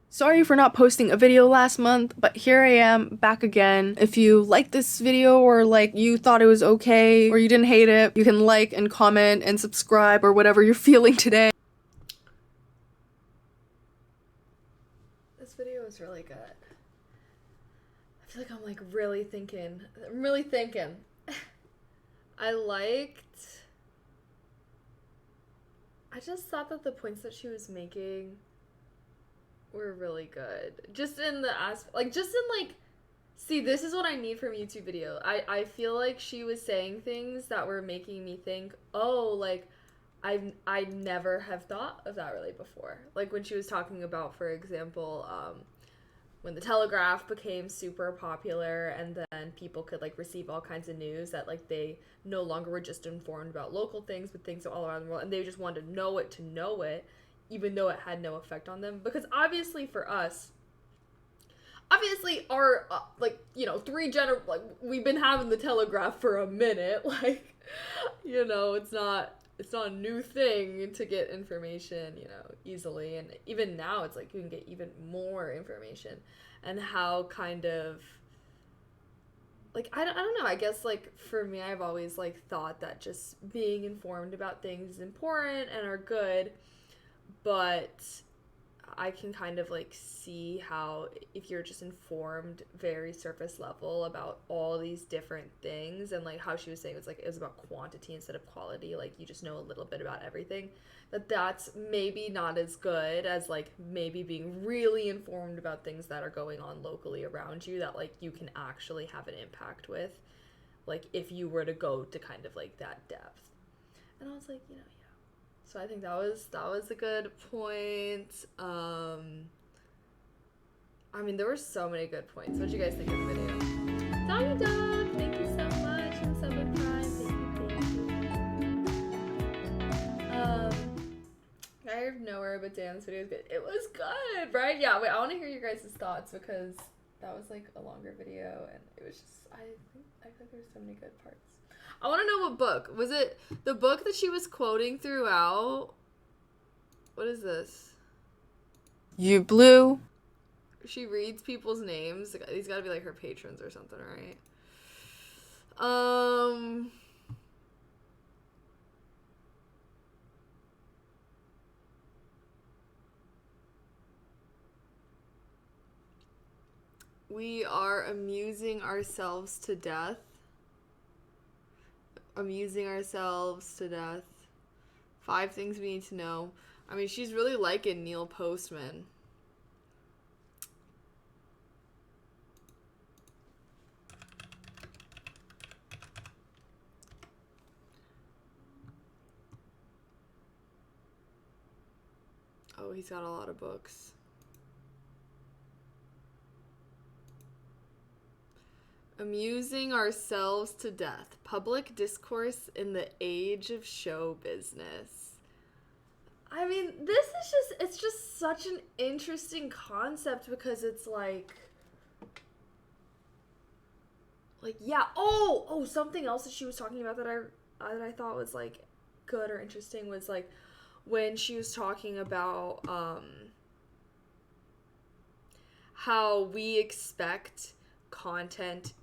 S9: Sorry for not posting a video last month, but here I am, back again. If you liked this video or you thought it was okay or you didn't hate it, you can like and comment and subscribe or whatever you're feeling today.
S1: This video is really good. I feel like I'm really thinking. I'm really thinking. I just thought that the points that she was making were really good. Just in the aspect, see, this is what I need from YouTube video. I feel like she was saying things that were making me think, oh, I never have thought of that really before. Like when she was talking about, for example, when the telegraph became super popular and then people could receive all kinds of news that they no longer were just informed about local things but things all around the world, and they just wanted to know it even though it had no effect on them. Because obviously for us, our we've been having the telegraph for a minute, it's not a new thing to get information, easily. And even now it's you can get even more information. And how kind of, I don't know, I guess, for me, I've always, thought that just being informed about things is important and are good, but I can kind of, see how if you're just informed very surface level about all these different things, and, how she was saying, it was about quantity instead of quality, you just know a little bit about everything, that's maybe not as good as, maybe being really informed about things that are going on locally around you that, you can actually have an impact with, if you were to go to kind of, that depth. And I was like, yeah. So I think that was a good point. There were so many good points. What did you guys think of the video? Doggy Dog, thank you so much. And Summer Prime, thank you. I have nowhere but damn, this video is good. It was good, right? Yeah, wait, I want to hear your guys' thoughts because that was a longer video and it was just, I think there were so many good parts. I want to know what book. Was it the book that she was quoting throughout? What is this?
S9: You blew.
S1: She reads people's names. These gotta be her patrons or something, right? We are amusing ourselves to death. Amusing ourselves to death. 5 things we need to know. She's really liking Neil Postman. Oh, he's got a lot of books. Amusing ourselves to death. Public discourse in the age of show business. It's just such an interesting concept because it's yeah. Oh, something else that she was talking about that I thought was good or interesting was when she was talking about how we expect content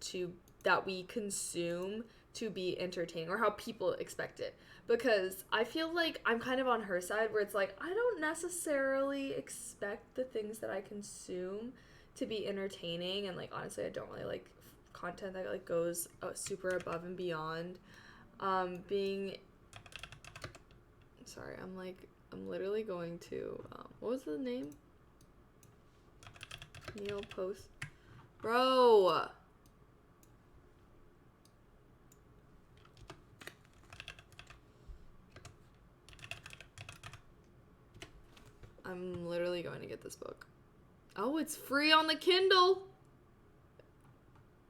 S1: that we consume to be entertaining, or how people expect it, because I feel I'm kind of on her side where it's I don't necessarily expect the things that I consume to be entertaining, and like honestly I don't really like content that like goes super above and beyond being sorry, I'm literally going to what was the name? Neil Post. Bro. I'm literally going to get this book. Oh, it's free on the Kindle.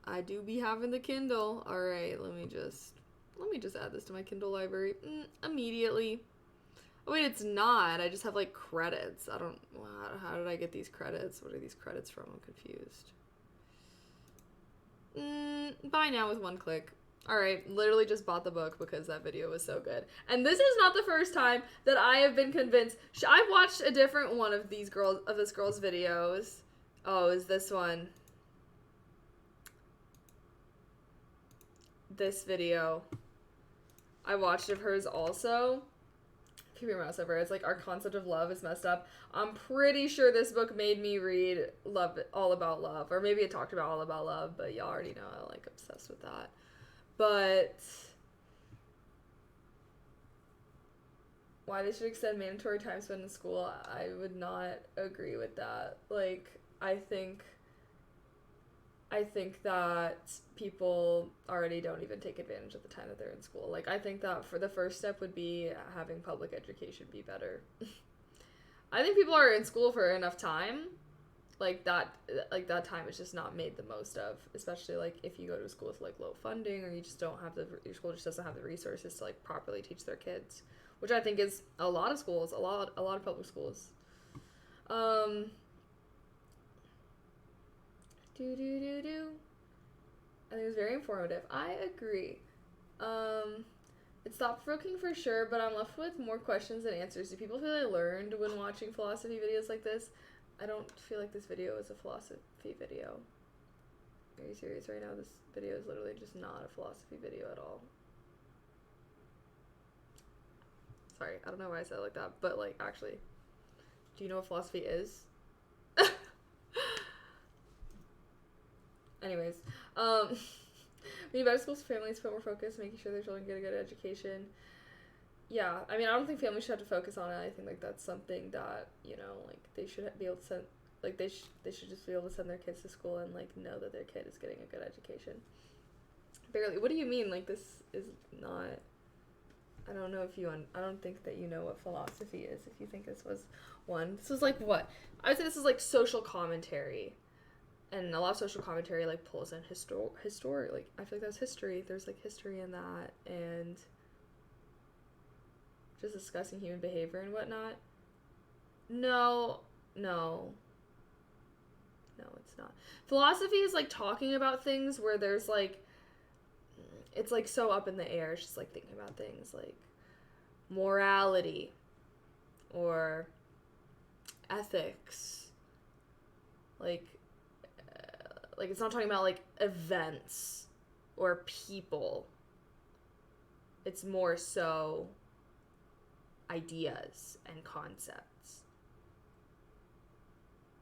S1: I do be having the Kindle. All right, let me just add this to my Kindle library immediately. Oh wait, it's not. I just have like credits. I don't. How did I get these credits? What are these credits from? I'm confused. Buy now with one click. Alright, literally just bought the book because that video was so good. And this is not the first time that I have been convinced. I've watched a different one of this girl's videos. Oh, is this one? This video. I watched of hers also. Keep your mouse over. It's like our concept of love is messed up. I'm pretty sure this book made me read Love, All About Love. Or maybe it talked about All About Love, but y'all already know I'm like obsessed with that. But why they should extend mandatory time spent in school, I would not agree with that. Like, I think that people already don't even take advantage of the time that they're in school. Like, I think that for the first step would be having public education be better. I think people are in school for enough time. Like that time is just not made the most of, especially like if you go to a school with like low funding, or you just don't have your school just doesn't have the resources to like properly teach their kids, which I think is a lot of schools, a lot of public schools. I think it was very informative. I agree. It's thought-provoking for sure, but I'm left with more questions than answers. Do people feel they learned when watching philosophy videos like this? I don't feel like this video is a philosophy video. Are you serious right now? This video is literally just not a philosophy video at all. Sorry, I don't know why I said it like that, but like actually, do you know what philosophy is? Anyways, we need better schools for families to put more focus, making sure their children get a good education. Yeah, I mean, I don't think families should have to focus on it. I think like that's something that, you know, like they should be able to send, like they should just be able to send their kids to school and like know that their kid is getting a good education. Barely. What do you mean? Like this is not. I don't know if you. I don't think that you know what philosophy is. If you think this was one, this was like what I would say. This is like social commentary, and a lot of social commentary like pulls in history. Like I feel like that's history. There's like history in that, and just discussing human behavior and whatnot. No, it's not. Philosophy is like talking about things where there's like, it's like so up in the air. It's just like thinking about things like morality or ethics. Like it's not talking about like events or people. It's more so ideas and concepts,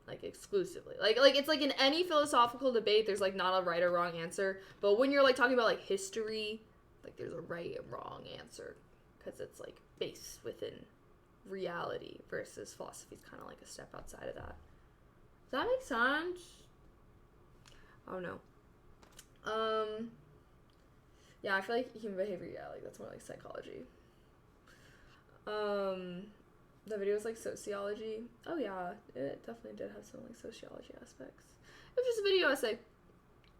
S1: like exclusively like it's like in any philosophical debate there's like not a right or wrong answer, but when you're like talking about like history, like there's a right and wrong answer because it's like based within reality, versus philosophy is kind of like a step outside of that. Does that make sense? I don't know. Yeah, I feel like human behavior, yeah, like that's more like psychology. The video was like sociology. Oh yeah, it definitely did have some like sociology aspects. It was just a video essay.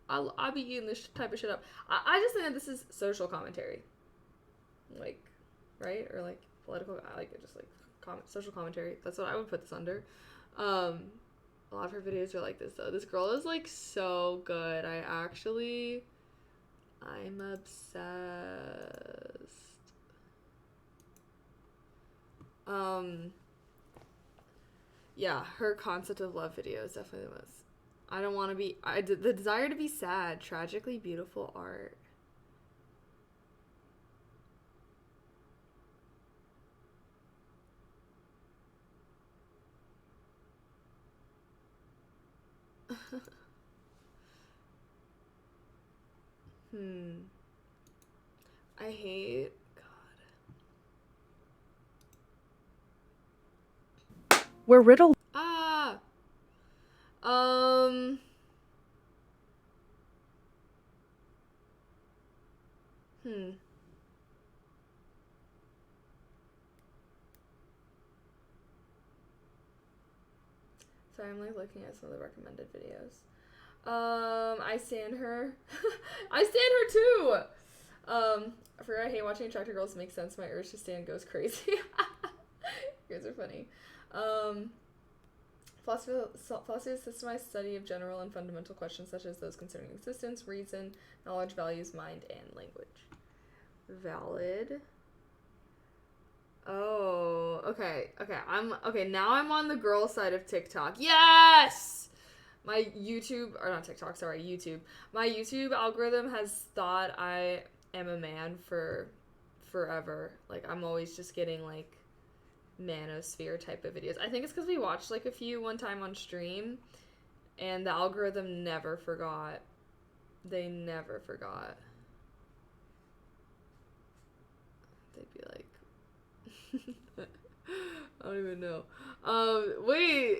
S1: I'll be eating this type of shit up. I just think that this is social commentary, like, right, or like political. I like it, just like social commentary. That's what I would put this under. A lot of her videos are like this though. This girl is like so good. I'm obsessed. Yeah, her concept of love video is definitely the most. I don't want to be. The desire to be sad, tragically beautiful art. I hate
S9: We're riddled.
S1: Ah. Sorry, I'm like looking at some of the recommended videos. I stan her. I stan her too. I forgot I hate watching attractive girls. Makes sense. My urge to stan goes crazy. You guys are funny. Philosophy is a systemized study of general and fundamental questions such as those concerning existence, reason, knowledge, values, mind, and language. Valid. Oh, okay. Now I'm on the girl side of TikTok. Yes! My YouTube, or not TikTok, sorry, YouTube. My YouTube algorithm has thought I am a man for forever. Like, I'm always just getting, like, manosphere type of videos. I think it's because we watched, like, a few one time on stream, and the algorithm never forgot. They never forgot. They'd be like, I don't even know. Wait,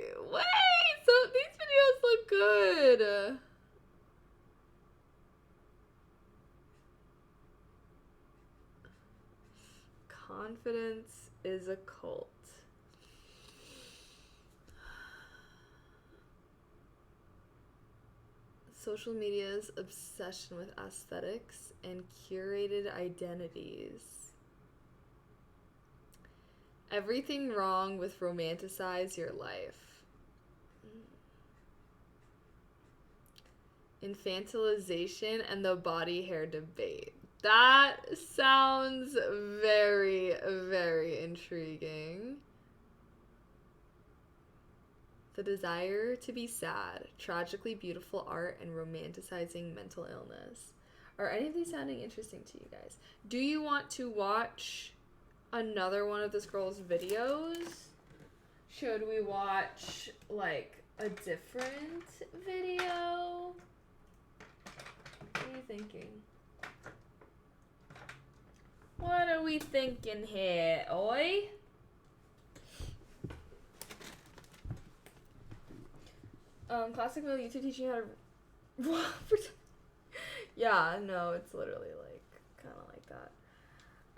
S1: so these videos look good. Confidence is a cult. Social media's obsession with aesthetics and curated identities. Everything wrong with romanticize your life. Infantilization and the body hair debate. That sounds very, very intriguing. The desire to be sad, tragically beautiful art, and romanticizing mental illness. Are any of these sounding interesting to you guys? Do you want to watch another one of this girl's videos? Should we watch like a different video? What are you thinking? What are we thinking here, oi? Classic video YouTube teaching you how to yeah, no, it's literally like kind of like that.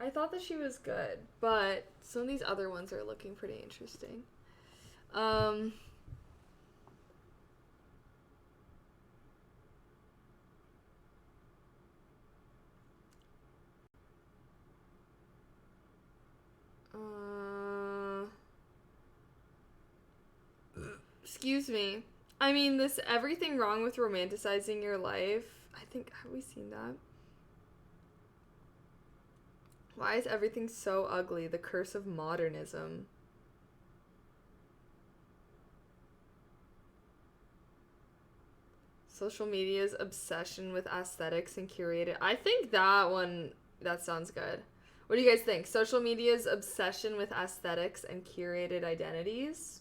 S1: I thought that she was good, but some of these other ones are looking pretty interesting. Excuse me. I mean, this everything wrong with romanticizing your life. I think, have we seen that? Why is everything so ugly? The curse of modernism. Social media's obsession with aesthetics and curated. I think that one, that sounds good. What do you guys think? Social media's obsession with aesthetics and curated identities.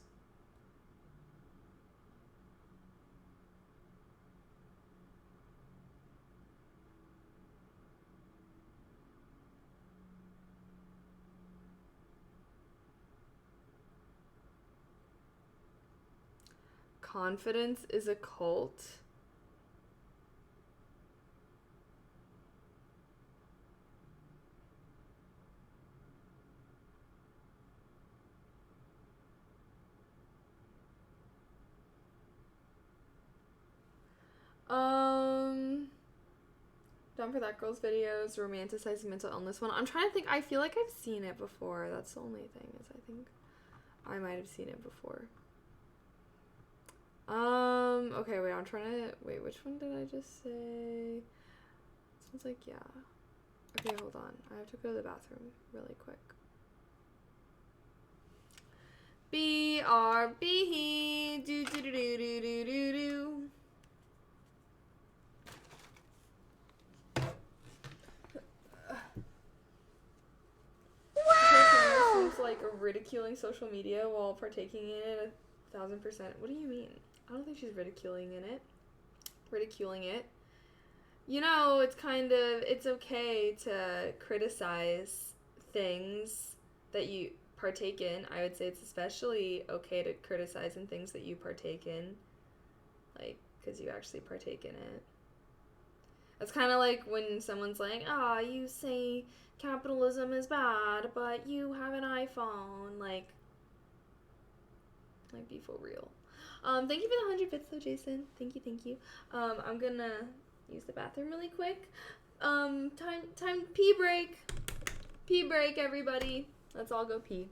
S1: Confidence is a cult. Down for that girl's videos, romanticizing mental illness one. I'm trying to think. I feel like I've seen it before. That's the only thing, is I think I might have seen it before. Okay, wait, I'm trying to, wait, which one did I just say? This one's like, yeah. Okay, hold on. I have to go to the bathroom really quick. BRB, do do do do do do do do. Wow! Seems like ridiculing social media while partaking in it 1000%. What do you mean? I don't think she's ridiculing it. You know, it's okay to criticize things that you partake in. I would say it's especially okay to criticize in things that you partake in, like, because you actually partake in it. It's kind of like when someone's like, you say capitalism is bad, but you have an iPhone. Like be for real. Thank you for the 100 bits though, Jason. Thank you. I'm gonna use the bathroom really quick. Time pee break. Pee break, everybody. Let's all go pee.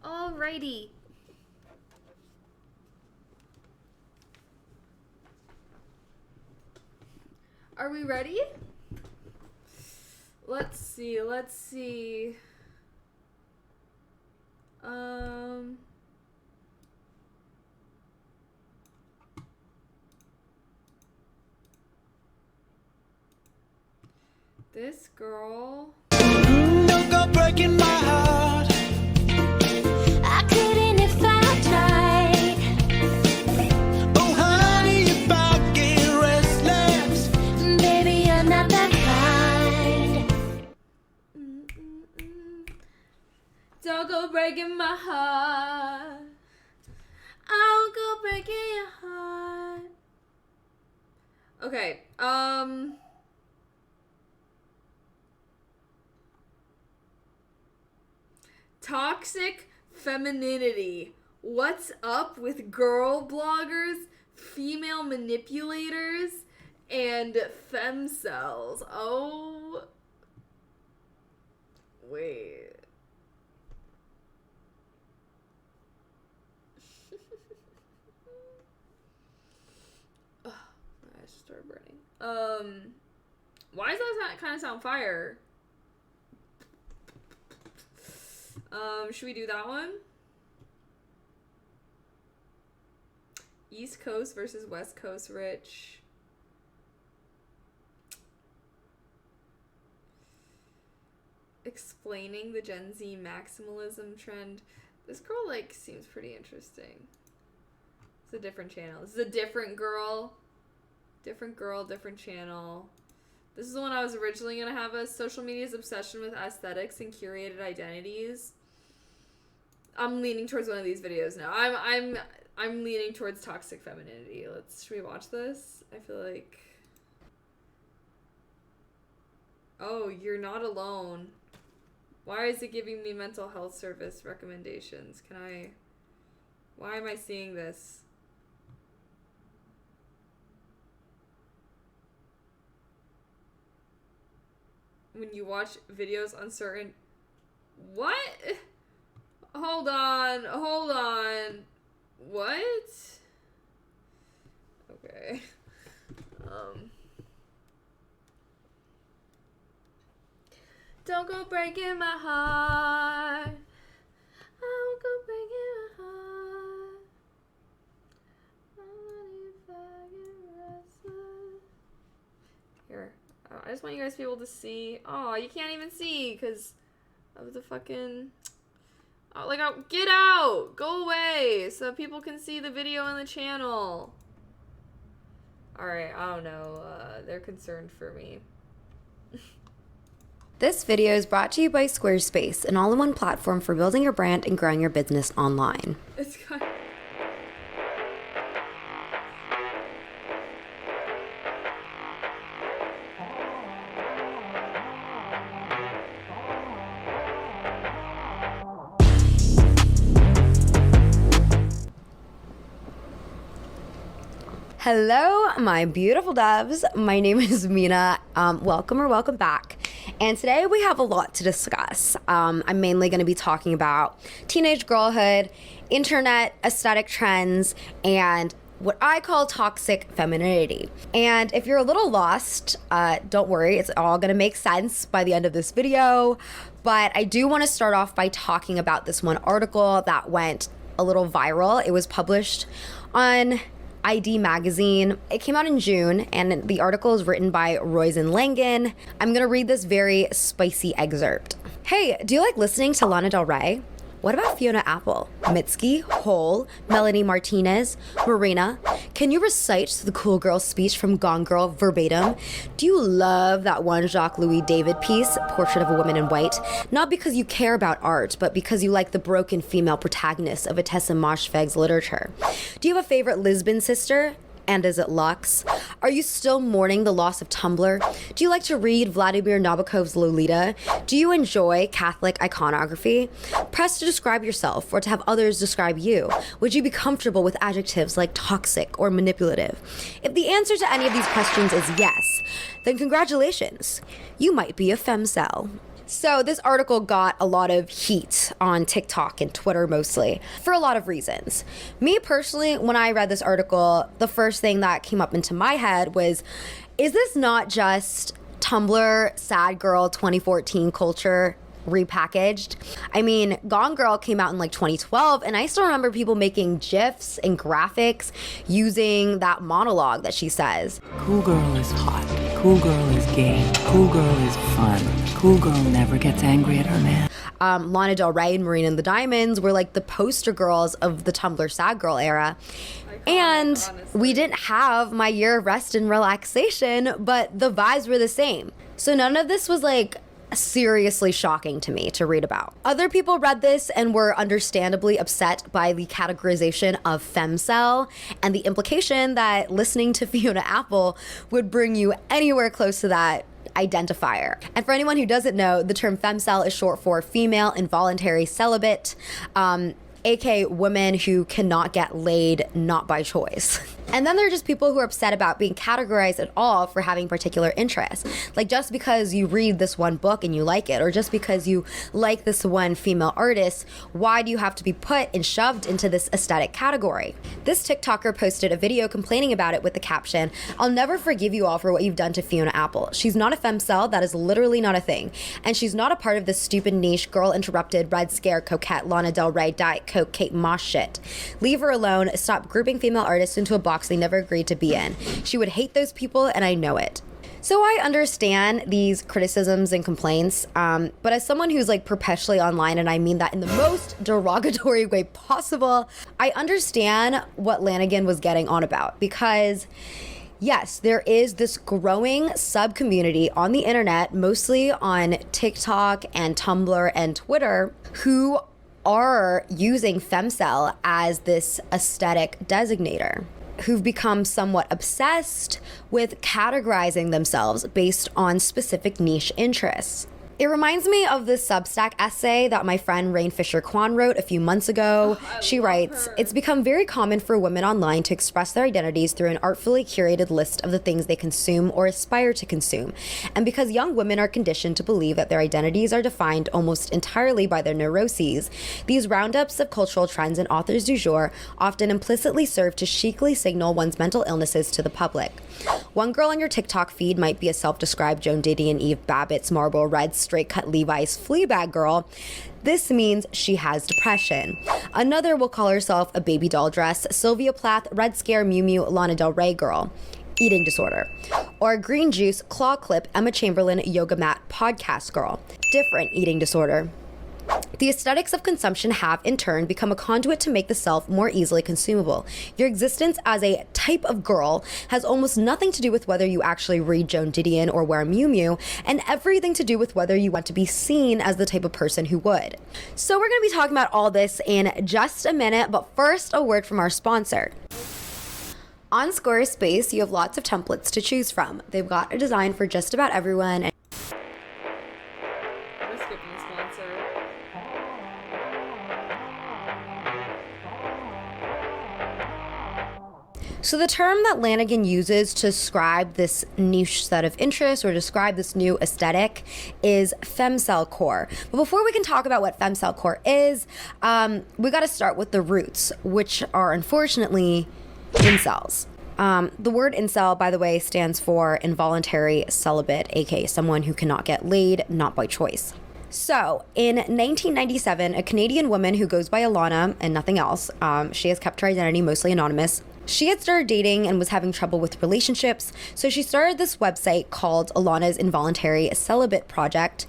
S1: Alrighty. Are we ready? Let's see. This girl.
S4: Don't go breaking my heart. I couldn't if I tried. Oh, honey, if I get restless, baby, you're not that kind.
S1: Don't go breaking my heart. I'll go breaking your heart. Okay, toxic femininity. What's up with girl bloggers, female manipulators, and femcells? Oh, wait. Oh, my eyes started burning. Why does that kind of sound fire? Should we do that one? East Coast versus West Coast rich. explaining the Gen Z maximalism trend. This girl, like, seems pretty interesting. It's a different channel. This is a different girl. Different girl, different channel. This is the one I was originally going to have a social media's obsession with aesthetics and curated identities. I'm leaning towards one of these videos now. I'm leaning towards toxic femininity. Should we watch this? I feel like... Oh, you're not alone. Why is it giving me mental health service recommendations? Why am I seeing this? When you watch videos on certain... What? Hold on. What? Okay. Don't go breaking my heart. I won't go breaking my heart. Here. I just want you guys to be able to see. Oh, you can't even see because of the fucking... Oh, like, get out! Go away! So people can see the video on the channel. Alright, I don't know. They're concerned for me.
S5: This video is brought to you by Squarespace, an all-in-one platform for building your brand and growing your business online.
S1: It's kind of...
S5: Hello, my beautiful doves. My name is Mina. Welcome or welcome back. And today we have a lot to discuss. I'm mainly going to be talking about teenage girlhood, internet aesthetic trends, and what I call toxic femininity. And if you're a little lost, don't worry, it's all going to make sense by the end of this video. But I do want to start off by talking about this one article that went a little viral. It was published on ID magazine. It came out in June, and the article is written by Roisin Langan. I'm gonna read this very spicy excerpt. Hey, do you like listening to Lana Del Rey? What about Fiona Apple, Mitski, Hole, Melanie Martinez, Marina? Can you recite the cool girl speech from Gone Girl verbatim? Do you love that one Jacques-Louis David piece, Portrait of a Woman in White? Not because you care about art, but because you like the broken female protagonist of Etessa Moshfegh's literature. Do you have a favorite Lisbon sister? And is it Lux? Are you still mourning the loss of Tumblr? Do you like to read Vladimir Nabokov's Lolita? Do you enjoy Catholic iconography? Press to describe yourself or to have others describe you. Would you be comfortable with adjectives like toxic or manipulative? If the answer to any of these questions is yes, then congratulations. You might be a femcel. So this article got a lot of heat on TikTok and Twitter mostly for a lot of reasons. Me personally, when I read this article, the first thing that came up into my head was, is this not just Tumblr sad girl 2014 culture repackaged? I mean, Gone Girl came out in like 2012, and I still remember people making GIFs and graphics using that monologue that she says.
S6: Cool girl is hot. Cool girl is gay. Cool girl is fun. Cool girl never gets angry at her man.
S5: Lana Del Rey and Marina and the Diamonds were like the poster girls of the Tumblr sad girl era. And we didn't have My Year of Rest and Relaxation, but the vibes were the same. So none of this was like seriously shocking to me to read about. Other people read this and were understandably upset by the categorization of femcel and the implication that listening to Fiona Apple would bring you anywhere close to that identifier. And for anyone who doesn't know, the term femcel is short for female involuntary celibate, aka women who cannot get laid not by choice. And then there are just people who are upset about being categorized at all for having particular interests. Like, just because you read this one book and you like it, or just because you like this one female artist, why do you have to be put and shoved into this aesthetic category? This TikToker posted a video complaining about it with the caption, "I'll never forgive you all for what you've done to Fiona Apple. She's not a femcel, that is literally not a thing. And she's not a part of this stupid niche, girl interrupted, Red Scare, coquette, Lana Del Rey, Diet Coke, Kate Moss shit. Leave her alone, stop grouping female artists into a box they never agreed to be in. She would hate those people, and I know it." So I understand these criticisms and complaints, but as someone who's like perpetually online, and I mean that in the most derogatory way possible, I understand what Lanigan was getting on about, because yes, there is this growing sub-community on the internet, mostly on TikTok and Tumblr and Twitter, who are using femcel as this aesthetic designator, who've become somewhat obsessed with categorizing themselves based on specific niche interests. It reminds me of this Substack essay that my friend Rain Fisher Kwan wrote a few months ago. She writes, "It's become very common for women online to express their identities through an artfully curated list of the things they consume or aspire to consume. And because young women are conditioned to believe that their identities are defined almost entirely by their neuroses, these roundups of cultural trends and authors du jour often implicitly serve to chicly signal one's mental illnesses to the public. One girl on your TikTok feed might be a self-described Joan Didion Eve Babbitt's Marlboro Red straight cut Levi's Fleabag girl. This means she has depression. Another will call herself a baby doll dress Sylvia Plath Red Scare Miu Miu Lana Del Rey girl, eating disorder. Or a green juice claw clip Emma Chamberlain yoga mat podcast girl, different eating disorder. The aesthetics of consumption have, in turn, become a conduit to make the self more easily consumable. Your existence as a type of girl has almost nothing to do with whether you actually read Joan Didion or wear Miu Miu, and everything to do with whether you want to be seen as the type of person who would." So we're going to be talking about all this in just a minute, but first, a word from our sponsor. On Squarespace, you have lots of templates to choose from. They've got a design for just about everyone. So the term that Lanigan uses to describe this niche set of interests or describe this new aesthetic is femcel core. But before we can talk about what femcel core is, we got to start with the roots, which are unfortunately incels. The word incel, by the way, stands for involuntary celibate, aka someone who cannot get laid, not by choice. So, in 1997, a Canadian woman who goes by Alana and nothing else, she has kept her identity mostly anonymous, she had started dating and was having trouble with relationships, so she started this website called Alana's Involuntary Celibate Project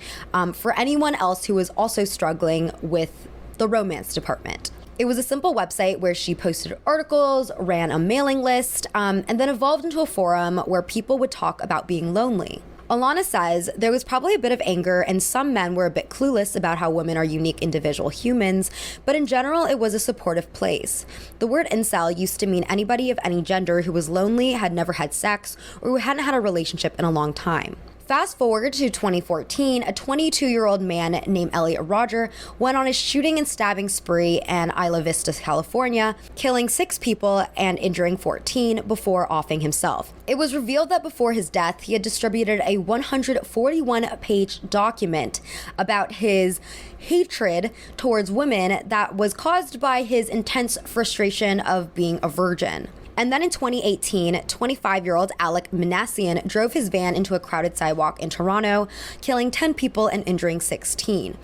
S5: for anyone else who was also struggling with the romance department. It was a simple website where she posted articles, ran a mailing list, and then evolved into a forum where people would talk about being lonely. Alana says there was probably a bit of anger and some men were a bit clueless about how women are unique individual humans, but in general it was a supportive place. The word incel used to mean anybody of any gender who was lonely, had never had sex, or who hadn't had a relationship in a long time. Fast forward to 2014, a 22-year-old man named Elliot Roger went on a shooting and stabbing spree in Isla Vista, California, killing 6 people and injuring 14 before offing himself. It was revealed that before his death, he had distributed a 141-page document about his hatred towards women that was caused by his intense frustration of being a virgin. And then in 2018, 25-year-old Alec Minassian drove his van into a crowded sidewalk in Toronto, killing 10 people and injuring 16.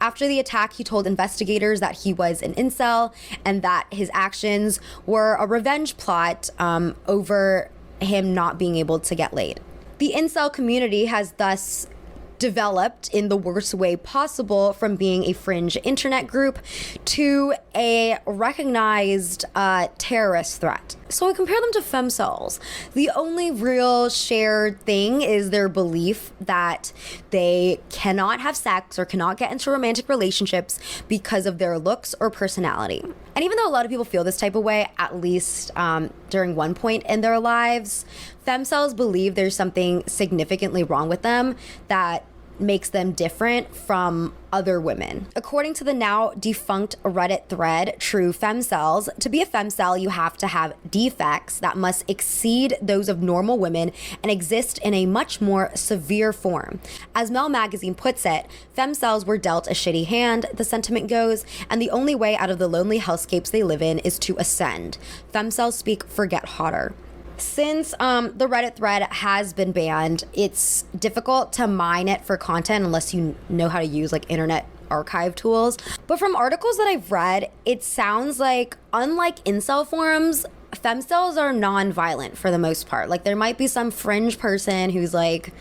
S5: After the attack, he told investigators that he was an incel and that his actions were a revenge plot over him not being able to get laid. The incel community has thus developed in the worst way possible, from being a fringe internet group to a recognized terrorist threat. So I compare them to femcels. The only real shared thing is their belief that they cannot have sex or cannot get into romantic relationships because of their looks or personality. And even though a lot of people feel this type of way, at least during one point in their lives, femcels believe there's something significantly wrong with them that makes them different from other women. According to the now defunct Reddit thread, True Femcels, to be a femcel, you have to have defects that must exceed those of normal women and exist in a much more severe form. As Mel Magazine puts it, femcels were dealt a shitty hand, the sentiment goes, and the only way out of the lonely hellscapes they live in is to ascend. Femcels speak for get hotter. Since the Reddit thread has been banned, it's difficult to mine it for content unless you know how to use like internet archive tools. But from articles that I've read, it sounds like, unlike incel forums, femcells are non-violent for the most part. Like, there might be some fringe person who's like,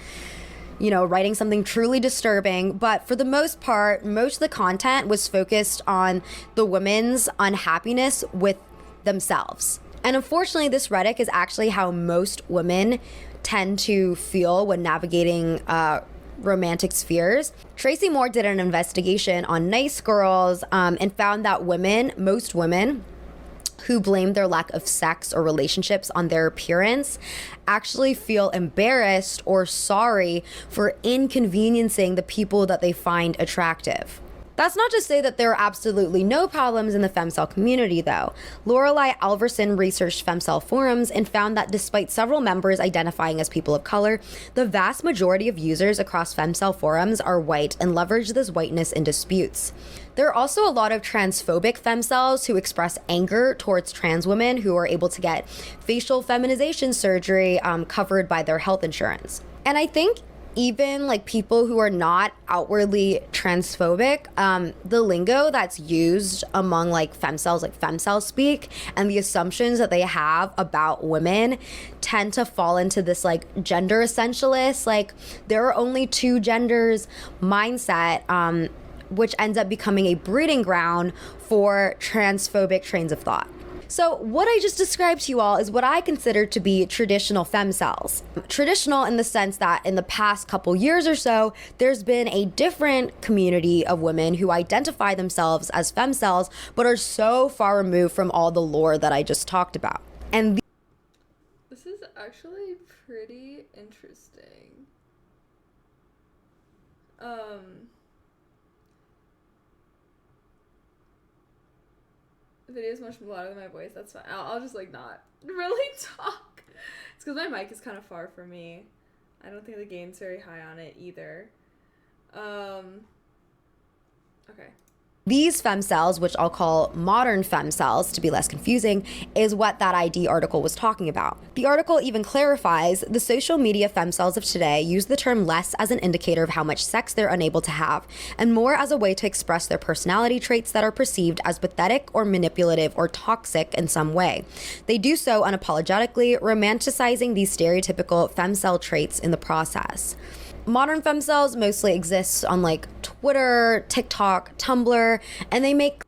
S5: you know, writing something truly disturbing, but for the most part, most of the content was focused on the women's unhappiness with themselves. And unfortunately, this rhetoric is actually how most women tend to feel when navigating romantic spheres. Tracy Moore did an investigation on nice girls and found that most women who blame their lack of sex or relationships on their appearance actually feel embarrassed or sorry for inconveniencing the people that they find attractive. That's not to say that there are absolutely no problems in the femcel community, though. Lorelei Alverson researched femcel forums and found that despite several members identifying as people of color, the vast majority of users across femcel forums are white and leverage this whiteness in disputes. There are also a lot of transphobic femcels who express anger towards trans women who are able to get facial feminization surgery covered by their health insurance. And I think even like people who are not outwardly transphobic, the lingo that's used among like femcel speak, and the assumptions that they have about women tend to fall into this like gender essentialist, like there are only two genders mindset, which ends up becoming a breeding ground for transphobic trains of thought. So what I just described to you all is what I consider to be traditional femcels. Traditional in the sense that in the past couple years or so, there's been a different community of women who identify themselves as femcels, but are so far removed from all the lore that I just talked about. And
S1: this is actually pretty interesting. The video is much louder than my voice. That's fine. I'll just like not really talk. It's because my mic is kind of far for me. I don't think the gain's very high on it either. Okay.
S5: These femcels, which I'll call modern femcels to be less confusing, is what that ID article was talking about. The article even clarifies the social media femcels of today use the term less as an indicator of how much sex they're unable to have, and more as a way to express their personality traits that are perceived as pathetic or manipulative or toxic in some way. They do so unapologetically, romanticizing these stereotypical femcel traits in the process. Modern femcels mostly exist on like Twitter, TikTok, Tumblr, and they make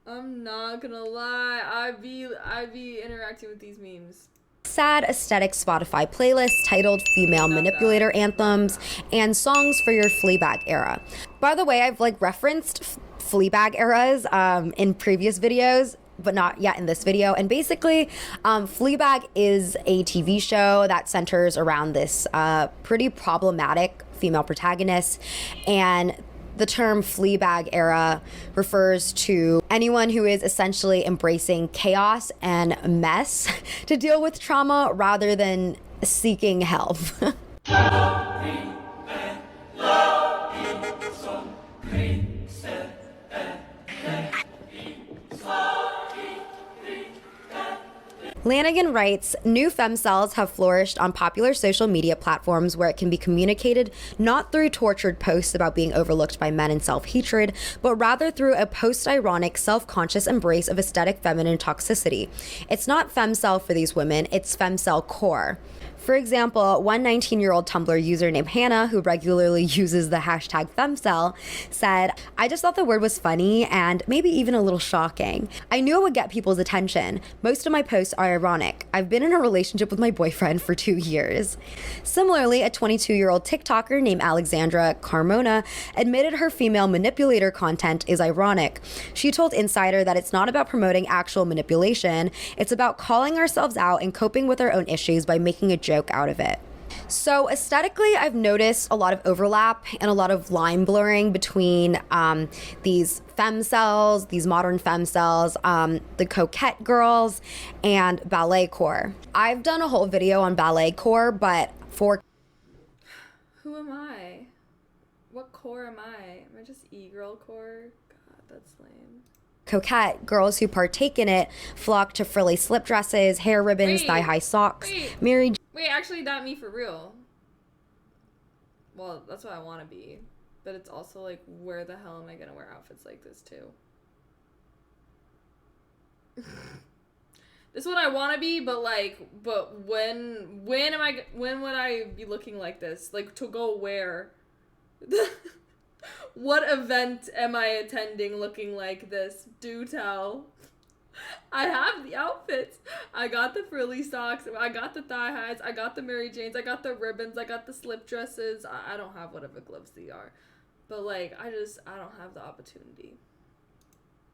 S1: I'm not gonna lie, I be interacting with these memes.
S5: sad aesthetic Spotify playlists titled Female Manipulator Anthems and Songs for Your Fleabag Era. By the way, I've like referenced Fleabag eras in previous videos, but not yet in this video. And basically, Fleabag is a TV show that centers around this pretty problematic female protagonist, and the term Fleabag era refers to anyone who is essentially embracing chaos and mess to deal with trauma rather than seeking help. Lanigan writes, new femcels have flourished on popular social media platforms where it can be communicated not through tortured posts about being overlooked by men and self-hatred, but rather through a post-ironic, self-conscious embrace of aesthetic feminine toxicity. It's not femcel for these women, it's femcel core. For example, one 19-year-old Tumblr user named Hannah, who regularly uses the hashtag femcel, said, I just thought the word was funny and maybe even a little shocking. I knew it would get people's attention. Most of my posts are ironic. I've been in a relationship with my boyfriend for 2 years. Similarly, a 22-year-old TikToker named Alexandra Carmona admitted her female manipulator content is ironic. She told Insider that it's not about promoting actual manipulation, it's about calling ourselves out and coping with our own issues by making a joke out of it. So aesthetically, I've noticed a lot of overlap and a lot of line blurring between these femcels, these modern femcels, the coquette girls, and ballet core. I've done a whole video on ballet core, but for...
S1: Who am I? What core am I? Am I just e-girl core? God, that's lame.
S5: Coquette, girls who partake in it flock to frilly slip dresses, hair ribbons, thigh-high socks, Mary...
S1: Wait, actually, not me for real. well, that's what I want to be. But it's also like, where the hell am I gonna wear outfits like this too? This is what I want to be, but when would I be looking like this? Like, to go where? What event am I attending looking like this? Do tell. I have the outfits. I got the frilly socks. I got the thigh highs. I got the Mary Janes. I got the ribbons. I got the slip dresses. I don't have whatever gloves they are. But, like, I don't have the opportunity.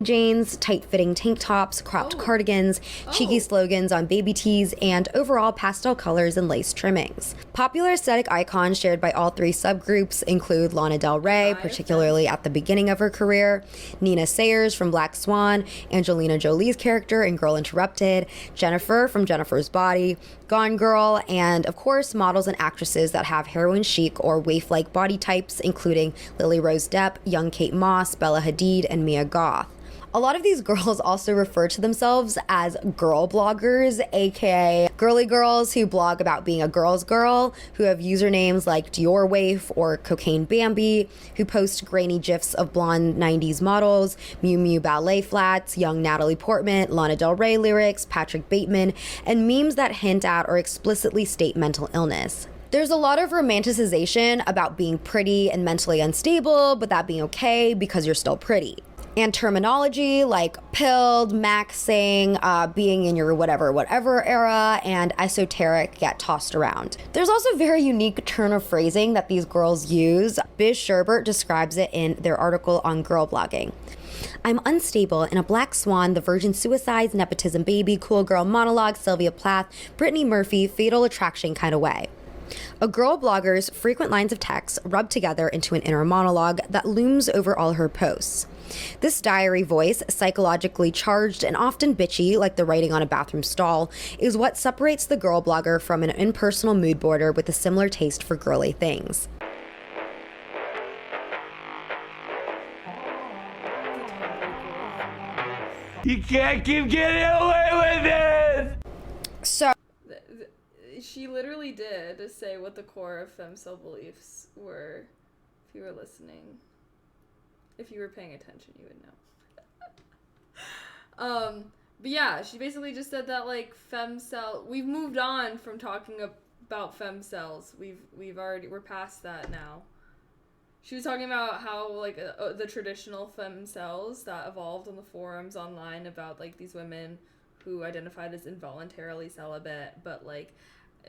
S5: Jeans, tight-fitting tank tops, cropped cardigans, cheeky slogans on baby tees, and overall pastel colors and lace trimmings. Popular aesthetic icons shared by all three subgroups include Lana Del Rey, particularly at the beginning of her career, Nina Sayers from Black Swan, Angelina Jolie's character in Girl Interrupted, Jennifer from Jennifer's Body, Gone Girl, and of course models and actresses that have heroin chic or waif-like body types, including Lily Rose Depp, young Kate Moss, Bella Hadid, and Mia Goth. A lot of these girls also refer to themselves as girl bloggers, aka girly girls who blog about being a girl's girl, who have usernames like Dior Waif or Cocaine Bambi, who post grainy gifs of blonde 90s models, Miu Miu ballet flats, young Natalie Portman, Lana Del Rey lyrics, Patrick Bateman, and memes that hint at or explicitly state mental illness. There's a lot of romanticization about being pretty and mentally unstable, but that being okay because you're still pretty. And terminology like pilled, maxing, being in your whatever era, and esoteric get tossed around. There's also a very unique turn of phrasing that these girls use. Biz Sherbert describes it in their article on girl blogging. I'm unstable in a Black Swan, The Virgin Suicides, Nepotism Baby, Cool Girl Monologue, Sylvia Plath, Brittany Murphy, Fatal Attraction kind of way. A girl blogger's frequent lines of text rub together into an inner monologue that looms over all her posts. This diary voice, psychologically charged and often bitchy, like the writing on a bathroom stall, is what separates the girl blogger from an impersonal mood boarder with a similar taste for girly things.
S16: You can't keep getting away with it!
S5: So
S1: she literally did say what the core of femcel beliefs were, if you were listening. If you were paying attention, you would know. But yeah, she basically just said that, like, femcel, we've moved on from talking about femcells. We're past that now. She was talking about how, like, the traditional femcells that evolved on the forums online about, like, these women who identified as involuntarily celibate, but, like,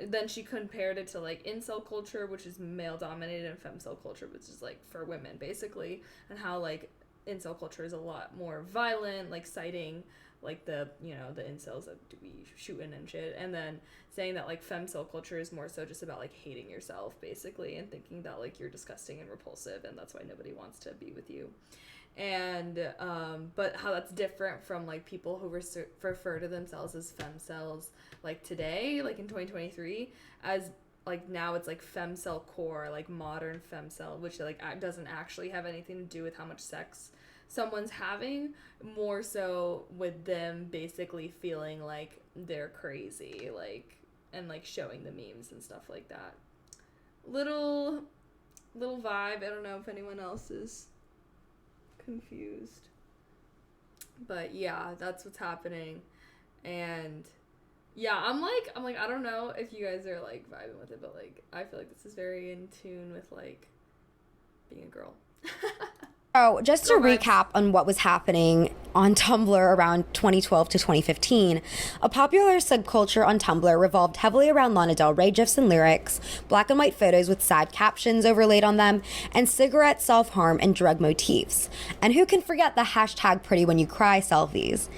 S1: then she compared it to, like, incel culture, which is male-dominated, and femcel culture, which is, like, for women, basically, and how, like, incel culture is a lot more violent, like, citing, like, the incels that do be shooting and shit, and then saying that, like, femcel culture is more so just about, like, hating yourself, basically, and thinking that, like, you're disgusting and repulsive, and that's why nobody wants to be with you. And, but how that's different from, like, people who refer to themselves as femcells, like, today, like, in 2023, as, like, now it's, like, femcel core, like, modern femcel, which, like, doesn't actually have anything to do with how much sex someone's having, more so with them basically feeling like they're crazy, like, and, like, showing the memes and stuff like that. Little vibe. I don't know if anyone else is confused, but yeah, that's what's happening. And yeah, I'm like I don't know if you guys are, like, vibing with it, but, like, I feel like this is very in tune with, like, being a girl.
S5: So, just to recap on what was happening on Tumblr around 2012 to 2015, a popular subculture on Tumblr revolved heavily around Lana Del Rey gifs and lyrics, black and white photos with sad captions overlaid on them, and cigarette, self-harm, and drug motifs. And who can forget the hashtag pretty when you cry selfies?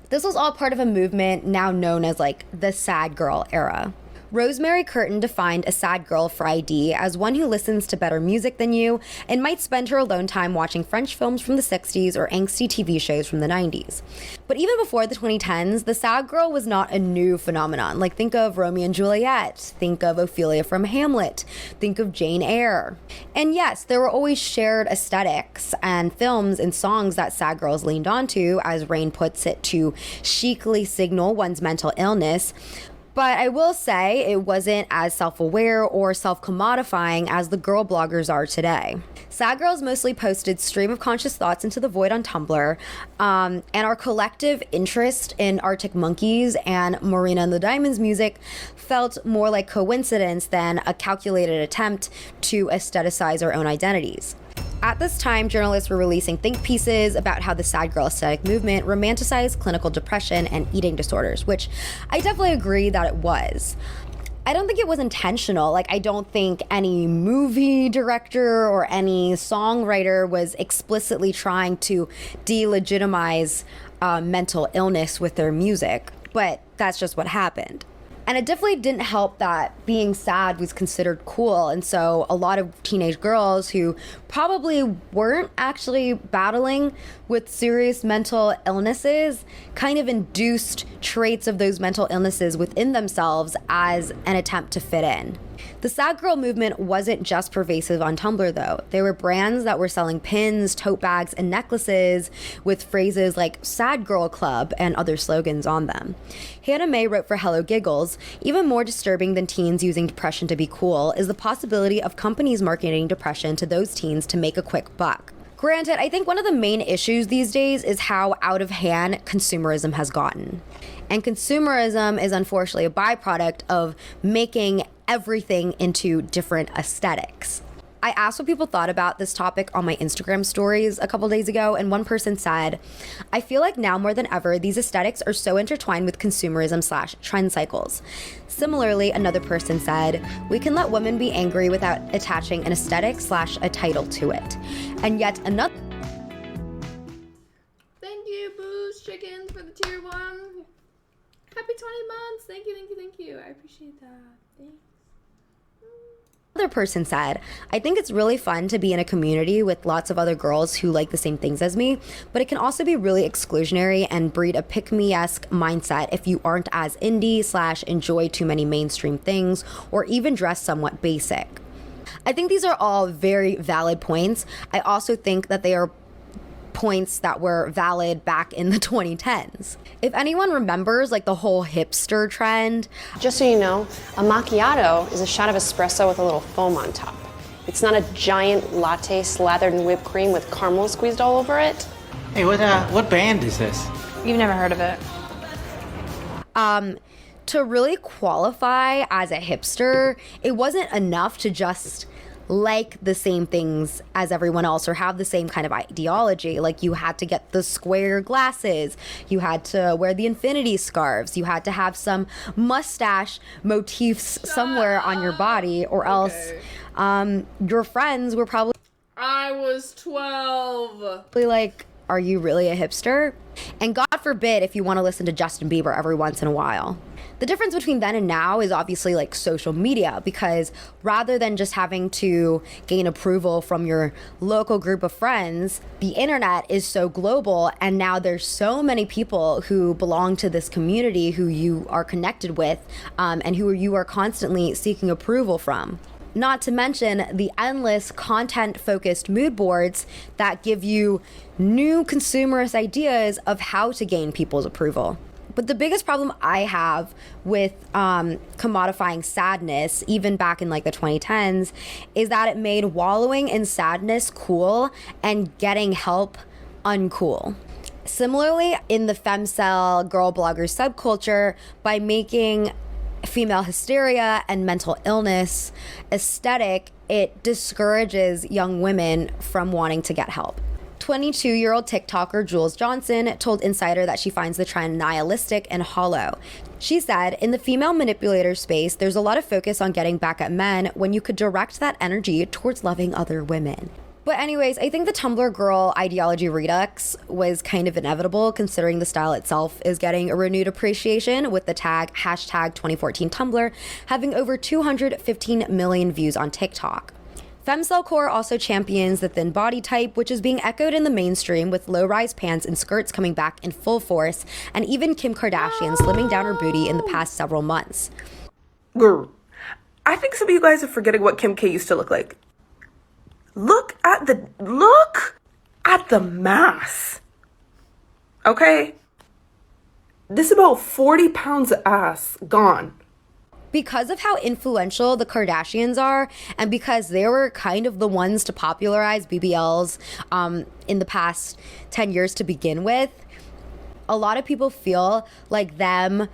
S5: This was all part of a movement now known as, like, the sad girl era. Rosemary Curtin defined a sad girl for ID as one who listens to better music than you and might spend her alone time watching French films from the 60s or angsty TV shows from the 90s. But even before the 2010s, the sad girl was not a new phenomenon. Like, think of Romeo and Juliet, think of Ophelia from Hamlet, think of Jane Eyre. And yes, there were always shared aesthetics and films and songs that sad girls leaned onto, as Rain puts it, to chicly signal one's mental illness. But I will say it wasn't as self-aware or self-commodifying as the girl bloggers are today. Sad girls mostly posted stream of conscious thoughts into the void on Tumblr, and our collective interest in Arctic Monkeys and Marina and the Diamonds music felt more like coincidence than a calculated attempt to aestheticize our own identities. At this time, journalists were releasing think pieces about how the sad girl aesthetic movement romanticized clinical depression and eating disorders, which I definitely agree that it was. I don't think it was intentional. Like, I don't think any movie director or any songwriter was explicitly trying to delegitimize mental illness with their music, but that's just what happened. And it definitely didn't help that being sad was considered cool. And so a lot of teenage girls who probably weren't actually battling with serious mental illnesses kind of induced traits of those mental illnesses within themselves as an attempt to fit in. The sad girl movement wasn't just pervasive on Tumblr, though. There were brands that were selling pins, tote bags, and necklaces with phrases like Sad Girl Club and other slogans on them. Hannah May wrote for Hello Giggles, even more disturbing than teens using depression to be cool is the possibility of companies marketing depression to those teens to make a quick buck. Granted, I think one of the main issues these days is how out of hand consumerism has gotten. And consumerism is unfortunately a byproduct of making everything into different aesthetics. I asked what people thought about this topic on my Instagram stories a couple days ago, and one person said, I feel like now more than ever, these aesthetics are so intertwined with consumerism / trend cycles. Similarly, another person said, we can let women be angry without attaching an aesthetic / a title to it. And yet another...
S1: Thank you, Booze Chickens, for the tier 1. Happy 20 months. Thank you, thank you, thank you. I appreciate that. Thanks.
S5: Another person said, I think it's really fun to be in a community with lots of other girls who like the same things as me, but it can also be really exclusionary and breed a pick-me-esque mindset if you aren't as indie / enjoy too many mainstream things or even dress somewhat basic. I think these are all very valid points. I also think that they are points that were valid back in the 2010s. If anyone remembers like the whole hipster trend.
S7: Just so you know, a macchiato is a shot of espresso with a little foam on top. It's not a giant latte slathered in whipped cream with caramel squeezed all over it.
S8: Hey, what band is this?
S7: You've never heard of it.
S5: To really qualify as a hipster, it wasn't enough to just like the same things as everyone else or have the same kind of ideology. Like, you had to get the square glasses, you had to wear the infinity scarves, you had to have some mustache motifs somewhere on your body, or else your friends were probably
S1: I was 12.
S5: like, are you really a hipster? And God forbid if you want to listen to Justin Bieber every once in a while. The difference between then and now is obviously like social media, because rather than just having to gain approval from your local group of friends, the internet is so global, and now there's so many people who belong to this community who you are connected with and who you are constantly seeking approval from. Not to mention the endless content-focused mood boards that give you new consumerist ideas of how to gain people's approval. But the biggest problem I have with commodifying sadness, even back in like the 2010s, is that it made wallowing in sadness cool and getting help uncool. Similarly, in the femcel girl blogger subculture, by making female hysteria and mental illness aesthetic, it discourages young women from wanting to get help. 22-year-old TikToker Jules Johnson told Insider that she finds the trend nihilistic and hollow. She said, in the female manipulator space, there's a lot of focus on getting back at men when you could direct that energy towards loving other women. But anyways, I think the Tumblr girl ideology redux was kind of inevitable, considering the style itself is getting a renewed appreciation, with the tag #2014Tumblr having over 215 million views on TikTok. Femcelcore also champions the thin body type, which is being echoed in the mainstream, with low-rise pants and skirts coming back in full force, and even Kim Kardashian slimming down her booty in the past several months.
S10: Girl, I think some of you guys are forgetting what Kim K used to look like. Look at the mass. Okay? This about 40 pounds of ass gone.
S5: because of how influential the Kardashians are, and because they were kind of the ones to popularize BBLs in the past 10 years to begin with, a lot of people feel like them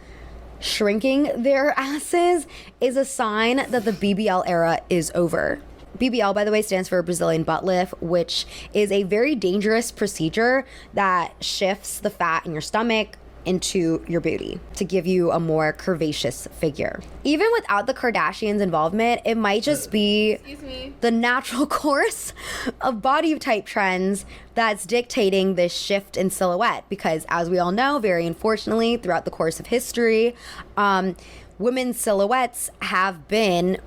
S5: shrinking their asses is a sign that the BBL era is over. BBL, by the way, stands for Brazilian butt lift, which is a very dangerous procedure that shifts the fat in your stomach into your booty to give you a more curvaceous figure. Even without the Kardashians' involvement, it might just be the natural course of body type trends that's dictating this shift in silhouette, because as we all know, very unfortunately, throughout the course of history, women's silhouettes have been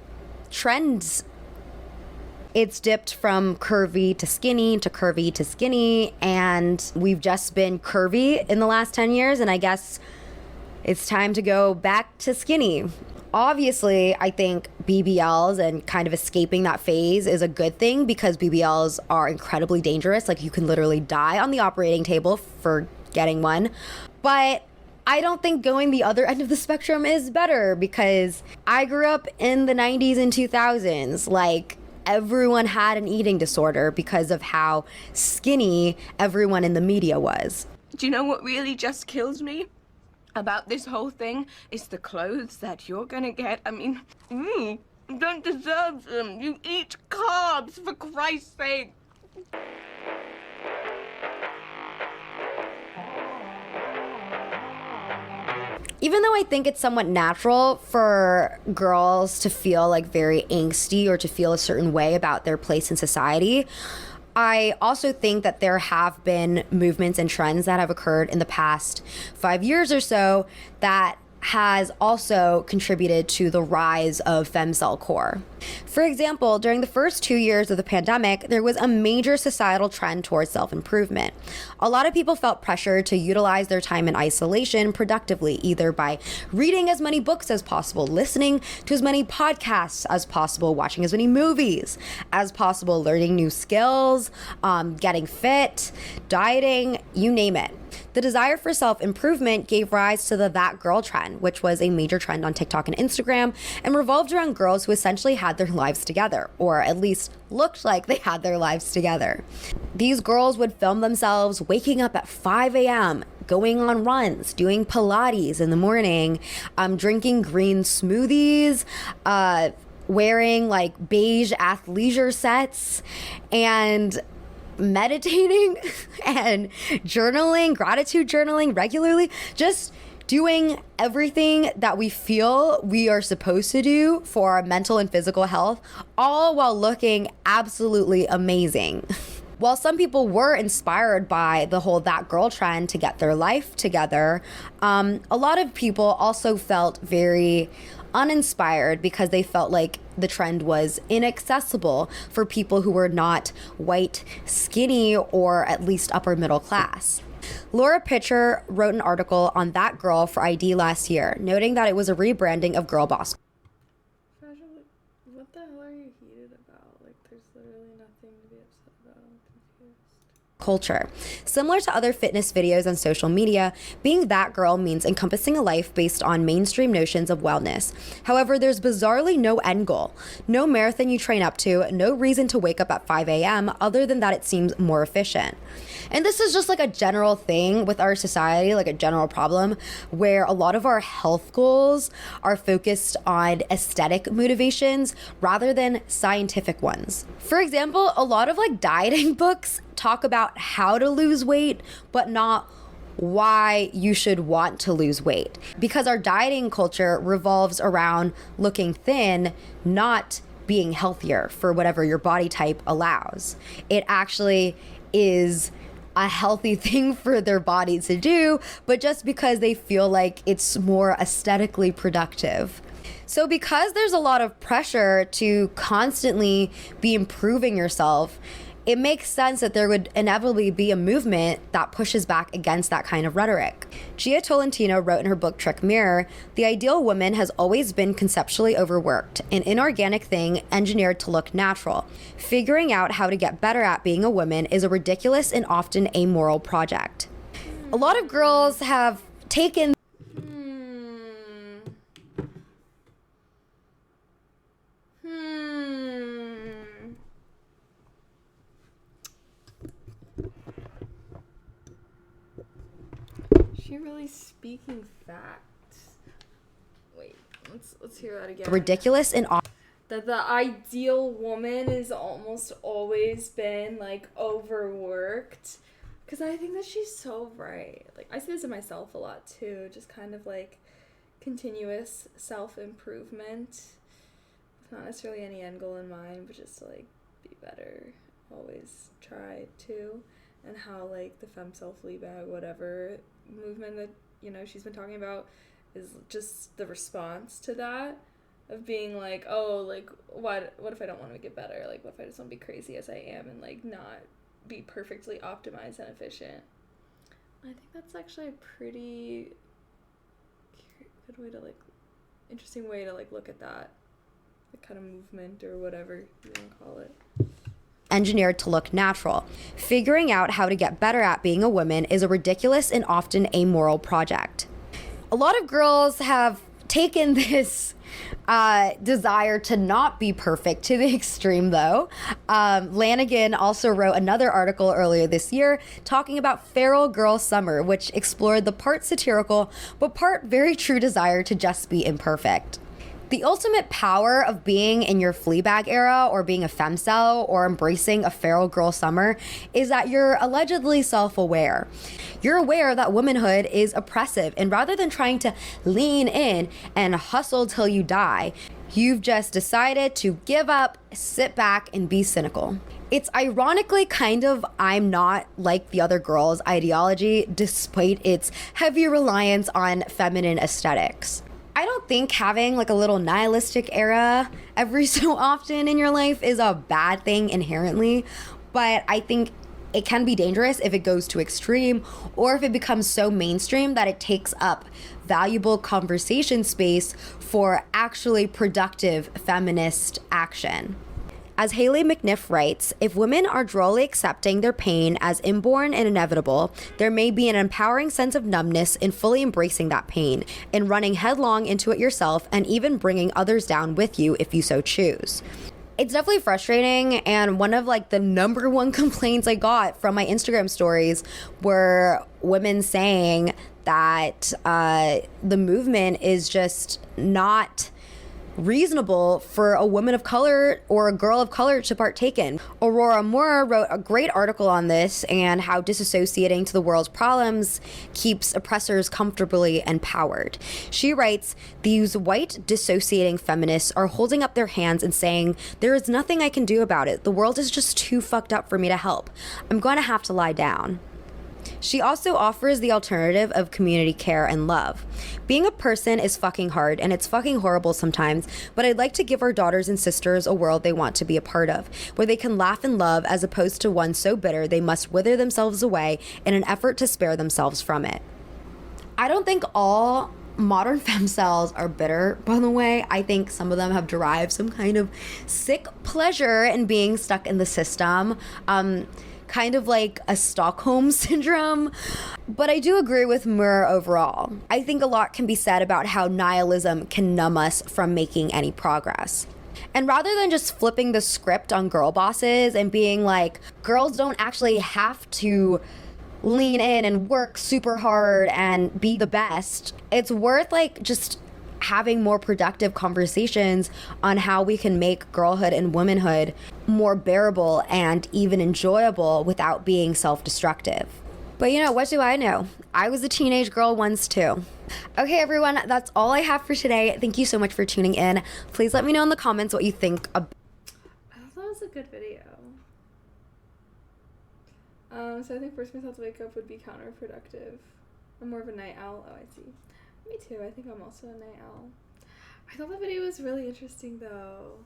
S5: trends. It's dipped from curvy to skinny to curvy to skinny, and we've just been curvy in the last 10 years, and I guess it's time to go back to skinny. Obviously, I think BBLs and kind of escaping that phase is a good thing, because BBLs are incredibly dangerous. Like, you can literally die on the operating table for getting one. But I don't think going the other end of the spectrum is better, because I grew up in the 90s and 2000s. Like, everyone had an eating disorder because of how skinny everyone in the media was.
S11: Do you know what really just kills me about this whole thing? Is the clothes that you're gonna get. I mean, you don't deserve them. You eat carbs, for Christ's sake.
S5: Even though I think it's somewhat natural for girls to feel like very angsty or to feel a certain way about their place in society, I also think that there have been movements and trends that have occurred in the past 5 years or so that has also contributed to the rise of femcel core. For example, during the first 2 years of the pandemic, there was a major societal trend towards self-improvement. A lot of people felt pressure to utilize their time in isolation productively, either by reading as many books as possible, listening to as many podcasts as possible, watching as many movies as possible, learning new skills, getting fit, dieting, you name it. The desire for self-improvement gave rise to the That Girl trend, which was a major trend on TikTok and Instagram, and revolved around girls who essentially had their lives together, or at least looked like they had their lives together. These girls would film themselves waking up at 5 a.m., going on runs, doing Pilates in the morning, drinking green smoothies, wearing like beige athleisure sets, and meditating and journaling, gratitude journaling regularly, just doing everything that we feel we are supposed to do for our mental and physical health, all while looking absolutely amazing. While some people were inspired by the whole That Girl trend to get their life together, a lot of people also felt very uninspired because they felt like the trend was inaccessible for people who were not white, skinny, or at least upper middle class. Laura Pitcher wrote an article on That Girl for ID last year, noting that it was a rebranding of Girl Boss
S1: What the hell are you heated about? Like, there's literally nothing to be upset about. I'm confused.
S5: culture. Similar to other fitness videos on social media, being that girl means encompassing a life based on mainstream notions of wellness. However, there's bizarrely no end goal, no marathon you train up to, no reason to wake up at 5 a.m. other than that it seems more efficient. And this is just like a general thing with our society, like a general problem, where a lot of our health goals are focused on aesthetic motivations rather than scientific ones. For example, a lot of like dieting books talk about how to lose weight, but not why you should want to lose weight. Because our dieting culture revolves around looking thin, not being healthier for whatever your body type allows. It actually is a healthy thing for their body to do, but just because they feel like it's more aesthetically productive. So because there's a lot of pressure to constantly be improving yourself, it makes sense that there would inevitably be a movement that pushes back against that kind of rhetoric. Gia Tolentino wrote in her book Trick Mirror, "The ideal woman has always been conceptually overworked, an inorganic thing engineered to look natural. Figuring out how to get better at being a woman is a ridiculous and often amoral project." A lot of girls have taken
S1: she really speaking facts? Wait, let's hear that again.
S5: Ridiculous and
S1: that the ideal woman is almost always been like overworked. Because I think that she's so right. Like, I see this in myself a lot too. Just kind of like continuous self-improvement. Not necessarily any end goal in mind, but just to like be better. Always try to. And how like the femme self-Fleabag whatever movement that, you know, she's been talking about is just the response to that. Of being like, oh, like, what if I don't want to get better? Like, what if I just want to be crazy as I am and, like, not be perfectly optimized and efficient? I think that's actually a pretty good way to, like, interesting way to, like, look at that. The kind of movement or whatever you want to call it.
S5: Engineered to look natural. Figuring out how to get better at being a woman is a ridiculous and often amoral project. A lot of girls have taken this desire to not be perfect to the extreme, though. Lanigan also wrote another article earlier this year talking about Feral Girl Summer, which explored the part satirical but part very true desire to just be imperfect. The ultimate power of being in your Fleabag era or being a femcel or embracing a feral girl summer is that you're allegedly self-aware. You're aware that womanhood is oppressive, and rather than trying to lean in and hustle till you die, you've just decided to give up, sit back, and be cynical. It's ironically kind of I'm not like the other girls ideology despite its heavy reliance on feminine aesthetics. I don't think having like a little nihilistic era every so often in your life is a bad thing inherently, but I think it can be dangerous if it goes to extreme or if it becomes so mainstream that it takes up valuable conversation space for actually productive feminist action. As Haley McNiff writes, if women are drolly accepting their pain as inborn and inevitable, there may be an empowering sense of numbness in fully embracing that pain, in running headlong into it yourself, and even bringing others down with you if you so choose. It's definitely frustrating, and one of like the number one complaints I got from my Instagram stories were women saying that the movement is just not reasonable for a woman of color or a girl of color to partake in. Aurora Moore wrote a great article on this and how disassociating to the world's problems keeps oppressors comfortably empowered. She writes, these white dissociating feminists are holding up their hands and saying, there is nothing I can do about it. The world is just too fucked up for me to help. I'm going to have to lie down. She also offers the alternative of community care and love. Being a person is fucking hard, and it's fucking horrible sometimes, but I'd like to give our daughters and sisters a world they want to be a part of, where they can laugh and love as opposed to one so bitter they must wither themselves away in an effort to spare themselves from it. I don't think all modern femcells are bitter, by the way. I think some of them have derived some kind of sick pleasure in being stuck in the system. Kind of like a Stockholm syndrome. But I do agree with Moore overall. I think a lot can be said about how nihilism can numb us from making any progress. And rather than just flipping the script on girl bosses and being like, girls don't actually have to lean in and work super hard and be the best, it's worth like just having more productive conversations on how we can make girlhood and womanhood more bearable and even enjoyable without being self-destructive. But you know, what do I know? I was a teenage girl once too. Okay, everyone, that's all I have for today. Thank you so much for tuning in. Please let me know in the comments what you think about.
S1: I thought that was a good video. So I think forcing myself to wake up would be counterproductive. I'm more of a night owl. Oh, I see. Me too. I think I'm also a night owl. I thought the video was really interesting though.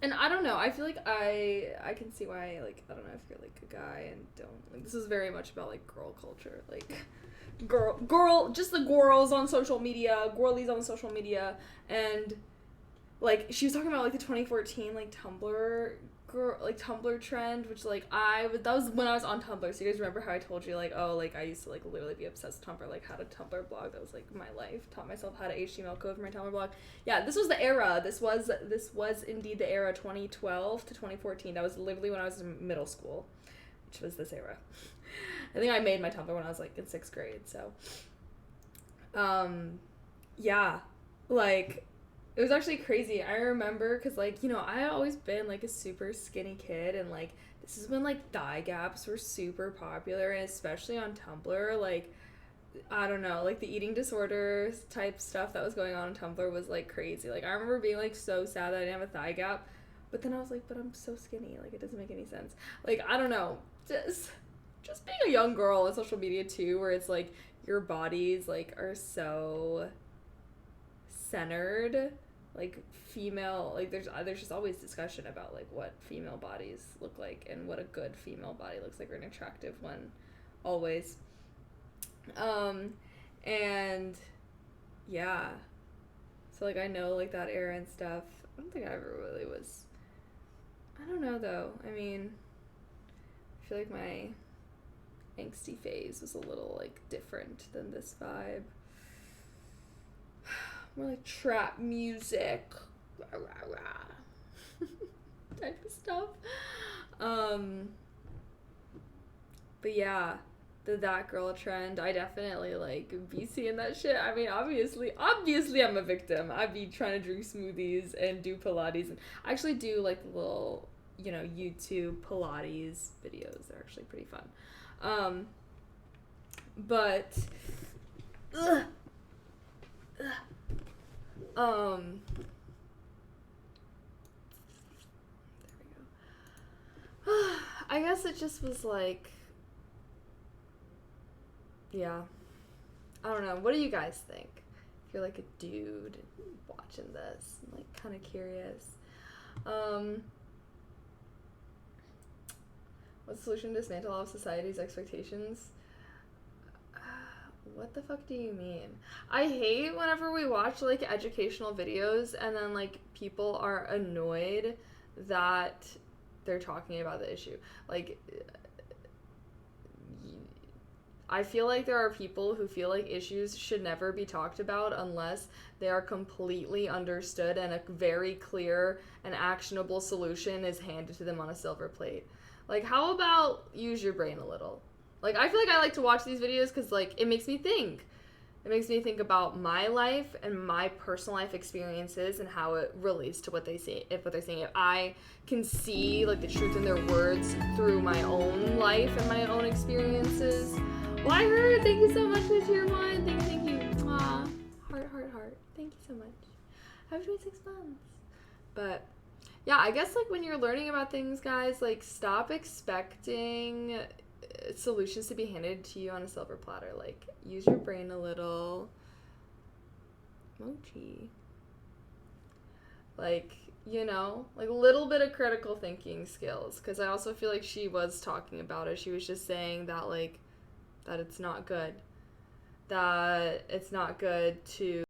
S1: And I don't know, I feel like I can see why, like, I don't know if you're like a guy and don't, like, this is very much about like girl culture, like just the girls on social media, girlies on social media, and like she was talking about like the 2014 like Tumblr trend, which like that was when I was on Tumblr. So you guys remember how I told you like, oh, like I used to like literally be obsessed with Tumblr, like had a Tumblr blog that was like my life, taught myself how to HTML code for my Tumblr blog. Yeah, this was the era. This was indeed the era 2012 to 2014. That was literally when I was in middle school, which was this era. I think I made my Tumblr when I was like in 6th grade. So, yeah, like it was actually crazy. I remember because like, you know, I had always been like a super skinny kid, and like this is when like thigh gaps were super popular, and especially on Tumblr, like I don't know, like the eating disorders type stuff that was going on Tumblr was like crazy. Like I remember being like so sad that I didn't have a thigh gap, but then I was like, but I'm so skinny, like it doesn't make any sense. Like I don't know, just being a young girl on social media too, where it's like your bodies like are so centered, like female, like there's just always discussion about like what female bodies look like and what a good female body looks like or an attractive one, always. And yeah, so like I know like that era and stuff. I don't think I ever really was, I don't know though, I mean, I feel like my angsty phase was a little like different than this vibe. More like trap music, rah, rah, rah. Type of stuff. But yeah, that girl trend, I definitely like be seeing that shit. I mean, obviously I'm a victim. I'd be trying to drink smoothies and do Pilates, and I actually do like the little, you know, YouTube Pilates videos. They're actually pretty fun. But there we go. I guess it just was like, yeah, I don't know. What do you guys think? If you're like a dude watching this, I'm like kind of curious. What's the solution to dismantle all of society's expectations? What the fuck do you mean? I hate whenever we watch like educational videos and then like people are annoyed that they're talking about the issue. Like, I feel like there are people who feel like issues should never be talked about unless they are completely understood and a very clear and actionable solution is handed to them on a silver plate. Like, how about use your brain a little? Like, I feel like I like to watch these videos because, like, it makes me think. It makes me think about my life and my personal life experiences and how it relates to what they say. If I can see, like, the truth in their words through my own life and my own experiences. Well, I heard. Thank you so much for tier 1. Thank you. Aw. Heart. Thank you so much. Happy 26 months. But, yeah, I guess, like, when you're learning about things, guys, like, stop expecting solutions to be handed to you on a silver platter. Like, use your brain a little. Mochi. Like, you know, like a little bit of critical thinking skills. Because I also feel like she was talking about it. She was just saying that, like, that it's not good. That it's not good to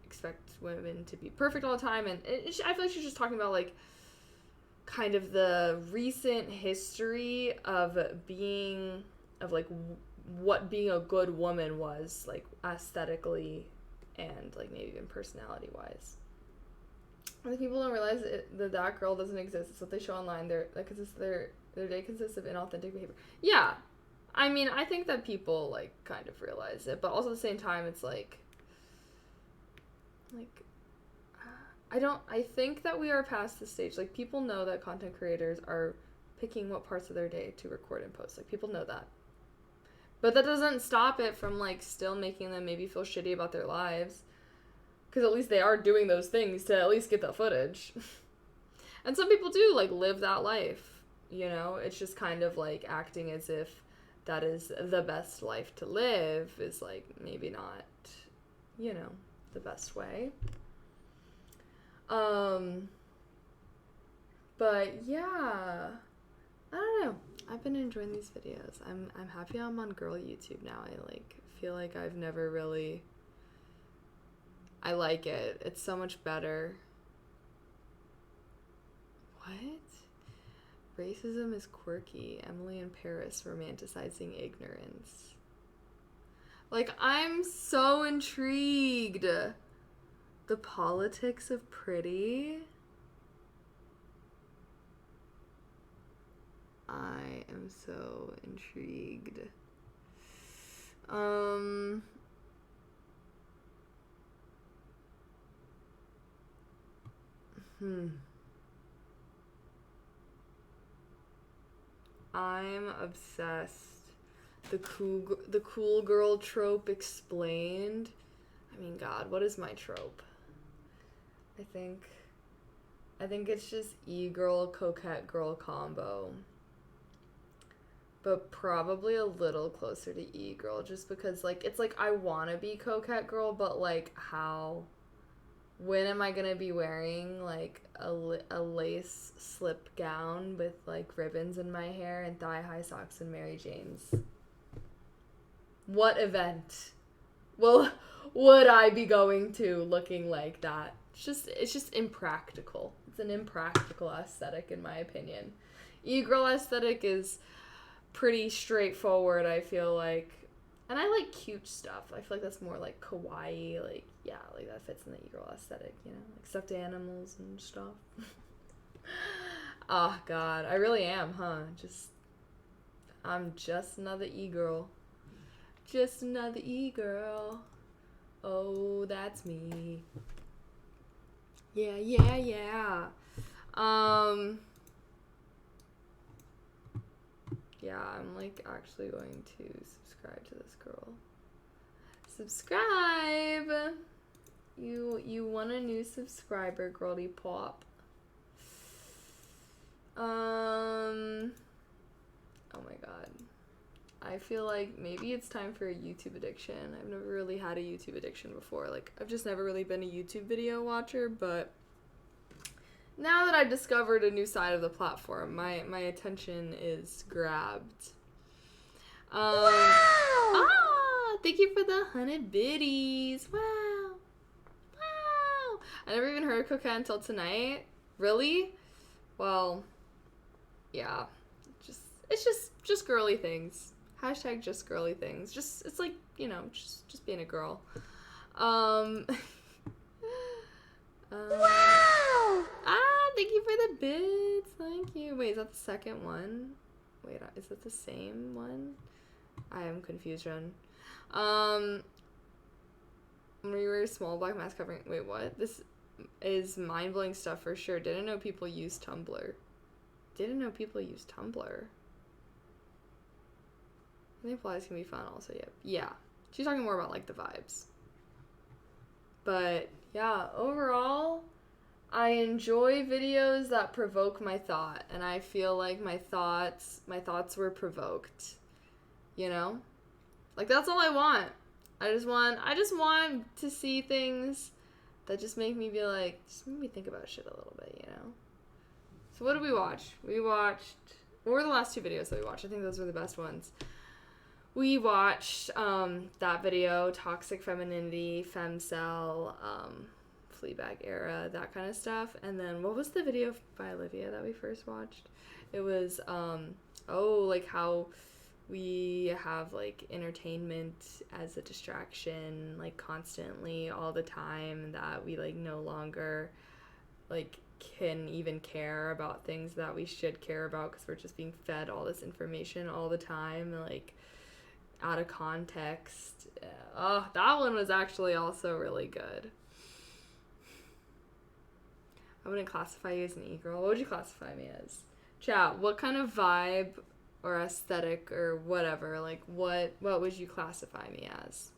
S1: expect women to be perfect all the time. And I feel like she's just talking about, like, kind of the recent history of like what being a good woman was, like, aesthetically and, like, maybe even personality wise. I think people don't realize that girl doesn't exist. It's what they show online. Their day consists of inauthentic behavior. Yeah, I mean, I think that people, like, kind of realize it, but also at the same time, it's like I think that we are past the stage. Like, people know that content creators are picking what parts of their day to record and post. Like, people know that. But that doesn't stop it from, like, still making them maybe feel shitty about their lives. Because at least they are doing those things to at least get that footage. And some people do, like, live that life, you know? It's just kind of, like, acting as if that is the best life to live is, like, maybe not, you know, the best way. But yeah, I don't know. I've been enjoying these videos. I'm happy I'm on girl YouTube now. I, like, feel like I've never really, I like it. It's so much better. What? Racism is quirky. Emily in Paris romanticizing ignorance. Like, I'm so intrigued. The politics of pretty. I am so intrigued. I'm obsessed. The cool girl trope explained. I mean, God, what is my trope? I think it's just e-girl, coquette girl combo. But probably a little closer to e-girl, just because, like, it's like I want to be coquette girl, but, like, how? When am I gonna be wearing, like, a lace slip gown with, like, ribbons in my hair and thigh-high socks and Mary Janes? What event would I be going to looking like that? It's just impractical. It's an impractical aesthetic, in my opinion. E-girl aesthetic is pretty straightforward, I feel like. And I like cute stuff. I feel like that's more like kawaii, like, yeah, like that fits in the e-girl aesthetic, you know? Like stuffed animals and stuff. Oh, God. I really am, huh? I'm just another e-girl. Just another e-girl. Oh, that's me. Yeah. Yeah, I'm like actually going to subscribe to this girl. Subscribe! You want a new subscriber, girly pop. Oh my God. I feel like maybe it's time for a YouTube addiction. I've never really had a YouTube addiction before. Like, I've just never really been a YouTube video watcher, but now that I've discovered a new side of the platform, my attention is grabbed. Thank you for the 100 biddies. Wow. I never even heard of coquette until tonight. Really? Well, yeah. It's just girly things. Hashtag just girly things. It's like, you know, just being a girl. Thank you for the bits. Thank you. Wait, is that the second one? Wait, is that the same one? I am confused, Jen. When you wear a small black mask covering. Wait, what? This is mind-blowing stuff for sure. Didn't know people use Tumblr. I think flies can be fun also, yeah. She's talking more about, like, the vibes. But, yeah, overall, I enjoy videos that provoke my thought, and I feel like my thoughts were provoked, you know? Like, that's all I want. I just want to see things that just make me be like, just make me think about shit a little bit, you know? So what did we watch? What were the last two videos that we watched? I think those were the best ones. We watched that video, Toxic Femininity, Femcel, Fleabag Era, that kind of stuff. And then what was the video by Olivia that we first watched? It was, like how we have like entertainment as a distraction, like constantly all the time, that we like no longer like can even care about things that we should care about because we're just being fed all this information all the time, like out of context. That one was actually also really good. I wouldn't classify you as an e-girl. What would you classify me as? Chat, what kind of vibe or aesthetic or whatever, like what would you classify me as?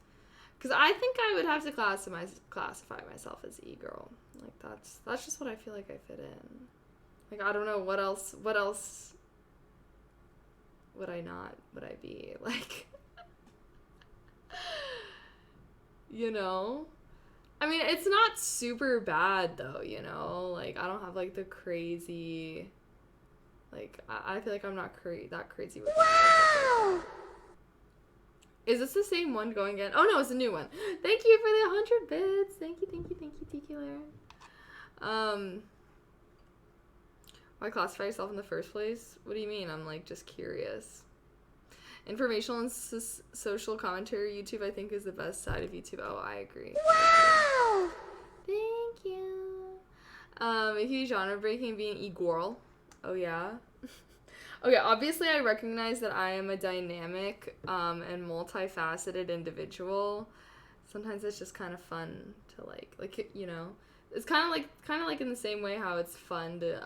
S1: Because I think I would have to classify myself as e-girl. Like that's just what I feel like I fit in. Like I don't know what else would I be like? You know? I mean, it's not super bad though, you know? Like I don't have like the crazy, like I feel like I'm not that crazy with wow! Is this the same one going again? Oh no, it's a new one. Thank you for the 100 bits. Thank you, Tiki Lair. Why classify yourself in the first place? What do you mean? I'm like just curious. Informational and social commentary YouTube, I think, is the best side of YouTube. Oh, I agree. Wow! Thank you. If you genre breaking being e-girl. Oh yeah. Okay, obviously I recognize that I am a dynamic and multifaceted individual. Sometimes it's just kind of fun to like you know, it's kind of like in the same way how it's fun to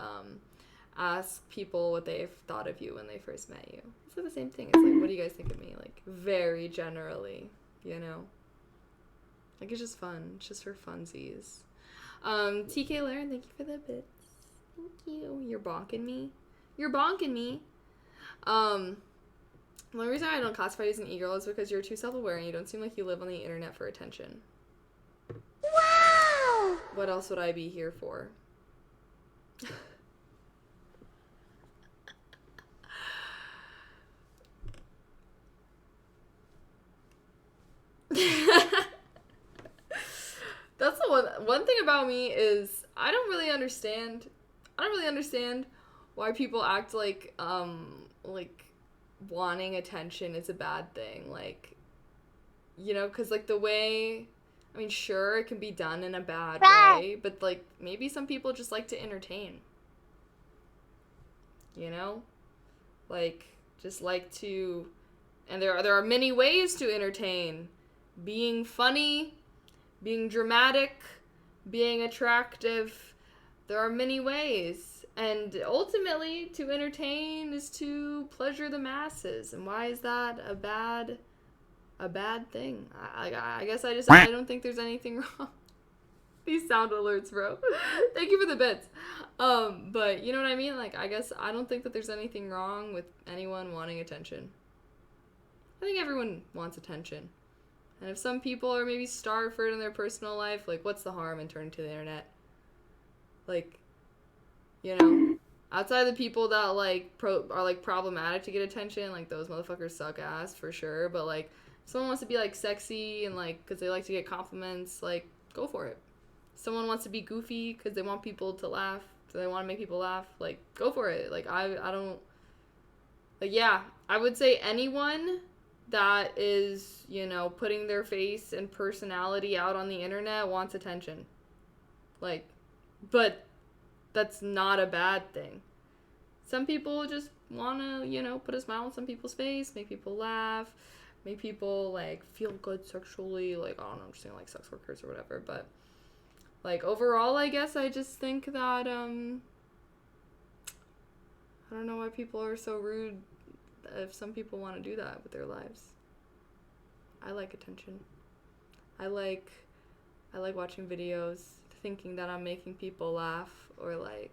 S1: ask people what they've thought of you when they first met you. It's like the same thing. It's like, what do you guys think of me? Like, very generally, you know? Like, it's just fun. It's just for funsies. TK Laren, thank you for the bits. Thank you. You're bonking me. You're bonking me. The only reason I don't classify you as an e-girl is because you're too self-aware and you don't seem like you live on the internet for attention. Wow! What else would I be here for? That's the one thing about me is I don't really understand why people act like wanting attention is a bad thing. Like, you know, because like the way, I mean, sure, it can be done in a bad way, but like maybe some people just like to entertain, you know, like just like to, and there are many ways to entertain. Being funny, being dramatic, being attractive. There are many ways. And ultimately, to entertain is to pleasure the masses. And why is that a bad thing? I guess I don't think there's anything wrong. These sound alerts, bro. Thank you for the bits. But you know what I mean? Like, I guess I don't think that there's anything wrong with anyone wanting attention. I think everyone wants attention. And if some people are maybe starved for it in their personal life, like, what's the harm in turning to the internet? Like, you know, outside the people that, like, are, like, problematic to get attention, like, those motherfuckers suck ass, for sure. But, like, if someone wants to be, like, sexy and, like, because they like to get compliments, like, go for it. Someone wants to be goofy because they want people to laugh, so they want to make people laugh, like, go for it. Like, I don't, like, yeah, I would say anyone that is, you know, putting their face and personality out on the internet wants attention. Like, but that's not a bad thing. Some people just want to, you know, put a smile on some people's face, make people laugh, make people, like, feel good sexually, like, I don't know, I'm just saying, like, sex workers or whatever, but, like, overall, I guess I just think that, I don't know why people are so rude if some people want to do that with their lives. I like attention. I like watching videos, thinking that I'm making people laugh, or like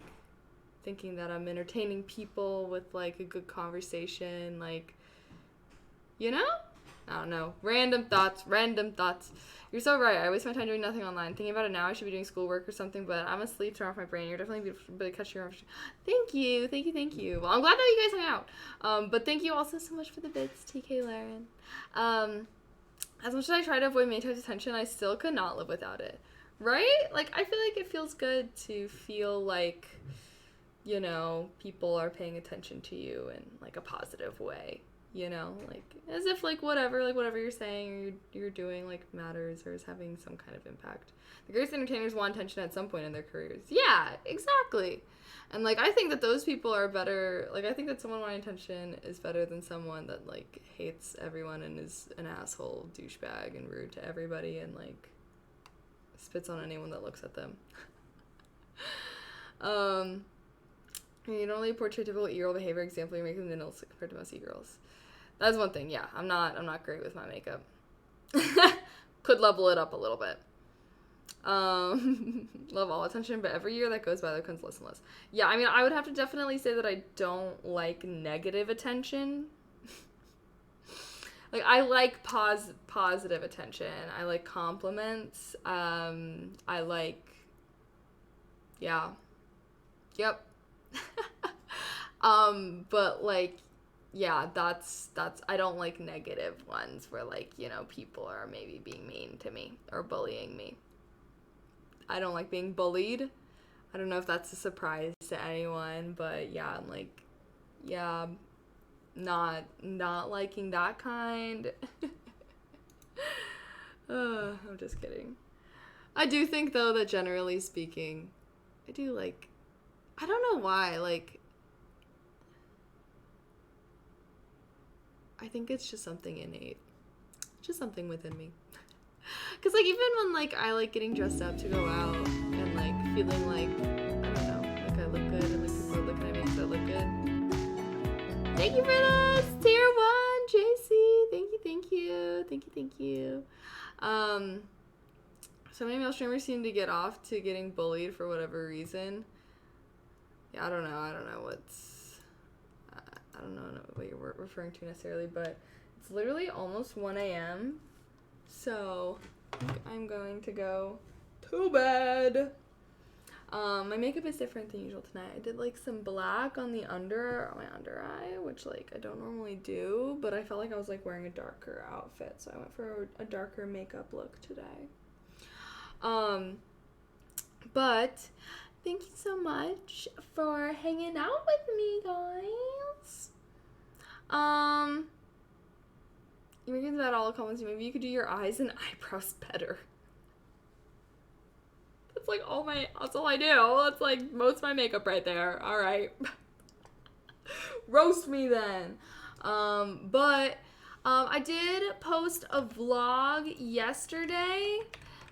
S1: thinking that I'm entertaining people with like a good conversation, like, you know? I don't know. Random thoughts. You're so right. I waste my time doing nothing online. Thinking about it now, I should be doing schoolwork or something, but I'm asleep, turn off my brain. You're definitely beautiful, but catch your own. Thank you. Well, I'm glad that you guys hung out. But thank you also so much for the bits, TK Laren. As much as I try to avoid main types of attention, I still could not live without it. Right? Like, I feel like it feels good to feel like, you know, people are paying attention to you in, like, a positive way. You know, like, as if, like, whatever you're saying or you're doing, like, matters or is having some kind of impact. The greatest entertainers want attention at some point in their careers. Yeah, exactly. And, like, I think that those people are better. Like, I think that someone wanting attention is better than someone that, like, hates everyone and is an asshole, douchebag, and rude to everybody and, like, spits on anyone that looks at them. You don't really portray typical e-girl behavior. Example, you're making the nails compared to most e-girls. That's one thing, yeah. I'm not great with my makeup. Could level it up a little bit. Love all attention, but every year that goes by, that becomes less and less. Yeah, I mean, I would have to definitely say that I don't like negative attention. Like, I like positive attention. I like compliments. I like, yeah. Yep. But, like, yeah, that's, I don't like negative ones where, like, you know, people are maybe being mean to me or bullying me. I don't like being bullied. I don't know if that's a surprise to anyone, but yeah, I'm like, yeah, not liking that kind. I'm just kidding. I do think, though, that generally speaking, I do like, I don't know why, like, I think it's just something innate. Just something within me. Cause like even when like I like getting dressed up to go out and like feeling like, I don't know, like I look good and like people are looking at me because I look good. Thank you for this! Tier 1, JC! Thank you. So many male streamers seem to get off to getting bullied for whatever reason. Yeah, I don't know what you're referring to necessarily, but it's literally almost 1 a.m. So I think I'm going to go to bed. My makeup is different than usual tonight. I did like some black on my under eye, which like I don't normally do, but I felt like I was like wearing a darker outfit, so I went for a darker makeup look today. But thank you so much for hanging out with me, guys. You were thinking about all the comments. Maybe you could do your eyes and eyebrows better. That's like that's all I do. That's like most of my makeup right there. All right. Roast me then. But I did post a vlog yesterday.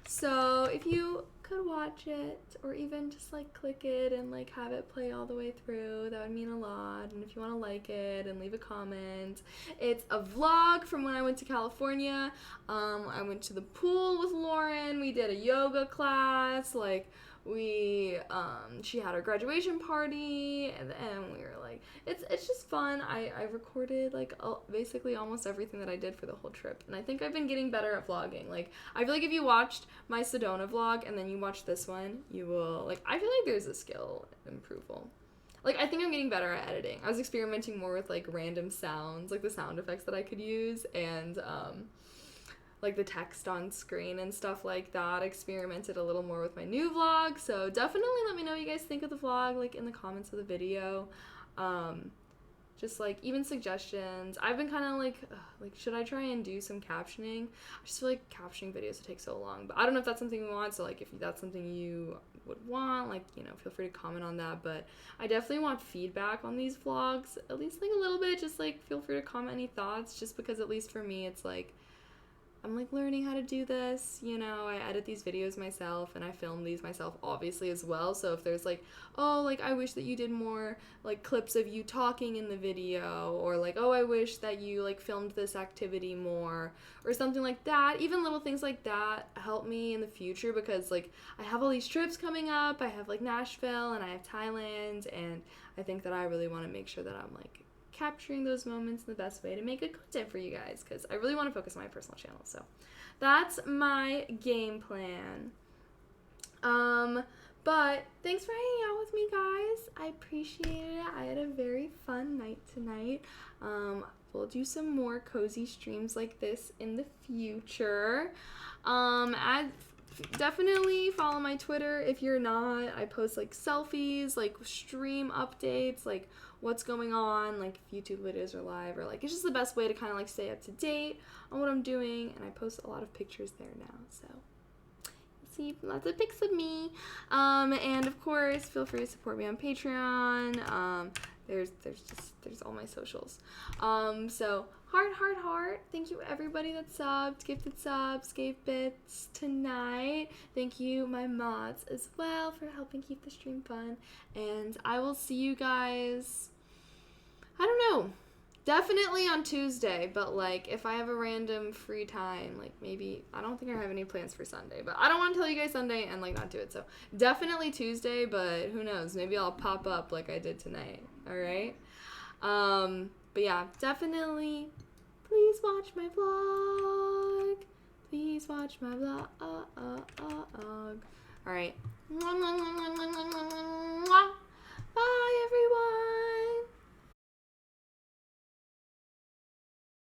S1: So if you could watch it or even just like click it and like have it play all the way through, that would mean a lot. And if you want to like it and leave a comment, it's a vlog from when I went to California. I went to the pool with Lauren. We did a yoga class. Like she had her graduation party, and we were like, it's just fun. I recorded like basically almost everything that I did for the whole trip, and I think I've been getting better at vlogging. Like I feel like if you watched my Sedona vlog and then you watch this one, you will like, I feel like there's a skill improval. Like I think I'm getting better at editing. I was experimenting more with like random sounds, like the sound effects that I could use, and like the text on screen and stuff like that. Experimented a little more with my new vlog, so definitely let me know what you guys think of the vlog, like in the comments of the video. Just like even suggestions. I've been kind of like should I try and do some captioning? I just feel like captioning videos would take so long, but I don't know if that's something you want. So like if that's something you would want, like, you know, feel free to comment on that. But I definitely want feedback on these vlogs, at least like a little bit. Just like feel free to comment any thoughts, just because at least for me it's like I'm like learning how to do this, you know. I edit these videos myself and I film these myself obviously as well. So if there's like, oh, like I wish that you did more like clips of you talking in the video, or like, oh, I wish that you like filmed this activity more, or something like that. Even little things like that help me in the future, because like I have all these trips coming up. I have like Nashville and I have Thailand, and I think that I really want to make sure that I'm like capturing those moments in the best way to make good content for you guys, because I really want to focus on my personal channel. So that's my game plan. But thanks for hanging out with me, guys. I appreciate it. I had a very fun night tonight. We'll do some more cozy streams like this in the future. Definitely follow my Twitter if you're not. I post like selfies, like stream updates, like what's going on, like if YouTube videos are live, or like it's just the best way to kind of like stay up to date on what I'm doing. And I post a lot of pictures there now, so you'll see lots of pics of me. And of course, feel free to support me on Patreon. There's all my socials. So heart. Thank you everybody that subbed, gifted subs, gave bits tonight. Thank you my mods as well for helping keep the stream fun. And I will see you guys, I don't know, definitely on Tuesday, but like if I have a random free time, like maybe, I don't think I have any plans for Sunday, but I don't want to tell you guys Sunday and like not do it. So definitely Tuesday, but who knows, maybe I'll pop up like I did tonight. All right. But yeah, definitely please watch my vlog. Please watch my vlog. All right.